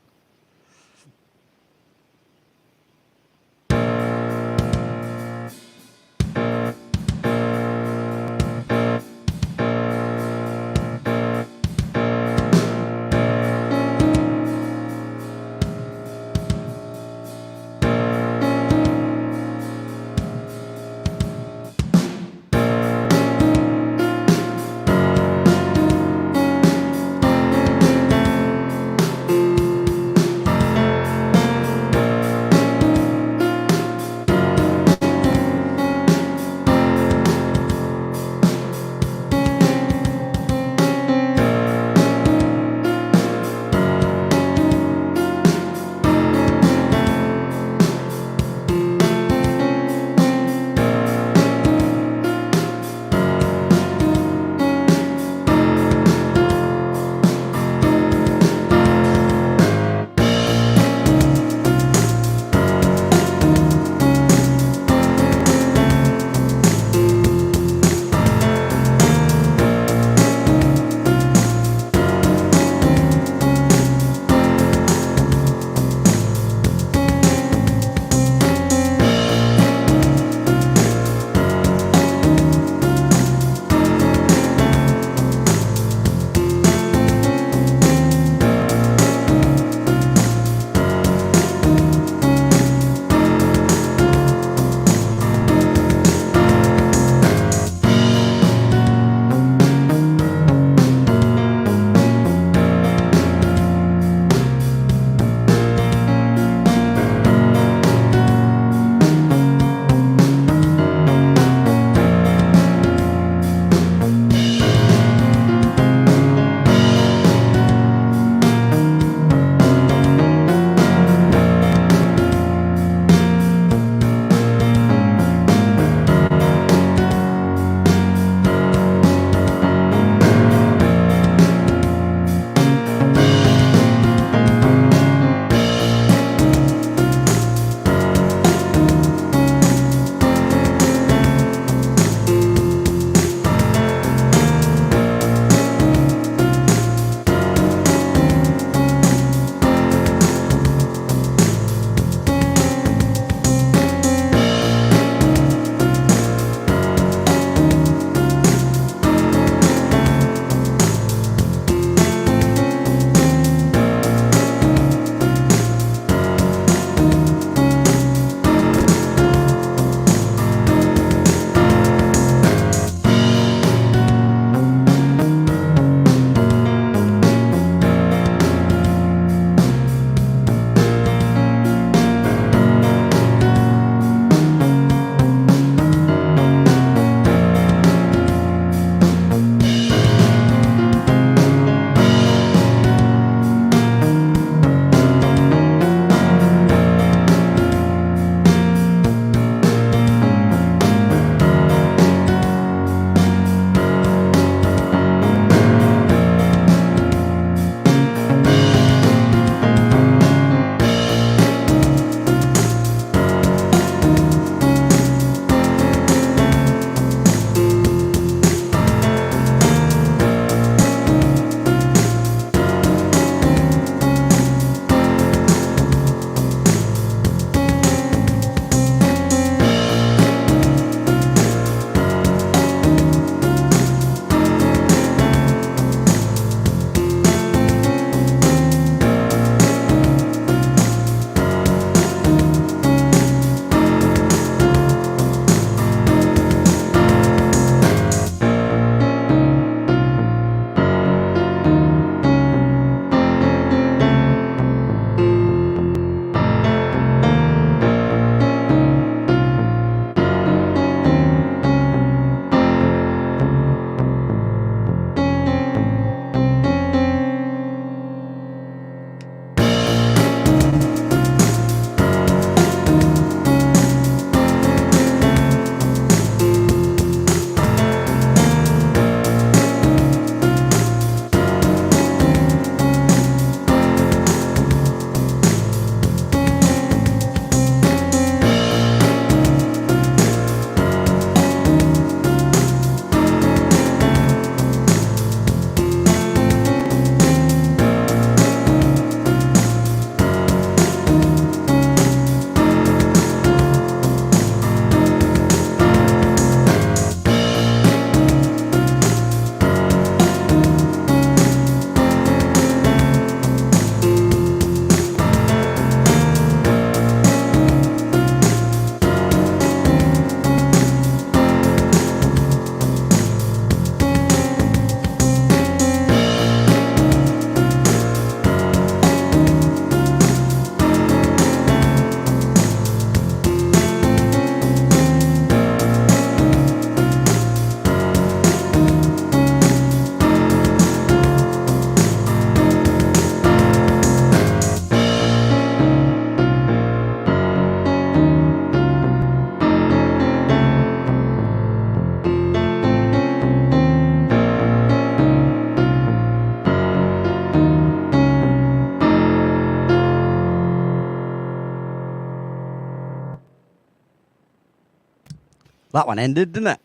That one ended, didn't it?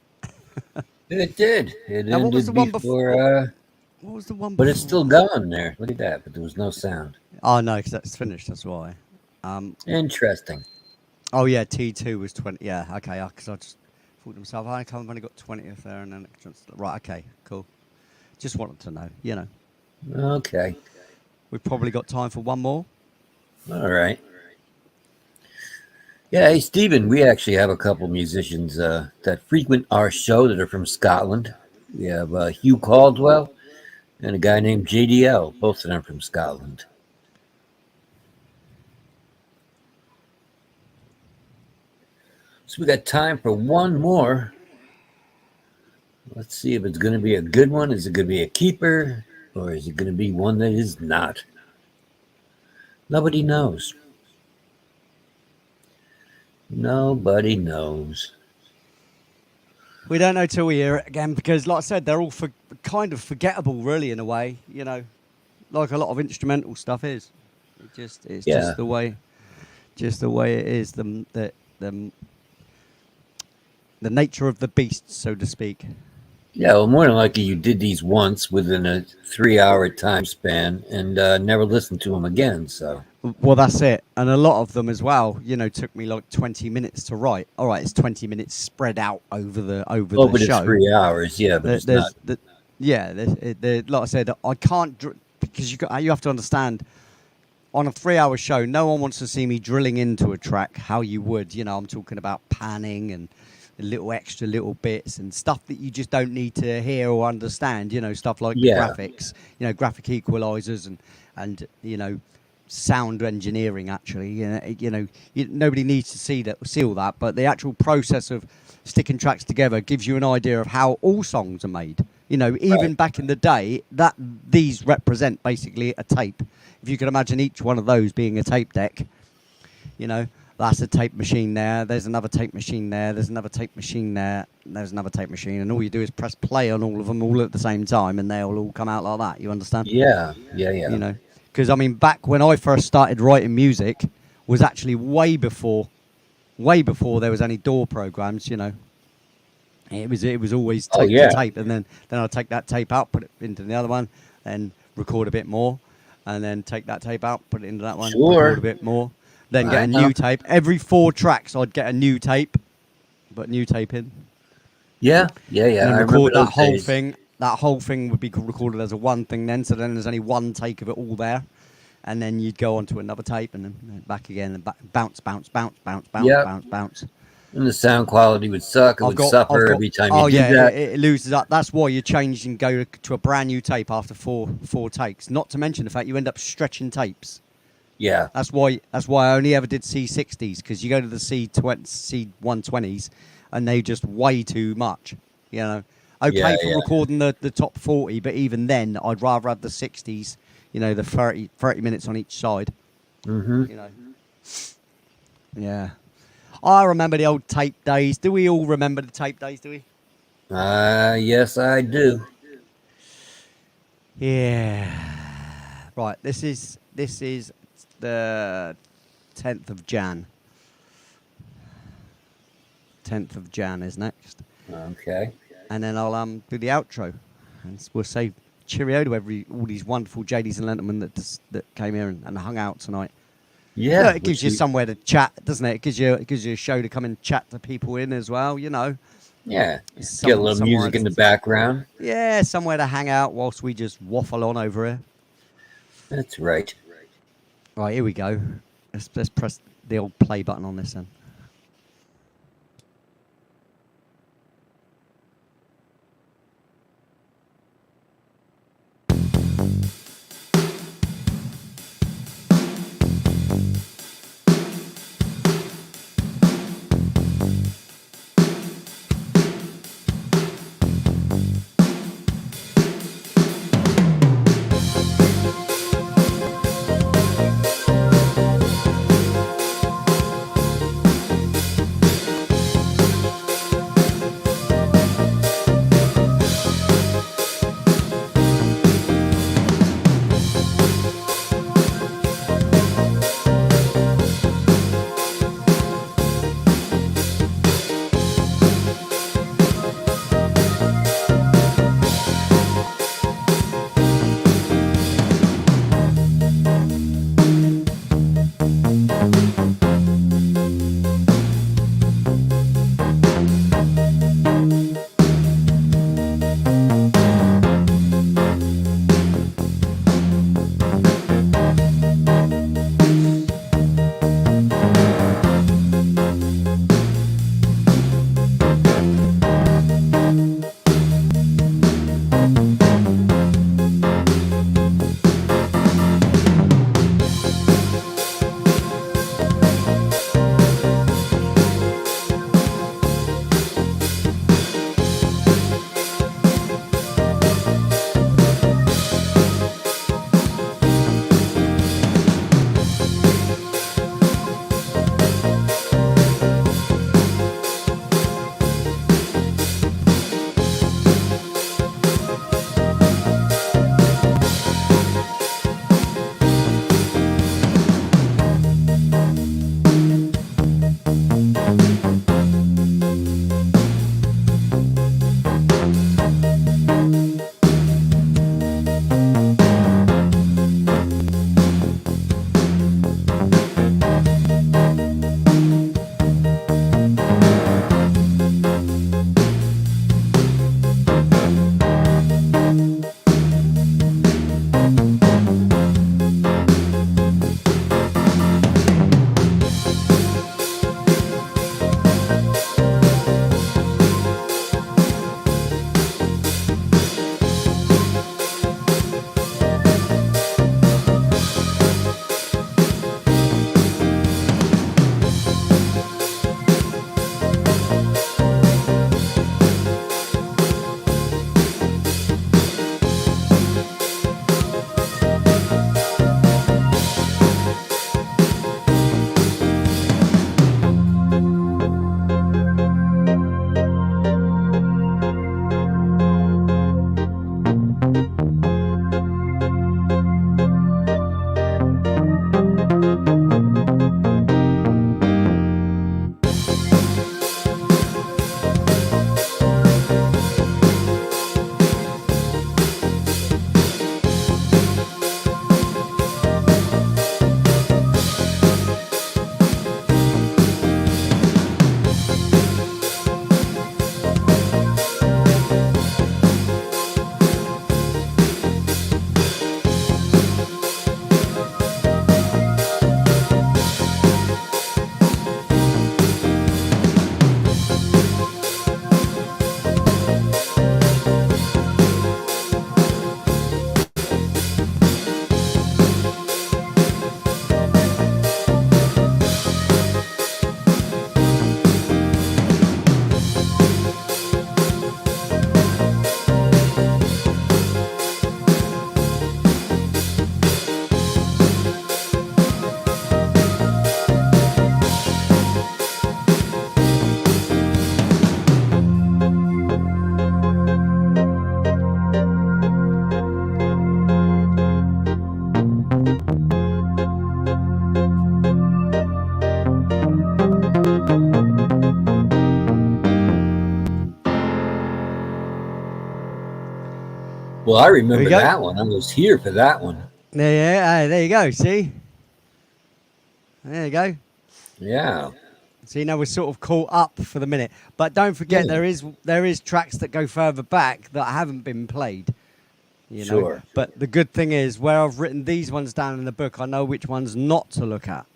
It did. It Now, what was ended the one before. What was the one But before? it's still going there. Look at that. But there was no sound. Oh no, because that's finished. That's why. Interesting. Oh yeah, T2 was 20. Yeah, okay. Because I just thought to myself, I've only got 20th there, and then right. Okay, cool. Just wanted to know. Okay. We've probably got time for one more. All right. Yeah, hey, Stephen, we actually have a couple musicians that frequent our show that are from Scotland. We have Hugh Caldwell and a guy named JDL, both of them from Scotland. So we got time for one more. Let's see if it's going to be a good one. Is it going to be a keeper, or is it going to be one that is not? Nobody knows. Nobody knows. We don't know till we hear it again because, like I said, they're all kind of forgettable, really, in a way. Like a lot of instrumental stuff is. It's just the way it is. The nature of the beast, so to speak. Yeah, well, more than likely you did these once within a 3-hour time span and never listened to them again. So. Well, that's it. And a lot of them as well, took me like 20 minutes to write. All right, it's 20 minutes spread out over the show. 3 hours, yeah, but it's not. Like I said, I can't, because you have to understand, on a 3-hour show, no one wants to see me drilling into a track how you would. I'm talking about panning and little bits and stuff that you just don't need to hear or understand. Stuff like the graphics, graphic equalizers and sound engineering. Actually, nobody needs to see all that, but the actual process of sticking tracks together gives you an idea of how all songs are made. Even back in the day, that these represent basically a tape. If you can imagine each one of those being a tape deck, that's a tape machine there. There's another tape machine there. There's another tape machine there. There's another tape machine, and all you do is press play on all of them all at the same time, and they'll all come out like that. You understand? Yeah. Because back when I first started writing music, was actually way before there was any DAW programs. It was always tape to tape, and then I'd take that tape out, put it into the other one, and record a bit more, and then take that tape out, put it into that one, record a bit more. Then get a new tape. Every 4 tracks, I'd get a new tape, put new tape in. Yeah. And then record that whole thing. That whole thing would be recorded as a one thing then, so then there's only one take of it all there. And then you'd go on to another tape and then back again and bounce. And the sound quality would suck. It would suffer every time you did that. It loses up. That's why you change and go to a brand new tape after four takes. Not to mention the fact you end up stretching tapes. Yeah. That's why I only ever did C60s, because you go to the C120s and they just way too much. Okay, for recording the top 40, but even then I'd rather have the 60s, the 30 minutes on each side. Mm-hmm. Yeah. I remember the old tape days. Do we all remember the tape days, do we? Yes, I do. Yeah. Right, this is the 10th of Jan. 10th of Jan is next. Okay. And then I'll do the outro. And we'll say cheerio to all these wonderful JDs and gentlemen that came here and hung out tonight. Yeah. It gives you somewhere to chat, doesn't it? It gives you a show to come and chat to people in as well, Yeah. Get a little music in the background. Yeah, somewhere to hang out whilst we just waffle on over here. That's right. Right, here we go. Let's press the old play button on this then. Well, I There we remember go. that one. I was here for that one. There you go. See? There you go. Yeah. So we're sort of caught up for the minute. But don't forget Yeah. there is tracks that go further back that haven't been played. Sure. But the good thing is where I've written these ones down in the book, I know which ones not to look at.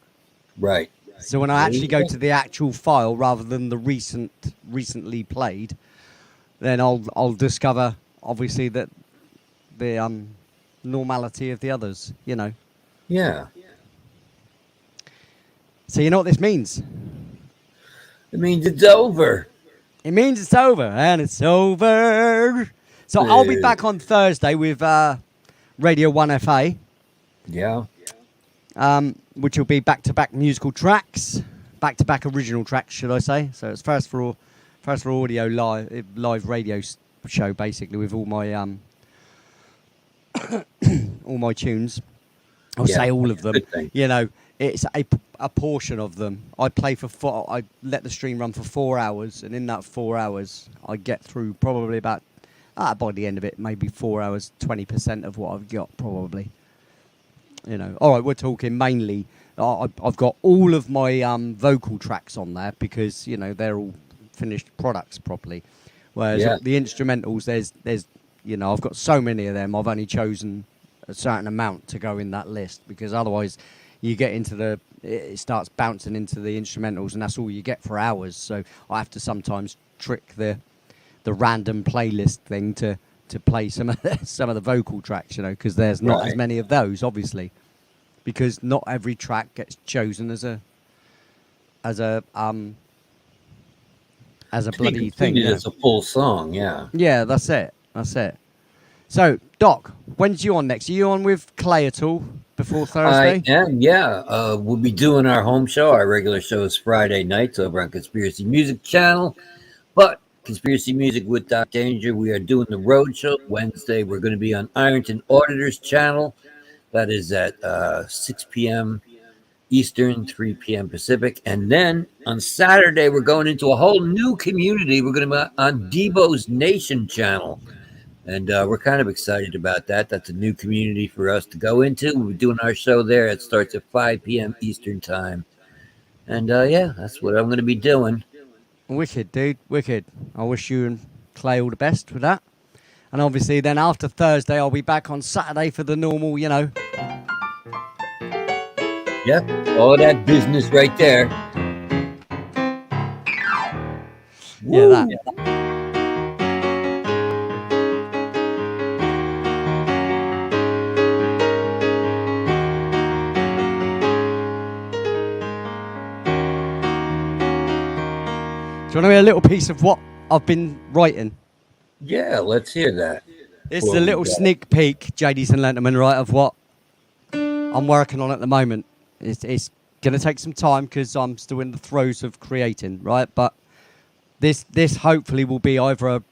Right. So when I There actually you go go. to the actual file rather than the recently played, then I'll discover obviously that the normality of the others, Yeah. So you know what this means? It means it's over. It means it's over, and it's over. So I'll be back on Thursday with Radio 1FA, Yeah. which will be back-to-back musical tracks, back-to-back original tracks, should I say? So it's first for audio live radio show, basically, with all my all my tunes. I'll Yeah, say all of them. good thing. It's a portion of them. I play for I let the stream run for 4 hours, and in that 4 hours, I get through probably about by the end of it, maybe 4 hours, 20% of what I've got, probably. All right, we're talking mainly. I've got all of my vocal tracks on there because they're all finished products properly. Whereas the instrumentals, there's I've got so many of them. I've only chosen a certain amount to go in that list because otherwise you get into it starts bouncing into the instrumentals and that's all you get for hours. So I have to sometimes trick the random playlist thing to play some of the vocal tracks, because there's not as many of those, obviously, because not every track gets chosen as a bloody thing. It's a full song, yeah. Yeah, that's it. So, Doc, when's you on next? Are you on with Clay at all before Thursday? I am, yeah. We'll be doing our home show. Our regular show is Friday nights over on Conspiracy Music Channel. But Conspiracy Music with Doc Danger, we are doing the road show Wednesday. We're going to be on Ironton Auditors Channel. That is at 6 p.m. Eastern, 3 p.m. Pacific. And then on Saturday, we're going into a whole new community. We're going to be on Debo's Nation Channel. And we're kind of excited about that. That's a new community for us to go into. We're doing our show there. It starts at 5 p.m. Eastern time. And that's what I'm going to be doing. Wicked, dude. Wicked. I wish you and Clay all the best with that. And obviously then after Thursday, I'll be back on Saturday for the normal, Yep. All that business right there. Yeah, that. Do you want to hear a little piece of what I've been writing? Yeah, let's hear that. It's a little sneak peek, ladies and gentlemen, right, of what I'm working on at the moment. It's going to take some time because I'm still in the throes of creating, right? But this hopefully will be either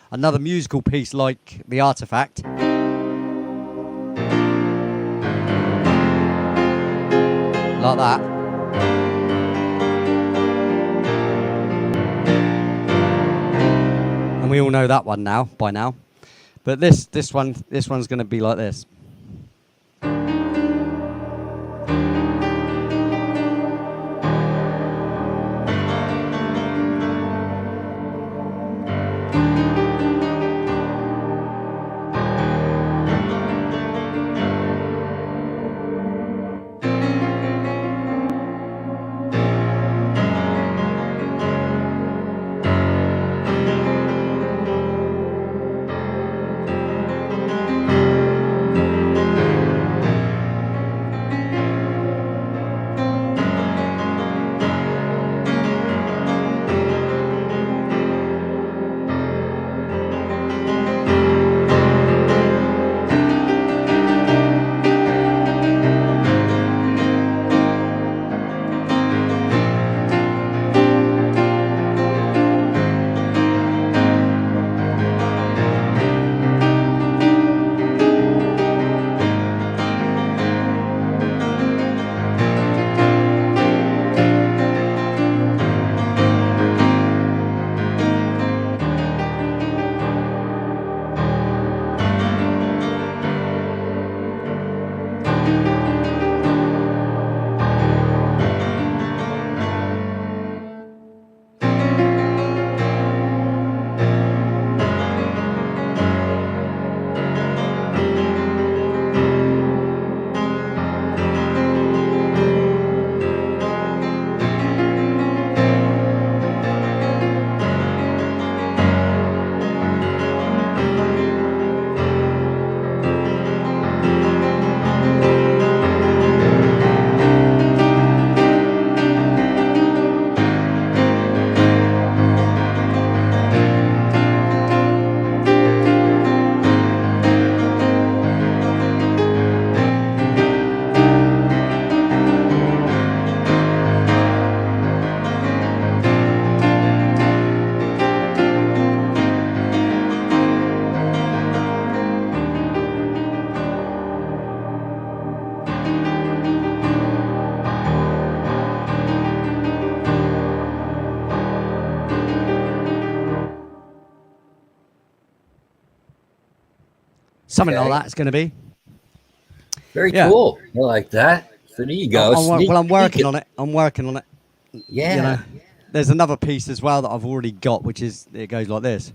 another musical piece like The Artifact, like that, and we all know that one by now. But this one's going to be like this. Something Okay. like that it's going to be. Very Yeah. cool. I like that. So there you go. I'm working on it. I'm working on it. Yeah. You know, there's another piece as well that I've already got, which is, it goes like this.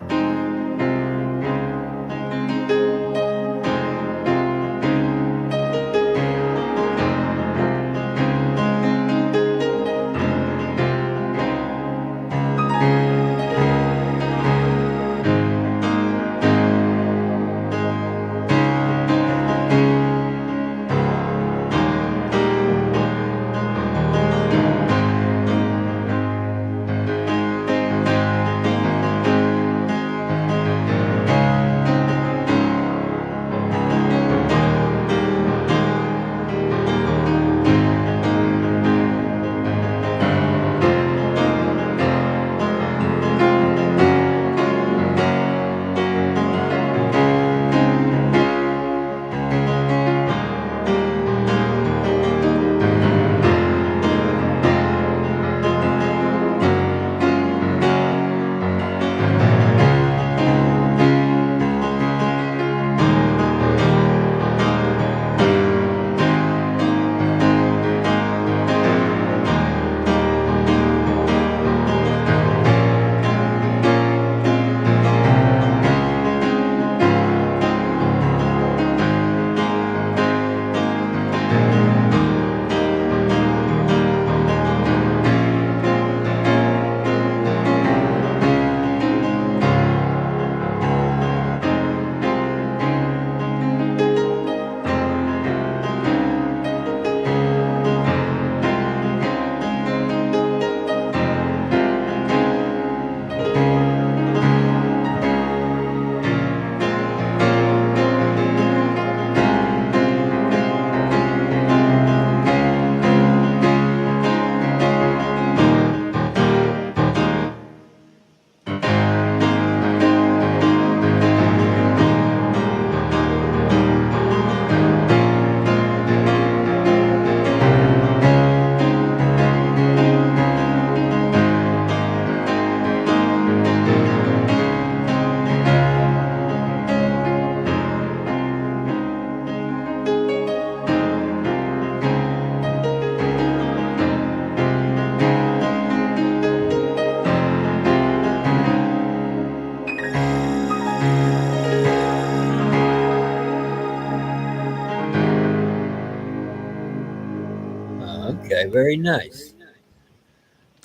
Okay, very nice.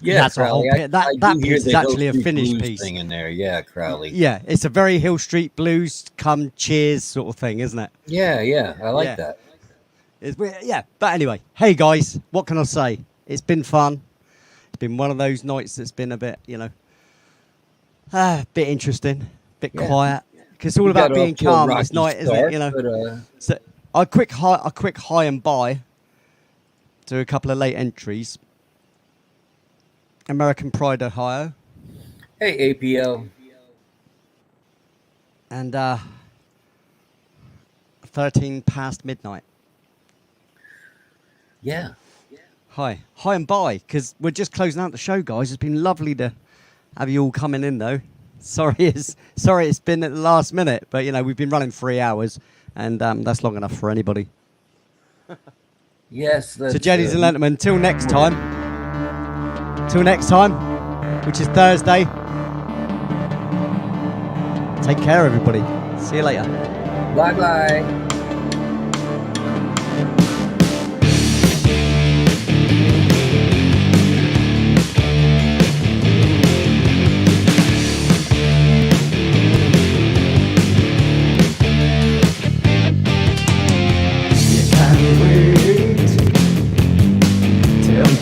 Yeah, That's a whole Crowley. bit. I That do hear piece is the Hill actually a Street finished Blues piece. thing in there. Yeah, Crowley. Yeah, it's a very Hill Street Blues come cheers sort of thing, isn't it? Yeah, I like Yeah. that. Yeah, but anyway, hey guys, what can I say? It's been fun. It's been one of those nights that's been a bit, a bit interesting, a bit Yeah. quiet. 'Cause it's all We about got being off to a calm rocky this night, isn't start, it? But, So a quick high and bye to a couple of late entries. American Pride, Ohio, hey, APL. and 13 past midnight. Yeah. Hi and bye, because we're just closing out the show, guys. It's been lovely to have you all coming in, though. Sorry it's been at the last minute, but we've been running 3 hours, and that's long enough for anybody. Yes. So, ladies and gentlemen, till next time, which is Thursday. Take care, everybody. See you later. Bye-bye.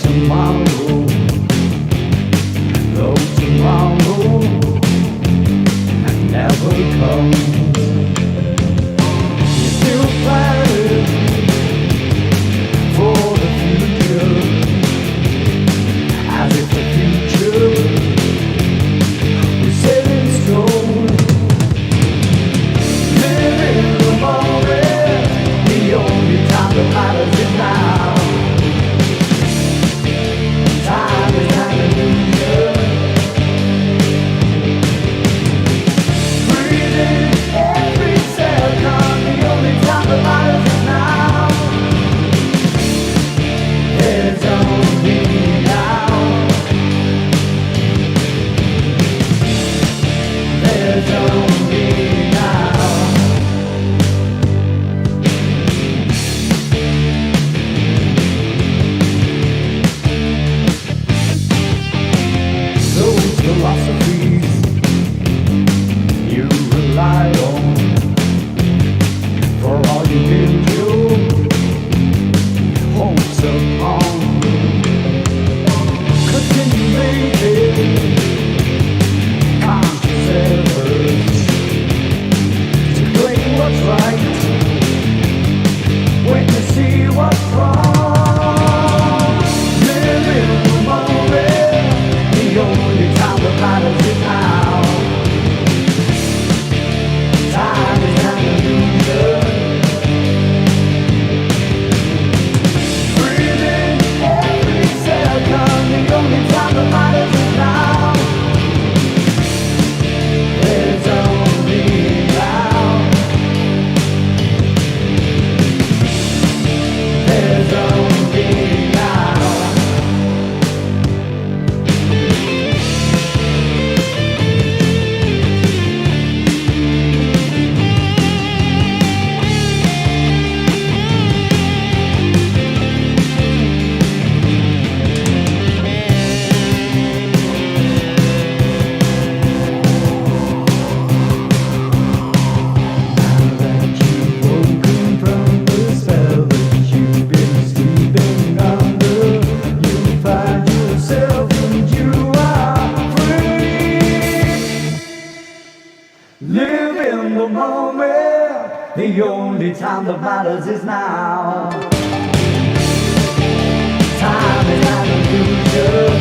Tomorrow, though tomorrow never comes. only time that matters is now. Time is an illusion.